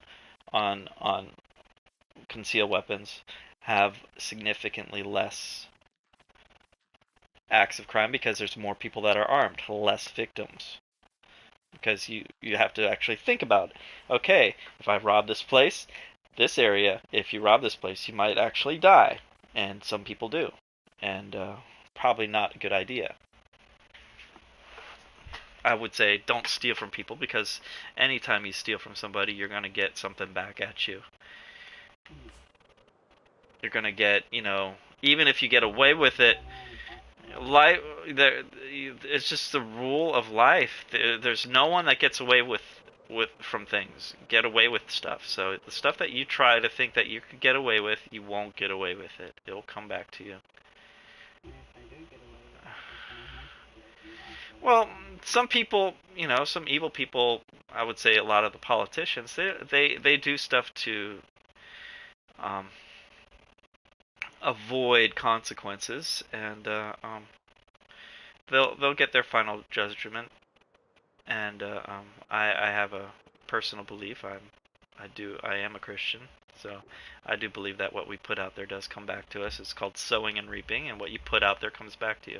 concealed weapons, have significantly less acts of crime because there's more people that are armed, less victims. Because you have to actually think about, okay, if I rob this place, this area, if you rob this place, you might actually die. And some people do. And probably not a good idea. I would say don't steal from people, because anytime you steal from somebody, you're going to get something back at you. You're going to get, even if you get away with it, it's just the rule of life. There's no one that gets away from things, get away with stuff. So the stuff that you try to think that you could get away with, you won't get away with it. It'll come back to you. Well, some people, some evil people, I would say a lot of the politicians, they do stuff to avoid consequences, and they'll get their final judgment. And I have a personal belief. I am a Christian, so I do believe that what we put out there does come back to us. It's called sowing and reaping, and what you put out there comes back to you.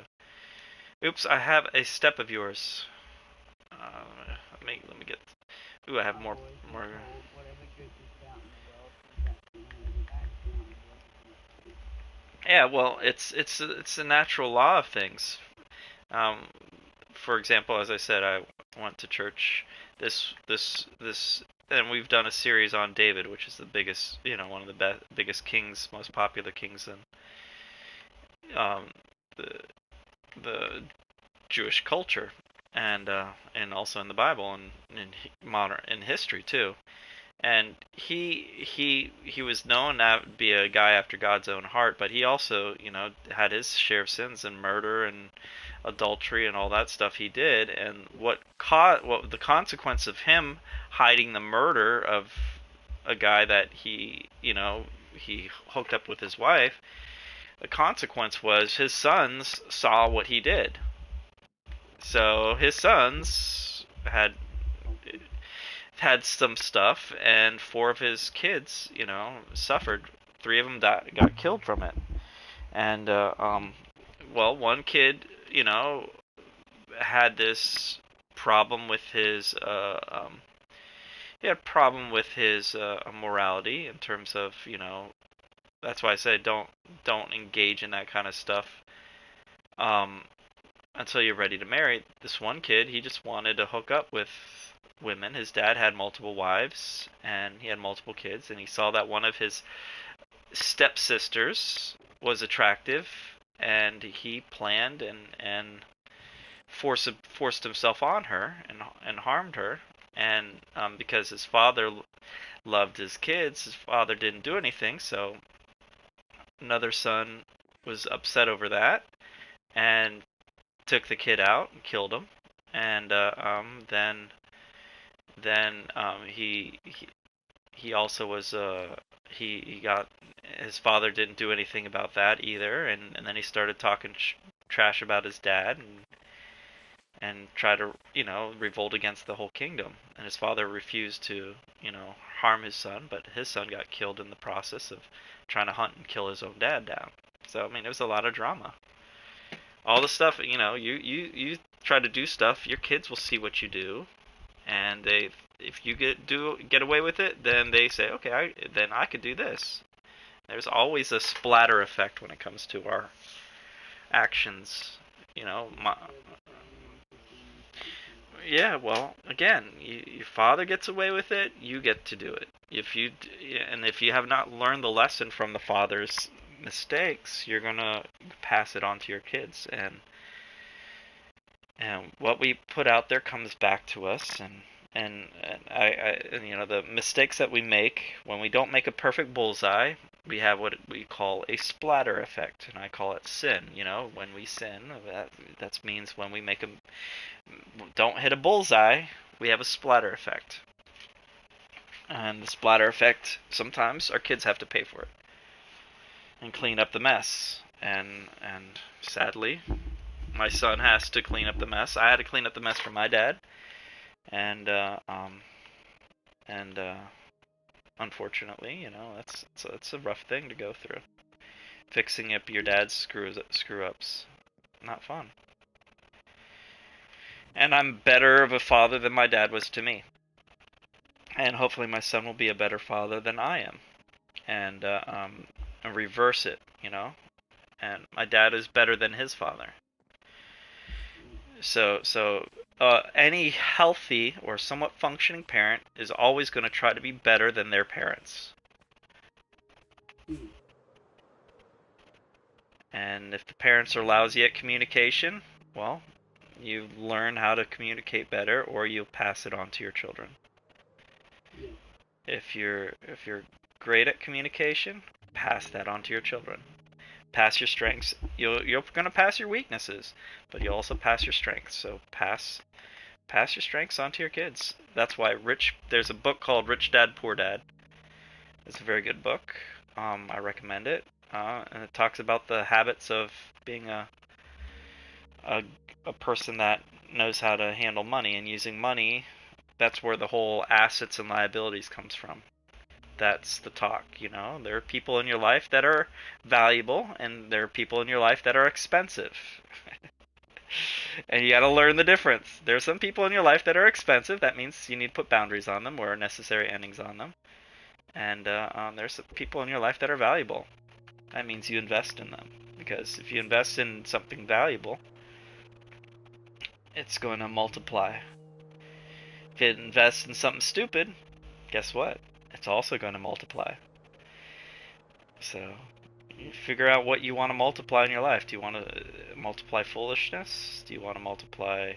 Oops, I have a step of yours. Let me get. Ooh, I have more. Yeah, well, it's a natural law of things. For example, as I said, I went to church this, and we've done a series on David, which is the biggest, one of the biggest kings, most popular kings in the Jewish culture. and also in the Bible and in history too. And he was known to be a guy after God's own heart, but he also, had his share of sins and murder and adultery and all that stuff he did. And what the consequence of him hiding the murder of a guy that he hooked up with his wife, the consequence was his sons saw what he did. So his sons had some stuff, and 4 of his kids, suffered. 3 of them got killed from it. And well, one kid, had this problem with his he had a problem with his morality in terms of, that's why I say don't engage in that kind of stuff until you're ready to marry. This one kid, he just wanted to hook up with women. His dad had multiple wives and he had multiple kids, and he saw that one of his stepsisters was attractive, and he planned and forced himself on her and harmed her. And because his father loved his kids, his father didn't do anything. So another son was upset over that and took the kid out and killed him. And then he also was he got, his father didn't do anything about that either, and then he started talking trash about his dad and try to, revolt against the whole kingdom. And his father refused to, harm his son, but his son got killed in the process of trying to hunt and kill his own dad down. So I mean, it was a lot of drama. All the stuff, you try to do stuff, your kids will see what you do, and if you get away with it, then they say, okay, then I could do this. There's always a splatter effect when it comes to our actions. Yeah, well, again, your father gets away with it, you get to do it. If you have not learned the lesson from the father's mistakes, you're gonna pass it on to your kids, and what we put out there comes back to us. And the mistakes that we make, when we don't make a perfect bullseye, we have what we call a splatter effect, and I call it sin. When we sin, that means when we don't hit a bullseye, we have a splatter effect. And the splatter effect, sometimes our kids have to pay for it and clean up the mess. And sadly, my son has to clean up the mess. I had to clean up the mess for my dad, and unfortunately, that's a rough thing to go through. Fixing up your dad's screw ups, not fun. And I'm better of a father than my dad was to me, and hopefully my son will be a better father than I am, and reverse it, And my dad is better than his father. So any healthy or somewhat functioning parent is always going to try to be better than their parents. And if the parents are lousy at communication, well, you learn how to communicate better, or you'll pass it on to your children. If you're great at communication, pass that on to your children. Pass your strengths. You're going to pass your weaknesses, but you'll also pass your strengths. So pass your strengths on to your kids. That's why there's a book called Rich Dad Poor Dad. It's a very good book. I recommend it. And it talks about the habits of being a person that knows how to handle money and using money. That's where the whole assets and liabilities comes from. That's the talk, There are people in your life that are valuable, and there are people in your life that are expensive. And you got to learn the difference. There are some people in your life that are expensive. That means you need to put boundaries on them or necessary endings on them. And there's some people in your life that are valuable. That means you invest in them. Because if you invest in something valuable, it's going to multiply. If you invest in something stupid, guess what? It's also going to multiply. So you figure out what you want to multiply in your life. Do you want to multiply foolishness? Do you want to multiply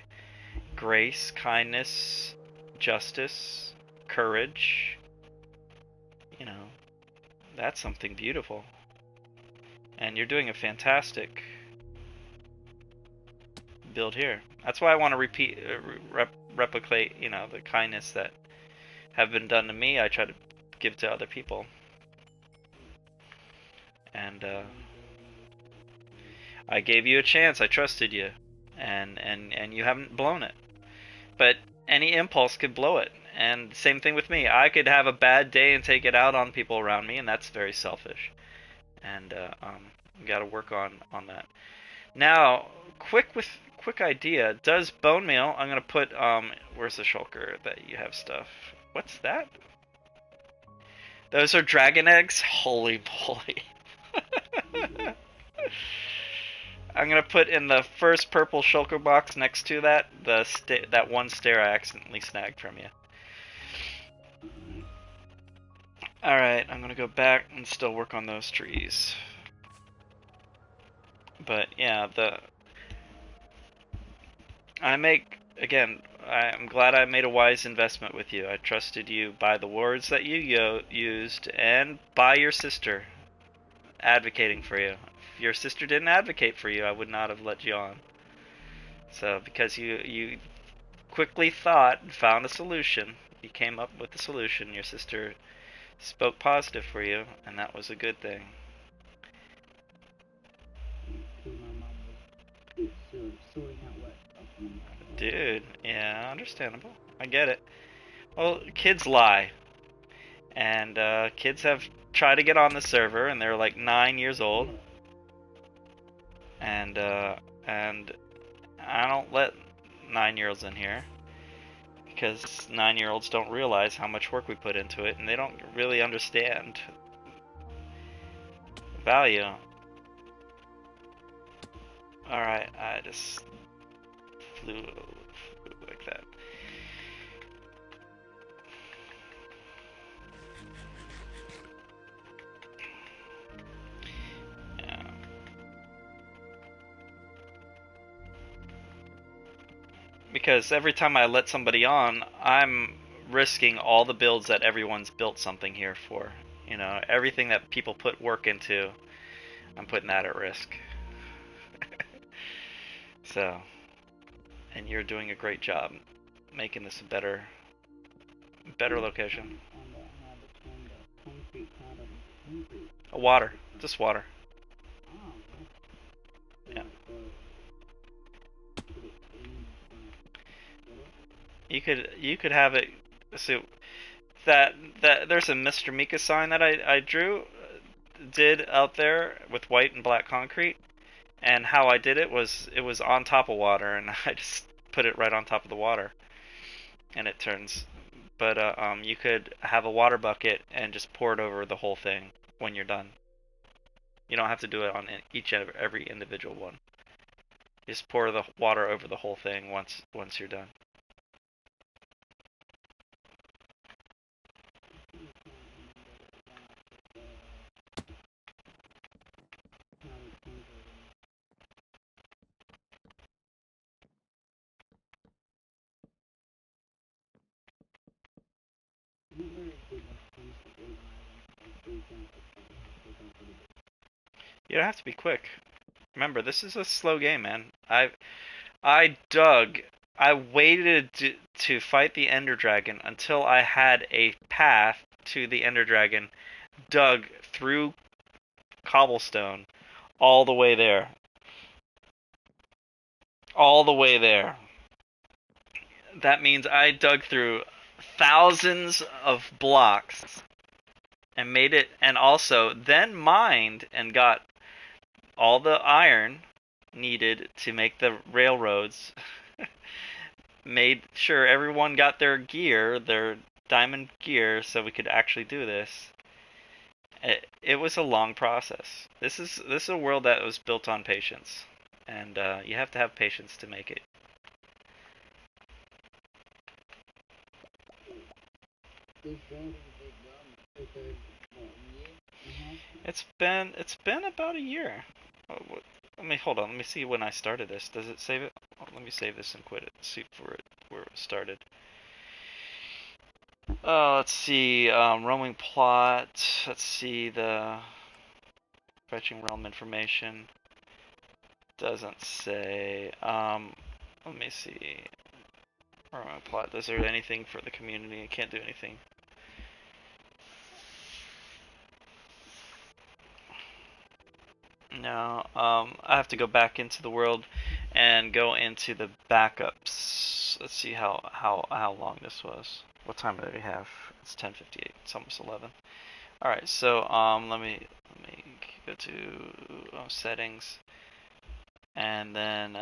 grace, kindness, justice, courage. You know, that's something beautiful. And you're doing a fantastic build here. That's why I want to replicate, you know, the kindness that have been done to me. I try to give to other people. And I gave you a chance. I trusted you, and you haven't blown it. But any impulse could blow it. And same thing with me. I could have a bad day and take it out on people around me, and that's very selfish. And got to work on that. Now, quick idea. Does bone meal? I'm gonna put where's the shulker that you have stuff? What's that? Those are dragon eggs. Holy moly! I'm gonna put in the first purple shulker box next to that that one stair I accidentally snagged from you. All right, I'm gonna go back and still work on those trees. But yeah, I'm glad I made a wise investment with you. I trusted you by the words that you used and by your sister advocating for you. If your sister didn't advocate for you, I would not have let you on. So because you quickly thought and found a solution, you came up with a solution, your sister spoke positive for you, and that was a good thing. Dude, yeah, understandable. I get it. Well, kids lie. And kids have tried to get on the server, and they're like 9 years old. And I don't let 9-year-olds in here. Because 9-year-olds don't realize how much work we put into it, and they don't really understand value. Alright, I just flew like that. Yeah. Because every time I let somebody on, I'm risking all the builds that everyone's built something here for. You know, everything that people put work into, I'm putting that at risk. So, and you're doing a great job making this a better location. Water, just water. Yeah. You could have it. So that there's a Mr. Mika sign that I did out there with white and black concrete, and how I did it was on top of water, and I just put it right on top of the water, and it turns. But you could have a water bucket and just pour it over the whole thing when you're done. You don't have to do it on every individual one. Just pour the water over the whole thing once you're done. You don't have to be quick. Remember, this is a slow game, man. I waited to fight the Ender Dragon until I had a path to the Ender Dragon dug through cobblestone all the way there. All the way there. That means I dug through thousands of blocks and made it, and also then mined and got all the iron needed to make the railroads. Made sure everyone got their gear, their diamond gear, so we could actually do this. It was a long process. This is a world that was built on patience, and you have to have patience to make it. It's been about a year. Let me hold on. Let me see when I started this. Does it save it? let me save this and quit it. See where it started. Let's see. Roaming plot. Let's see the fetching realm information. Doesn't say. Let me see. Roaming plot. Is there anything for the community? I can't do anything. No. I have to go back into the world and go into the backups. Let's see how long this was. What time do we have? It's 10:58. It's almost 11. All right. So let me go to settings and then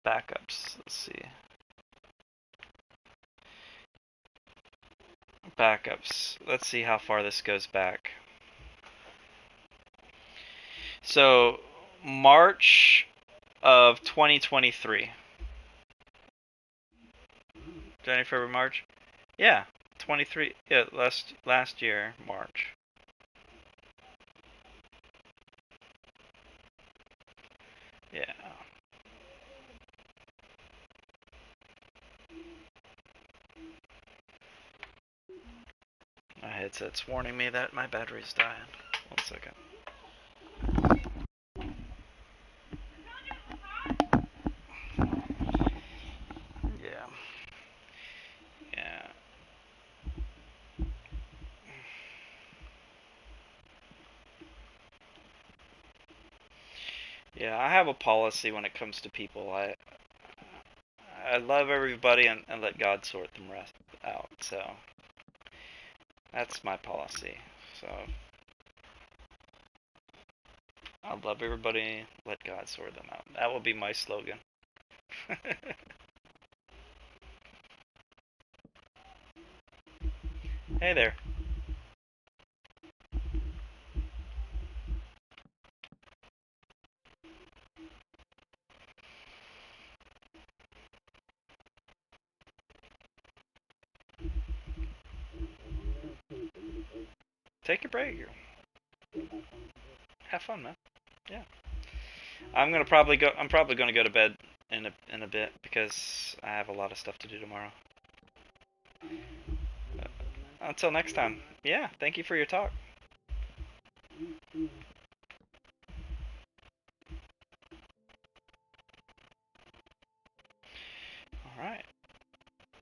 backups. Let's see. Backups. Let's see how far this goes back. So March of 2023. January, February, March. Yeah, 23. Yeah, last year, March. Yeah. My headset's warning me that my battery's dying. 1 second. Yeah. Yeah. Yeah, I have a policy when it comes to people. I love everybody and let God sort them rest out. So that's my policy. So I love everybody, let God sort them out. That will be my slogan. Hey there. Take a break. Have fun, man. Yeah. I'm probably gonna go to bed in a bit because I have a lot of stuff to do tomorrow. Until next time. Yeah. Thank you for your talk. All right.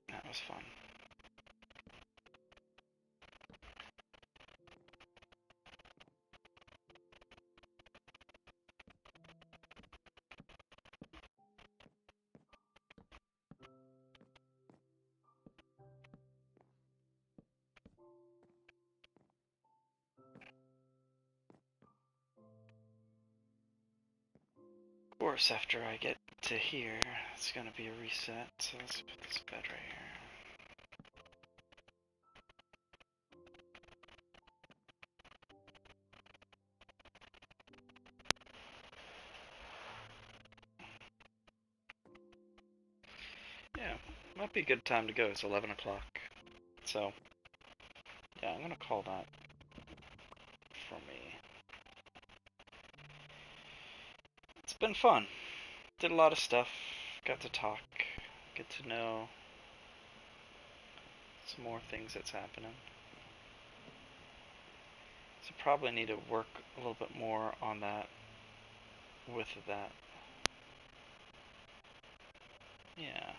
That was fun. Of course, after I get to here, it's gonna be a reset. So let's put this bed right here. Yeah, might be a good time to go. It's 11 o'clock. So, yeah, I'm gonna call that for me. It's been fun. Did a lot of stuff. Got to talk. Get to know some more things that's happening. So probably need to work a little bit more on that with that. Yeah.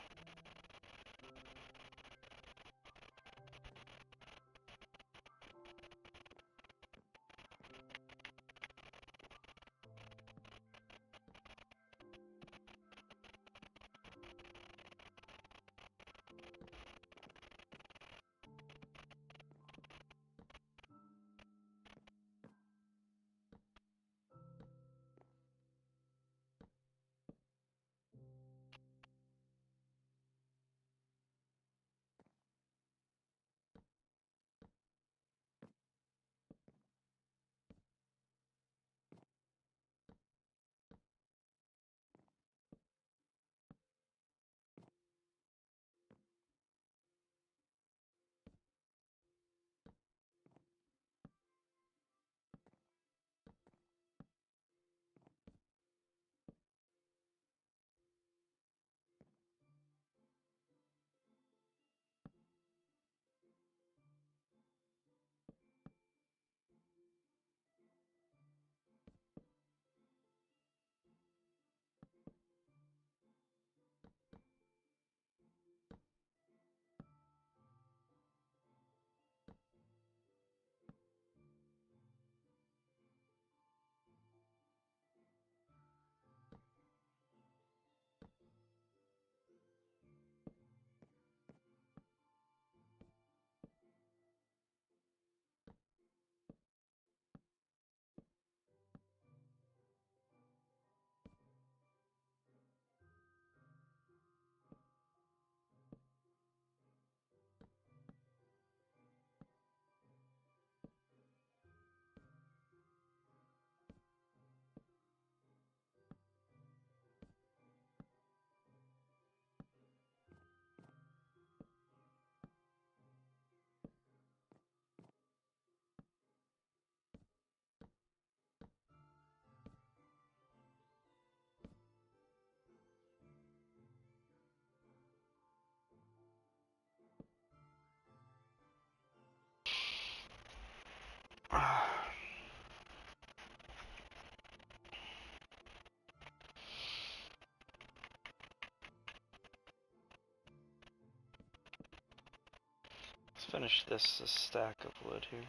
Let's finish this stack of wood here.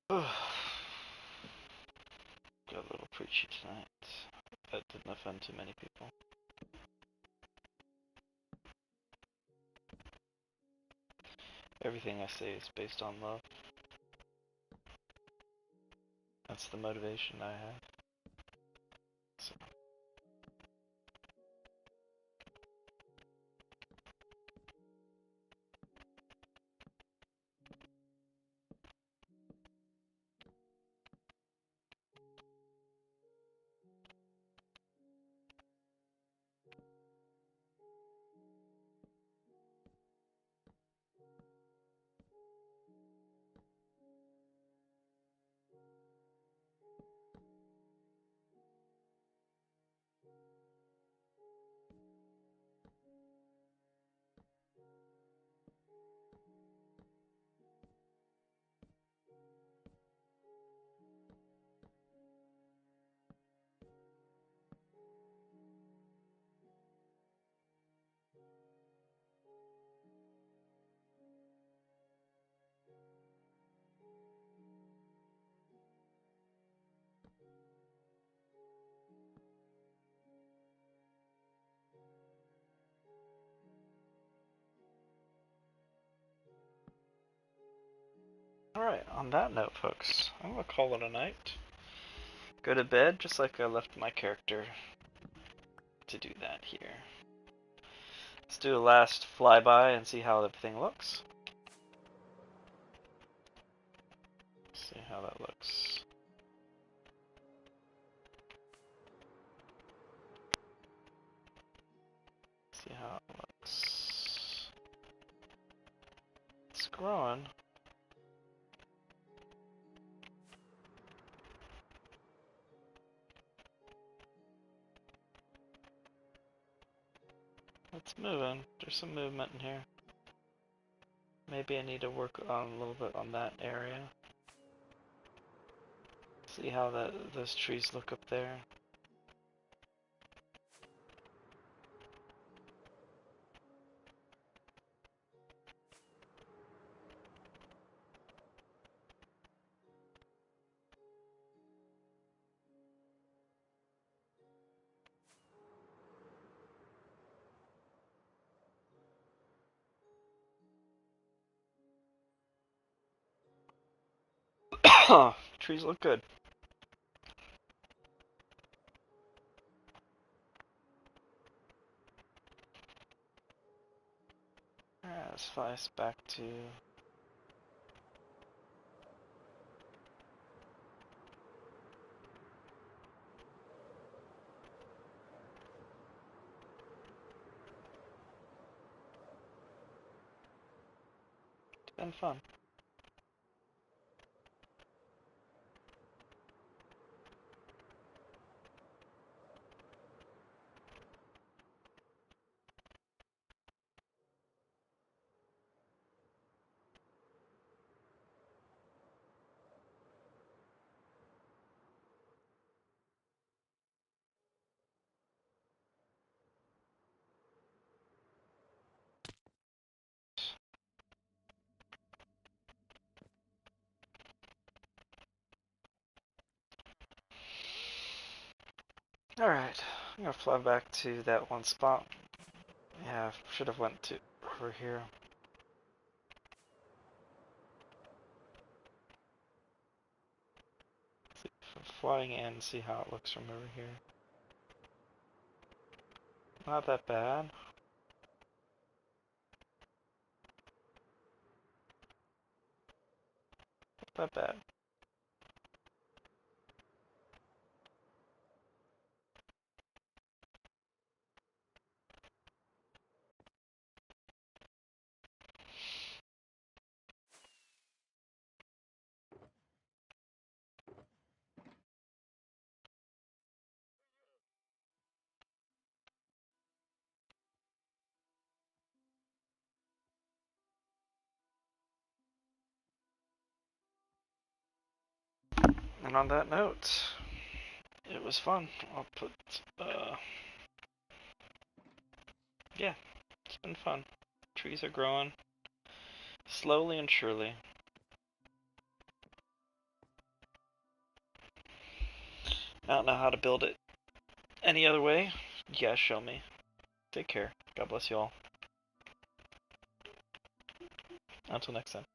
Got a little preachy tonight. That didn't offend too many people. Everything I say is based on love. That's the motivation I have. So. Alright, on that note, folks, I'm gonna call it a night. Go to bed just like I left my character to do that here. Let's do a last flyby and see how everything looks. See how that looks. See how it looks. It's growing. It's moving. There's some movement in here. Maybe I need to work on a little bit on that area. See how those trees look up there. Trees look good. Alright, let's fly us back to... It's been fun. Alright, I'm gonna fly back to that one spot. Yeah, should have went to over here. See, flying in, see how it looks from over here. Not that bad. Not that bad. And on that note, it was fun. I'll put, yeah, it's been fun. Trees are growing slowly and surely. I don't know how to build it any other way. You guys show me. Take care. God bless you all. Until next time.